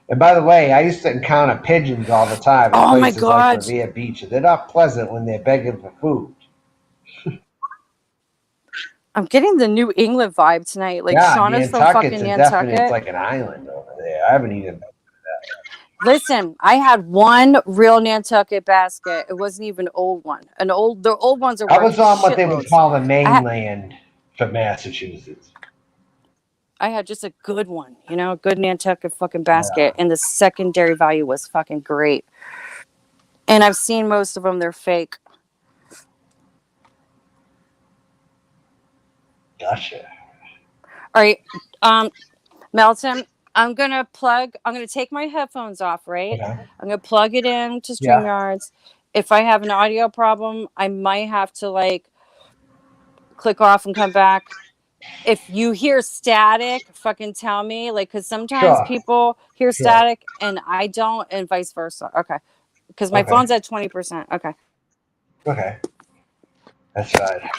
And by the way, I used to encounter pigeons all the time in Oh my places like God. Revere Beach. They're not pleasant when they're begging for food. I'm getting the New England vibe tonight. Like Yeah, Shauna's from fucking Nantucket's a definite. It's Nantucket. like an island over there. I haven't even. Listen, I had one real Nantucket basket. It wasn't even an old one. The old ones are I worth was on what they would shitloads. call the mainland for Massachusetts. I had just a good one, a good Nantucket fucking basket. And the secondary value was fucking great. And I've seen most of them, they're fake. Gotcha. All right. Melton, I'm gonna take my headphones off, right? Okay. I'm gonna plug it in to Yeah. StreamYards. If I have an audio problem, I might have to click off and come back. If you hear static, fucking tell me. Because sometimes Sure. people hear static and I don't, and vice versa. Okay. Because my phone's at 20%. Okay. Okay. That's fine.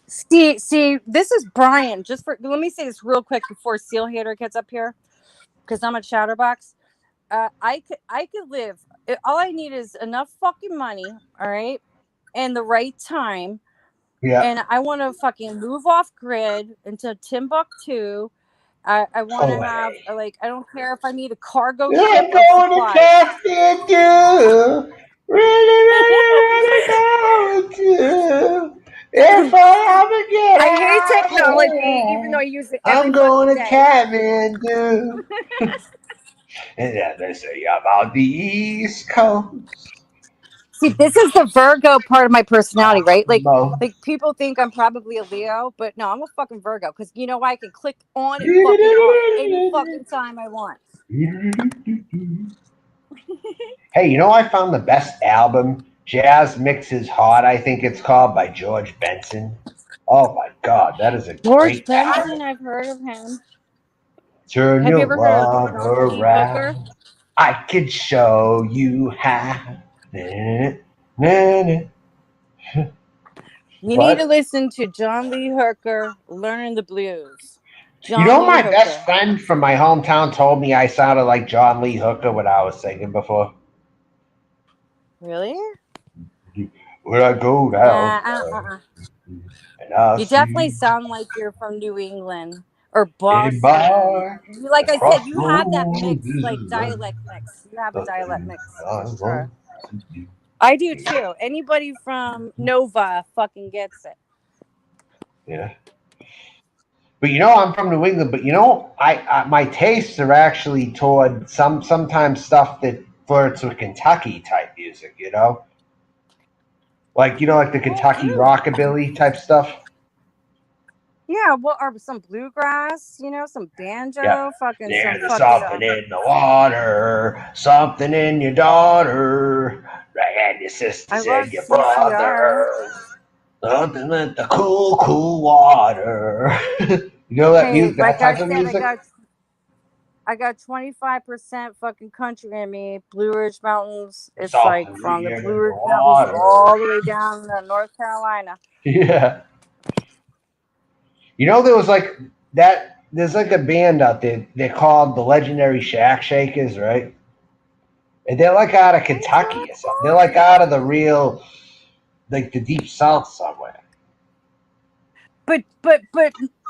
See, this is Brian. Let me say this real quick before Seal Hater gets up here, because I'm a chatterbox. I could live. All I need is enough fucking money, all right, and the right time. Yeah. And I want to fucking move off grid into Timbuktu. I want to have I don't care if I need a cargo ship I'm of going to supplies. Kathmandu. Really going to. If I ever get I hate out technology, here, even though I use it every I'm going to fucking day. Kathmandu. And then they say about the East Coast. See, this is the Virgo part of my personality, right? Like Mo. people think I'm probably a Leo, but no, I'm a fucking Virgo because you know why? I can click on and fucking off any fucking time I want. Hey, I found the best album, Jazz Mixes Hot, I think it's called, by George Benson. Oh my God, that is a George great Benson, album. I've heard of him. Turn Have you your ever heard of love John Lee around. Hooker? I could show you how. Na-na-na. You What? need to listen to John Lee Hooker, Learning the Blues. John Lee My Hooker. best friend from my hometown told me I sounded like John Lee Hooker when I was singing before. Really? When I go down, and I You see definitely sound like you're from New England or a Boston. bar Like I said, you have that mix, crossroads. dialect mix. You have a dialect mix I for sure. want to. I do too. Anybody from Nova fucking gets it. Yeah. But I'm from New England. But I my tastes are actually toward sometimes stuff that flirts with Kentucky type music. Like the Kentucky rockabilly type stuff. Yeah, what are some bluegrass? Some banjo, Yeah. fucking some There's fucking. something in the water, something in your daughter, and your I sisters love and your CCR. brothers. Something in the cool, cool water. You know that Hey, music, that like I type of said, music? I got 25% fucking country in me. Blue Ridge Mountains. It's like Something from the weird Blue in the Ridge Mountains water. all the way down to North Carolina. Yeah. You know, there was like that. There's like a band out there. They're called the Legendary Shack Shakers, right? And they're like out of Kentucky or something. They're like out of the real, like the deep South somewhere. But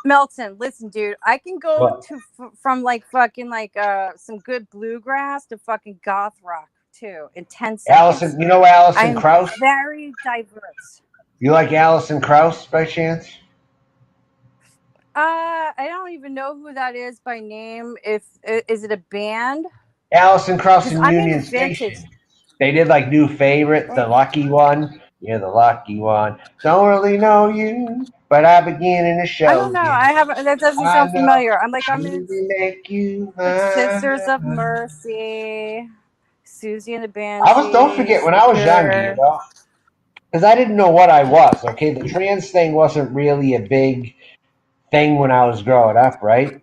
Melton, listen, dude, I can go What? to from like fucking like some good bluegrass to fucking goth rock too in 10 seconds. Allison, you know Allison I'm Krauss? very diverse. You like Allison Krauss by chance? I don't even know who that is by name. If is it a band? Allison Krauss Because and I'm into Union vintage. Station. They did like New Favorite, the lucky one. You're the lucky one. Don't really know you, but I beginning to I show don't know. you. I haven't. That doesn't I sound know familiar. I'm in really make you like mine. Sisters of Mercy, Susie and the Don't forget, Banshees, when The I was younger, you Cure. know, because I didn't know what I was, okay? The trans thing wasn't really a big thing when I was growing up, right?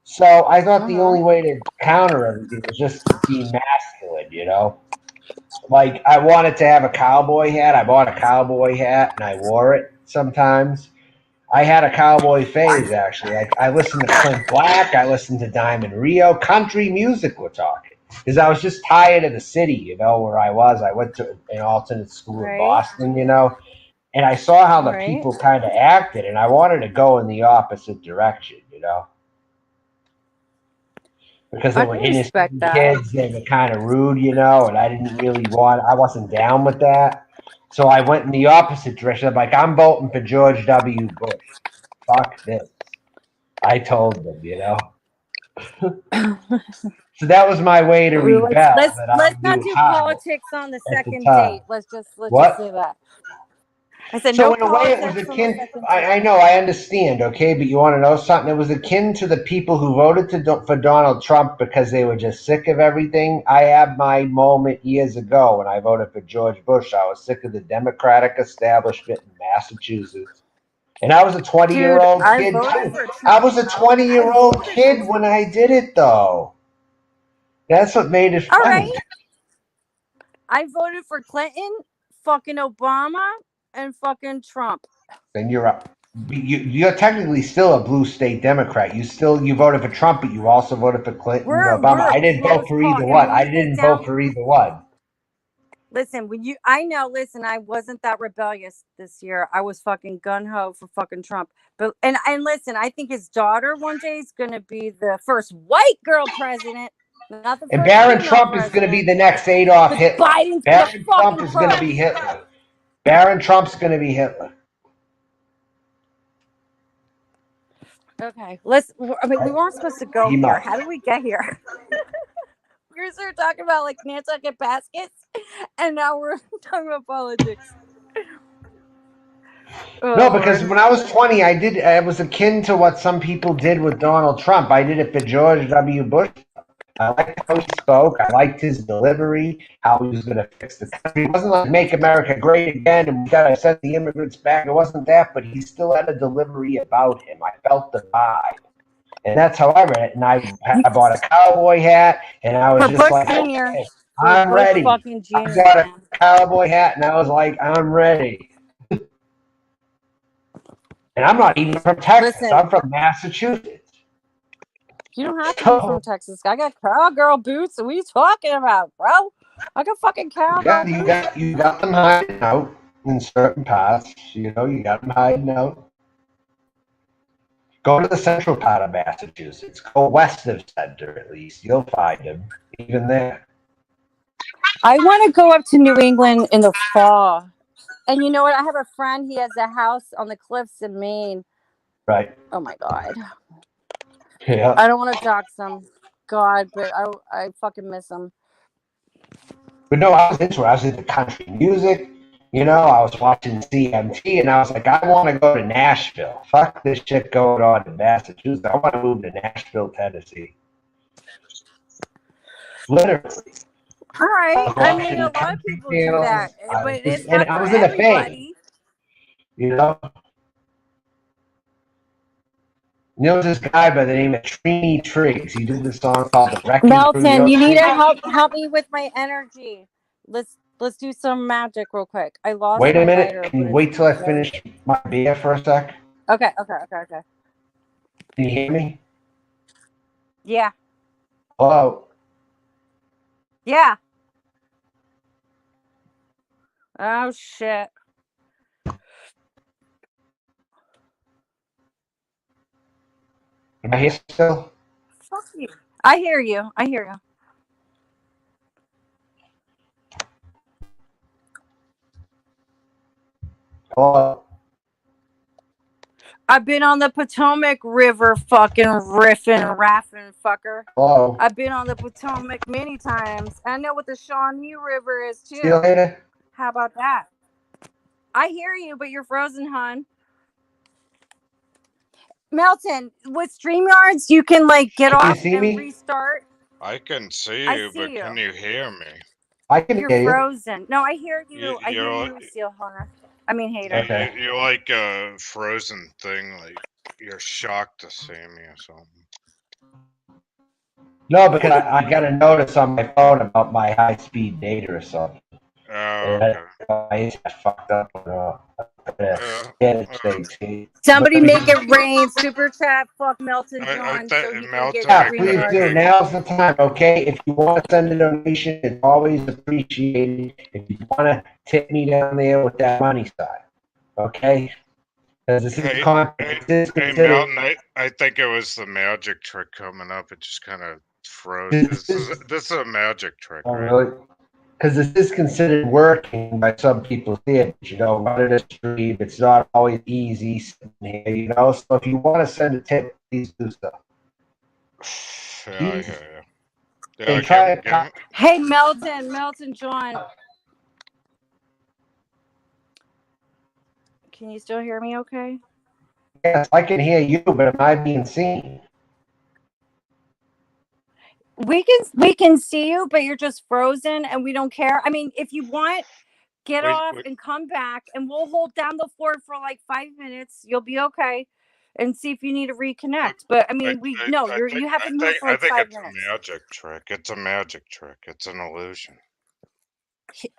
So I thought the only way to counter everything was just be masculine, you know? Like, I wanted to have a cowboy hat. I bought a cowboy hat and I wore it sometimes. I had a cowboy phase, actually. I listened to Clint Black. I listened to Diamond Rio. Country music, we're talking. Because I was just tired of the city, you know, where I was. I went to an alternate school in Right. Boston, you know, and I saw how the Right. people kind of acted, and I wanted to go in the opposite direction, you know, because they I were can innocent respect that. kids. They were kind of rude, you know, and I wasn't down with that. So I went in the opposite direction. I'm like, I'm voting for George W. Bush. Fuck this. I told them, you know. So that was my way to rebel that I Let's not knew do how politics on the at the second time. date. Let's just say What? that. I said So no in a way, it was politics on the akin. second date. I know, I understand, okay, but you want to know something? It was akin to the people who voted for Donald Trump because they were just sick of everything. I had my moment years ago when I voted for George Bush. I was sick of the Democratic establishment in Massachusetts, and I was a 20-year-old Dude, I kid voted too. for I Trump. was a I 20-year-old voted for kid when Trump. I did it, though. That's what made it All funny. right. I voted for Clinton, fucking Obama, and fucking Trump. Then you're up. You're technically still a blue state Democrat. You voted for Trump, but you also voted for Clinton and Obama. We're a I didn't vote close for call. either And one. when I you get didn't down, vote for either one. listen, I wasn't that rebellious this year. I was fucking gun ho for fucking Trump. But and listen, I think his daughter one day is gonna be the first white girl president, not the And first Barron female Trump is going to be president. the next Adolf Because Hitler. Biden's gonna Barron Trump fucking is going to croak. be Hitler. Barron Trump's going to be Hitler. Okay, we weren't supposed to go He here. might. How did we get here? We were sort of talking about like Nantucket baskets, and now we're talking about politics. Oh, No, because Lord. when I was 20, I was akin to what some people did with Donald Trump. I did it for George W. Bush. I liked how he spoke. I liked his delivery, how he was going to fix the country. It wasn't like make America great again and we got to send the immigrants back. It wasn't that, but he still had a delivery about him. I felt the vibe. And that's how I read it. And I bought a cowboy hat, and I was For just Bush like, Jr. okay, For I'm Bush ready. fucking I Jr., got a man. cowboy hat, and I was like, I'm ready. And I'm not even from Texas. Listen, I'm from Massachusetts. you don't have to be from Texas. I got cowgirl boots. What are you talking about, bro? I got fucking cowgirl boots. You got them hiding out in certain parts. You know, you got them hiding out. Go to the central part of Massachusetts. Go west of Center, at least. You'll find them, even there. I want to go up to New England in the fall. And you know what? I have a friend. He has a house on the cliffs in Maine. Right. Oh, my God. Yeah. I don't want to dox him. God, but I fucking miss him. But no, I was into it. I was into country music. You know, I was watching CMT and I was like, I want to go to Nashville. Fuck this shit going on in Massachusetts. I want to move to Nashville, Tennessee. Literally. All right. I I was mean, a watching lot of country people do channels. that, I was but just, it's and not I for was in a phase. everybody. You know? You know this guy by the name of Trini Triggs. He did this song called The Wrecking Crew. Melton, you need to Triggs? help me with my energy. Let's do some magic real quick. I lost Wait a my minute. lighter, Can but you it's wait till I finish my beer for a sec? okay. Can you hear me? Yeah. Hello? Yeah. Oh shit. Am I here still? Fuck you. I hear you. I hear you. Hello? I've been on the Potomac River fucking riffing, raffing, fucker. Hello? I've been on the Potomac many times. I know what the Shawnee River is too. See you later? How about that? I hear you, but you're frozen, hon. Melton, with StreamYards, you can like get Can you off see and me? restart. I can see I you, see but you. can you hear me? I can You're hear you. frozen. No, I hear you. I hear You're you, Steel Hunter. I mean, hater. Okay. you're like a frozen thing, like you're shocked to see me or something. No, because I got a notice on my phone about my high-speed data or something. Oh, And okay. I just got fucked up. Uh, Get it, uh, JT. Somebody make it rain. Super chat. Fuck Melton I John think so he can Melton, get Yeah, please I do. StreamYards. think Now's the time, okay? If you want to send a donation, it's always appreciated. If you want to tip me down there with that money side, okay? Because this is Hey, content. This is hey, considered. Melton, I think it was the magic trick coming up. It just kind of froze. This This is a magic trick, oh, right? really? Because this is considered working by some people here. You know, running a stream, it's not always easy sitting here. You know, so if you want to send a tip, please do so. Yeah, I Please. hear you. And Yeah, try to give, Hey, Melton John. Can you still hear me okay? Yes, I can hear you, but am I being seen? We can see you, but you're just frozen and we don't care. I mean, if you want, get we, off we, and come back and we'll hold down the fort for like 5 minutes. You'll be okay. And see if you need to reconnect. But I mean, you have to move for I like think 5 it's a minutes. magic trick. It's a magic trick. It's an illusion.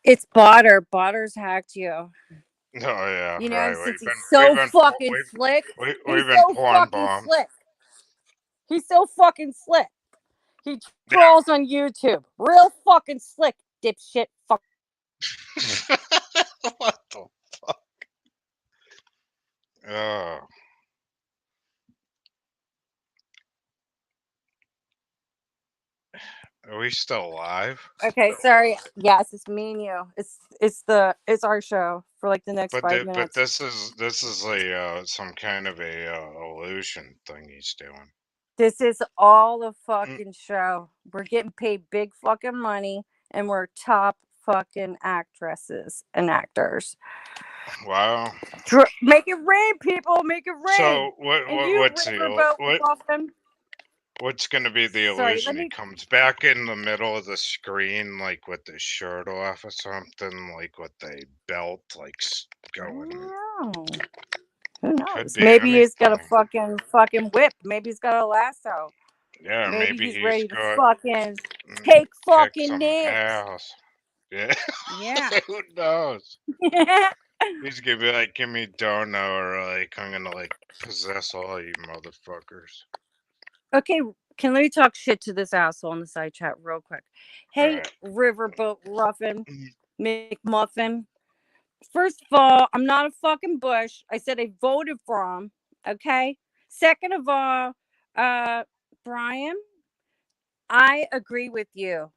It's Botter. Botter's hacked you. Oh yeah, You know, right. since he's so fucking slick. We've He's been so porn fucking bombed. slick. He's so fucking slick. He trolls on YouTube. Real fucking slick, dipshit. Fuck. What the fuck? Oh. Are we still live? Okay, sorry. Yes, it's me and you. It's our show for like the next But 5 minutes. this is a some kind of a illusion thing he's doing. This is all a fucking show. We're getting paid big fucking money, and we're top fucking actresses and actors. Wow. Make it rain, people. Make it rain. So what's going to be the illusion? He comes back in the middle of the screen, like with his shirt off or something, like with a belt, like going. Who knows? Maybe he's got a fucking whip. Maybe he's got a lasso. Yeah, maybe he's ready to got, fucking take fucking names. Ass. Yeah. Yeah. Who knows? He's gonna be like, give me dono, or like, I'm gonna like possess all you motherfuckers. Okay, let me talk shit to this asshole in the side chat real quick. Hey, Riverboat Ruffin, McMuffin. First of all, I'm not a fucking Bush. I said I voted for him. Okay. Second of all, Brian, I agree with you.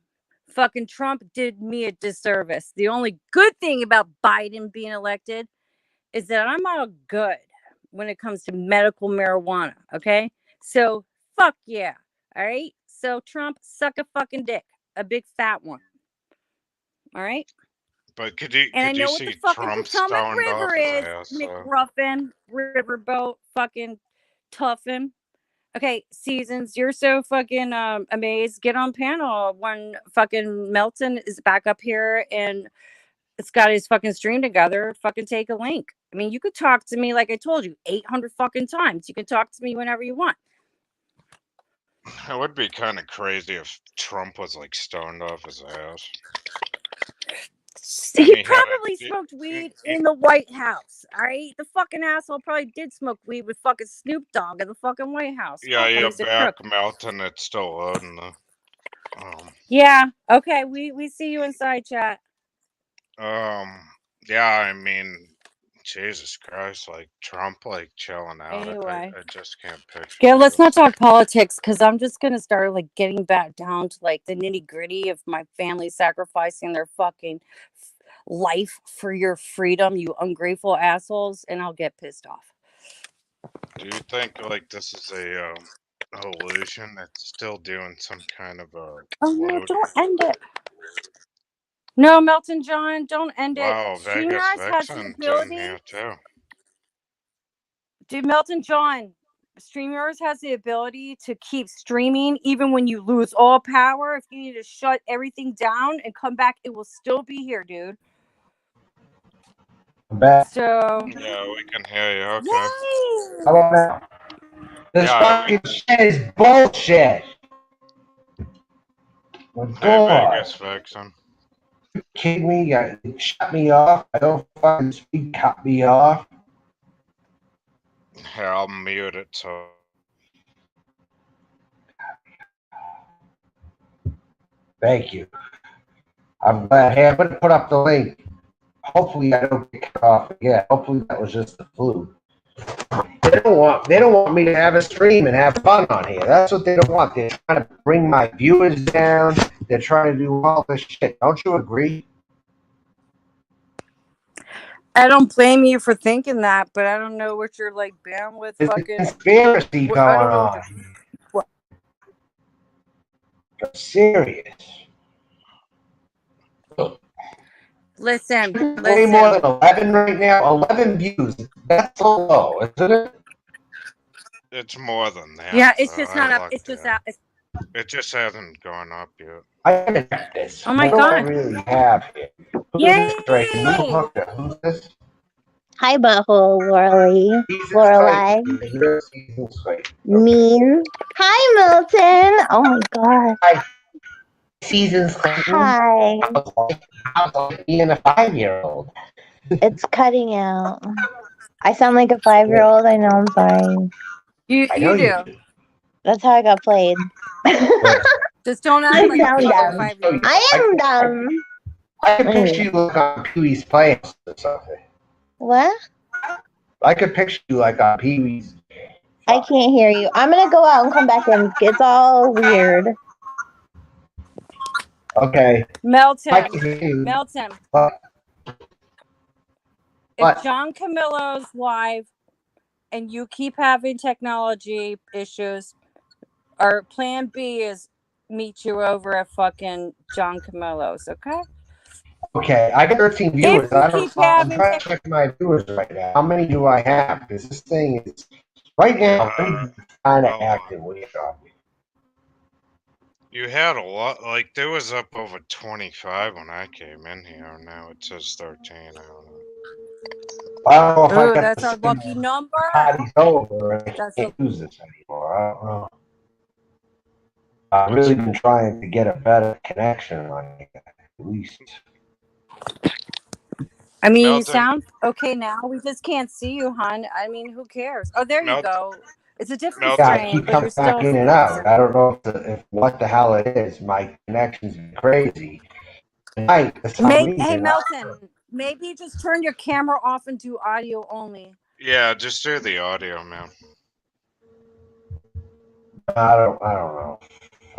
Fucking Trump did me a disservice. The only good thing about Biden being elected is that I'm all good when it comes to medical marijuana. Okay. So fuck yeah. All right. So Trump, suck a fucking dick. A big fat one. All right. But could I you know what the see fucking Trump Potomac stoned off River his is, ass? McRuffin, Riverboat, fucking Tuffin. Okay, Seasons, you're so fucking amazed. Get on panel when fucking Melton is back up here and it's got his fucking stream together. Fucking take a link. I mean, you could talk to me like I told you 800 fucking times. You can talk to me whenever you want. It would be kind of crazy if Trump was like stoned off his ass. And He he had probably smoked weed in the White House. All right, the fucking asshole probably did smoke weed with fucking Snoop Dogg in the fucking White House. Yeah, Fuck, yeah, he's a back crook. Melton. It's still loading though. Yeah. Okay. We see you inside, chat. Yeah. I mean, Jesus Christ, like Trump, like chilling out. Anyway. I just can't picture. Yeah, let's not talk politics because I'm just gonna start like getting back down to like the nitty gritty of my family sacrificing their fucking life for your freedom, you ungrateful assholes, and I'll get pissed off. Do you think like this is a illusion that's still doing some kind of a Oh no, don't end it. No, Melton John, don't end it. Wow, Vegas StreamYard has the Vixen's ability. in here too. Dude, Melton John, StreamYard has the ability to keep streaming even when you lose all power. If you need to shut everything down and come back, it will still be here, dude. Back. So Yeah, we can hear you. Okay. Yay! How about now? This fucking shit is bullshit. My God. Vegas Vixen. You kidding me? You shut me off. I don't fucking speak. Cut me off. Here, I'll mute it so. Thank you. I'm glad. Hey, I'm gonna put up the link. Hopefully, I don't get cut off again. Hopefully, that was just the flu. They don't want me to have a stream and have fun on here. That's what they don't want. They're trying to bring my viewers down. They're trying to do all this shit. Don't you agree? I don't blame you for thinking that, but I don't know what your like bandwidth There's fucking a conspiracy going I don't know on. I'm serious. Listen. Way more than 11 right now. 11 views. That's so low, isn't it? It's more than that. Yeah, it's just not up. It's just out. It just hasn't gone up yet. I haven't checked this. Oh my what God. do I really have here? Who's Yay! this right here? Who's this? Hi, butthole, Lorelai. Mean. Hi, Milton. Oh my God. Hi. Seasons. Hi. How's like being a 5-year-old? It's cutting out. I sound like a 5-year-old. I know. I'm sorry. You do. That's how I got played. Just don't act like sound a dumb. 5-year-old. I am dumb. I could picture you like on Pee-wee's Playhouse or something. What? I could picture you like on Pee-wee's. I can't hear you. I'm gonna go out and come back in. It's all weird. Okay. Melton. What? If John Camillo's live and you keep having technology issues, our plan B is meet you over at fucking John Camillo's, okay? Okay, I got 13 viewers. I'm trying to check my viewers right now. How many do I have? Because this thing is right now kind of acting weird on me. You had a lot. Like there was up over 25 when I came in here. Now it says 13. I don't know. I don't know if I got that's our lucky number. Party's over and I can't use this anymore. I don't know. I've really been trying to get a better connection on it, at least. I mean, you sound okay now. We just can't see you, hon. I mean, who cares? Oh, there you go. It's a different Yeah, I strain, keep but you're coming still back in and out. I don't know if what the hell it is. My connection's crazy. Tonight, for some reason, hey, Melton, maybe just turn your camera off and do audio only. Yeah, just do the audio, man. I don't know.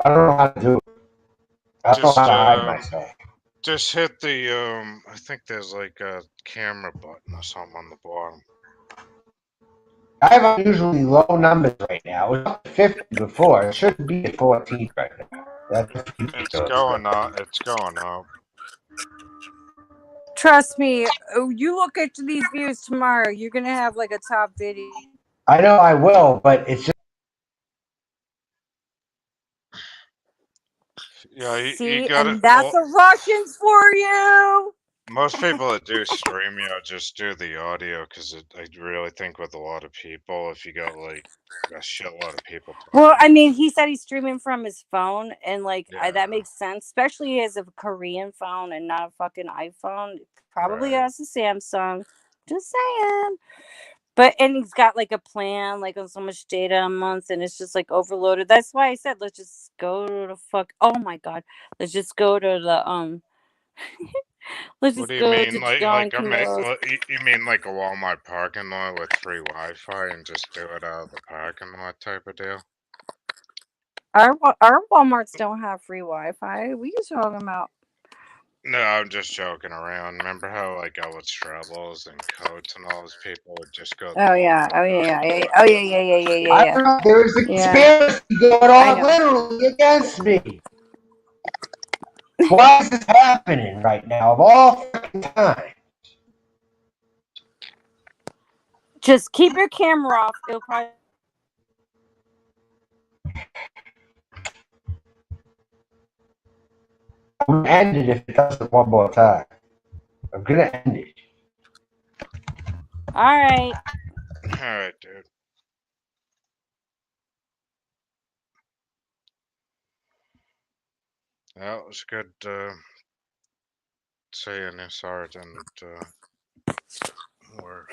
I don't know how to do it. I don't know how to hide myself. Just hit the I think there's like a camera button or something on the bottom. I have unusually low numbers right now. It was up to 50 before. It shouldn't be at 14 right now. It's going up. It's going up. Trust me, you look at these views tomorrow, you're gonna have like a top video. I know I will, but it's just Yeah, you See, got it. and that's the Russians for you. Most people that do StreamYard just do the audio because I really think with a lot of people, if you got like a shitload of people Well, I talking, mean, he said he's streaming from his phone, and like yeah, that makes sense, especially as a Korean phone and not a fucking iPhone. Probably right. has a Samsung. Just saying. But and he's got like a plan, like on so much data a month, and it's just like overloaded. That's why I said let's just go to the fuck. Oh my god, let's just go to the. Let's What just do you go mean? to John Like Camilo's. you mean like a Walmart parking lot with free Wi-Fi and just do it out of the parking lot type of deal? Our WalMarts don't have free Wi-Fi. We just talking about. No, I'm just joking around. Remember how like Elliot Strabbles and Coates and all those people would just go to Oh yeah. Walmart? Oh yeah. Yeah. Oh yeah. Yeah. Yeah. Yeah. Yeah. I Yeah. don't know. There's a Yeah. conspiracy going I on know. literally against me. Why is this happening right now? Of all fucking time. Just keep your camera off. It'll probably. I'm gonna end it if it does it one more time. I'm gonna end it. All right. Alright, dude. Well, it was good seeing you, Sergeant. We're,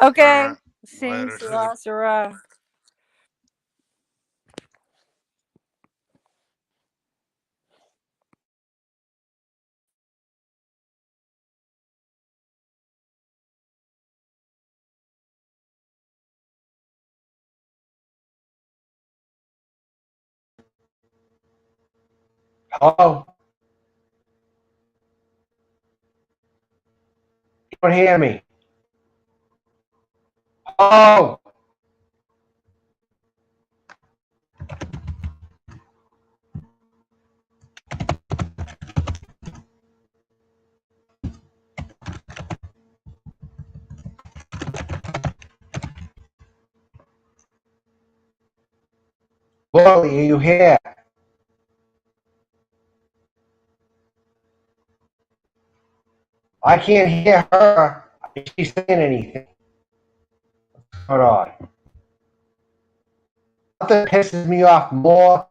Okay. alright. Sing Later, dude. Sarah Sarah. Hello? You don't hear me? Oh! Lily, are you here? I can't hear her if she's saying anything. Hold on. Nothing pisses me off more.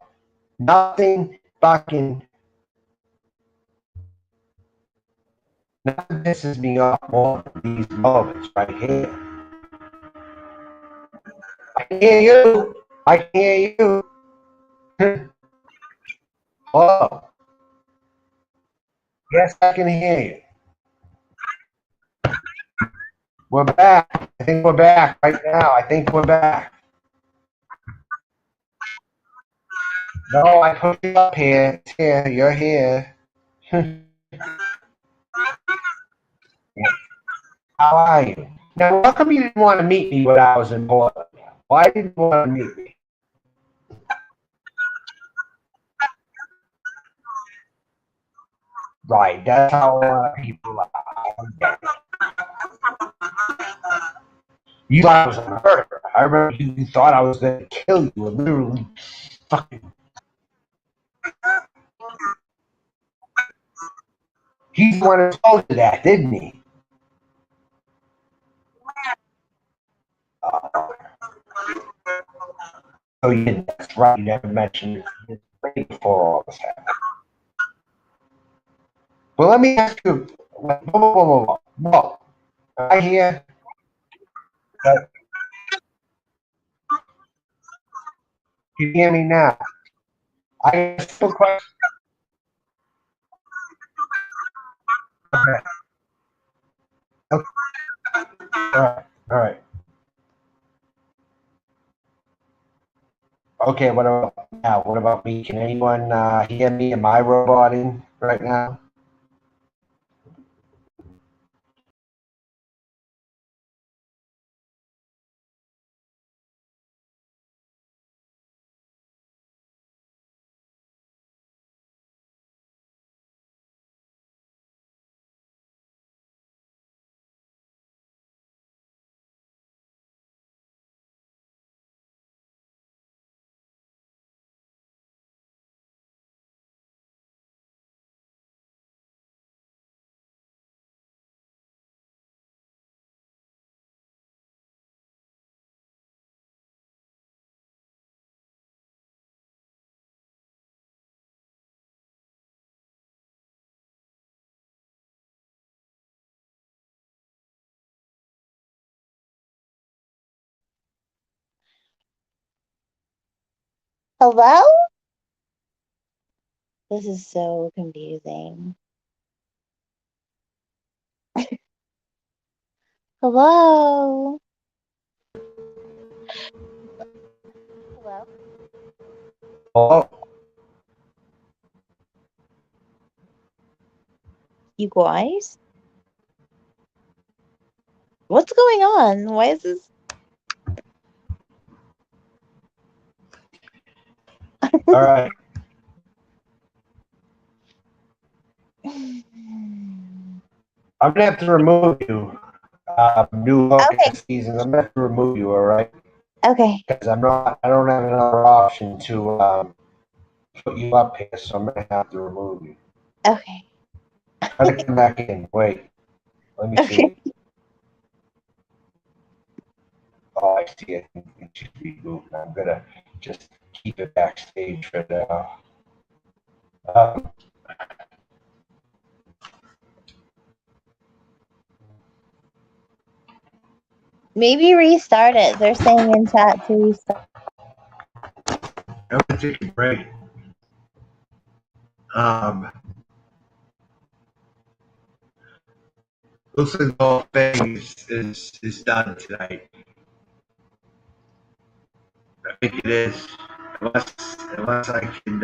Nothing fucking. Nothing pisses me off more than these moments right here. I can hear you. I can hear you. Hello. Yes, I can hear you. We're back. I think we're back right now. I think we're back. No, I put you up here. It's here. You're here. How are you? Now, how come you didn't want to meet me when I was in Portland? Why didn't you want to meet me? Right, that's how a lot of people are. You thought I was a murderer. I remember you thought I was going to kill you. Literally, fucking. He's the one who told you that, didn't he? Oh, you didn't. That's right. You never mentioned it before all this happened. Well, let me ask you. Whoa, whoa, whoa, whoa, whoa. I hear. Can you hear me now? I have a simple question. Okay. Okay. All right. All right. Okay. What about now? What about me? Can anyone hear me? Am I roboting right now? Hello? This is so confusing. Hello? Hello? Oh, You guys? What's going on? Why is this? all right. I'm gonna have to remove you. New hook Okay. season. I'm gonna have to remove you. All right. Okay. Because I'm not. I don't have another option to put you up here, so I'm gonna have to remove you. Okay. Try to come back in. Wait. Let me see. Okay. Oh, I see it. It should be moved. I'm gonna just keep it backstage for now. Maybe restart it. They're saying in chat to restart. I'm gonna take a break. Looks like the whole thing is done tonight. I think it is. Unless I can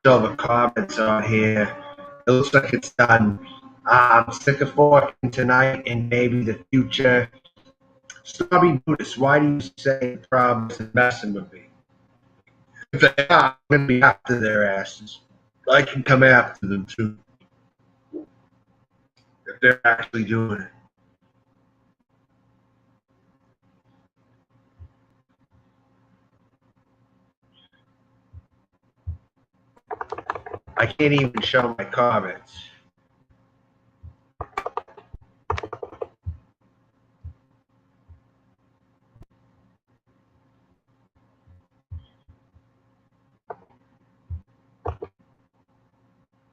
show the comments on here. It looks like it's done. I'm sick of forking tonight and maybe the future. Snobby Buddhist, why do you say problems and messing with me? If they are, I'm going to be after their asses. I can come after them too. If they're actually doing it. I can't even show my comments.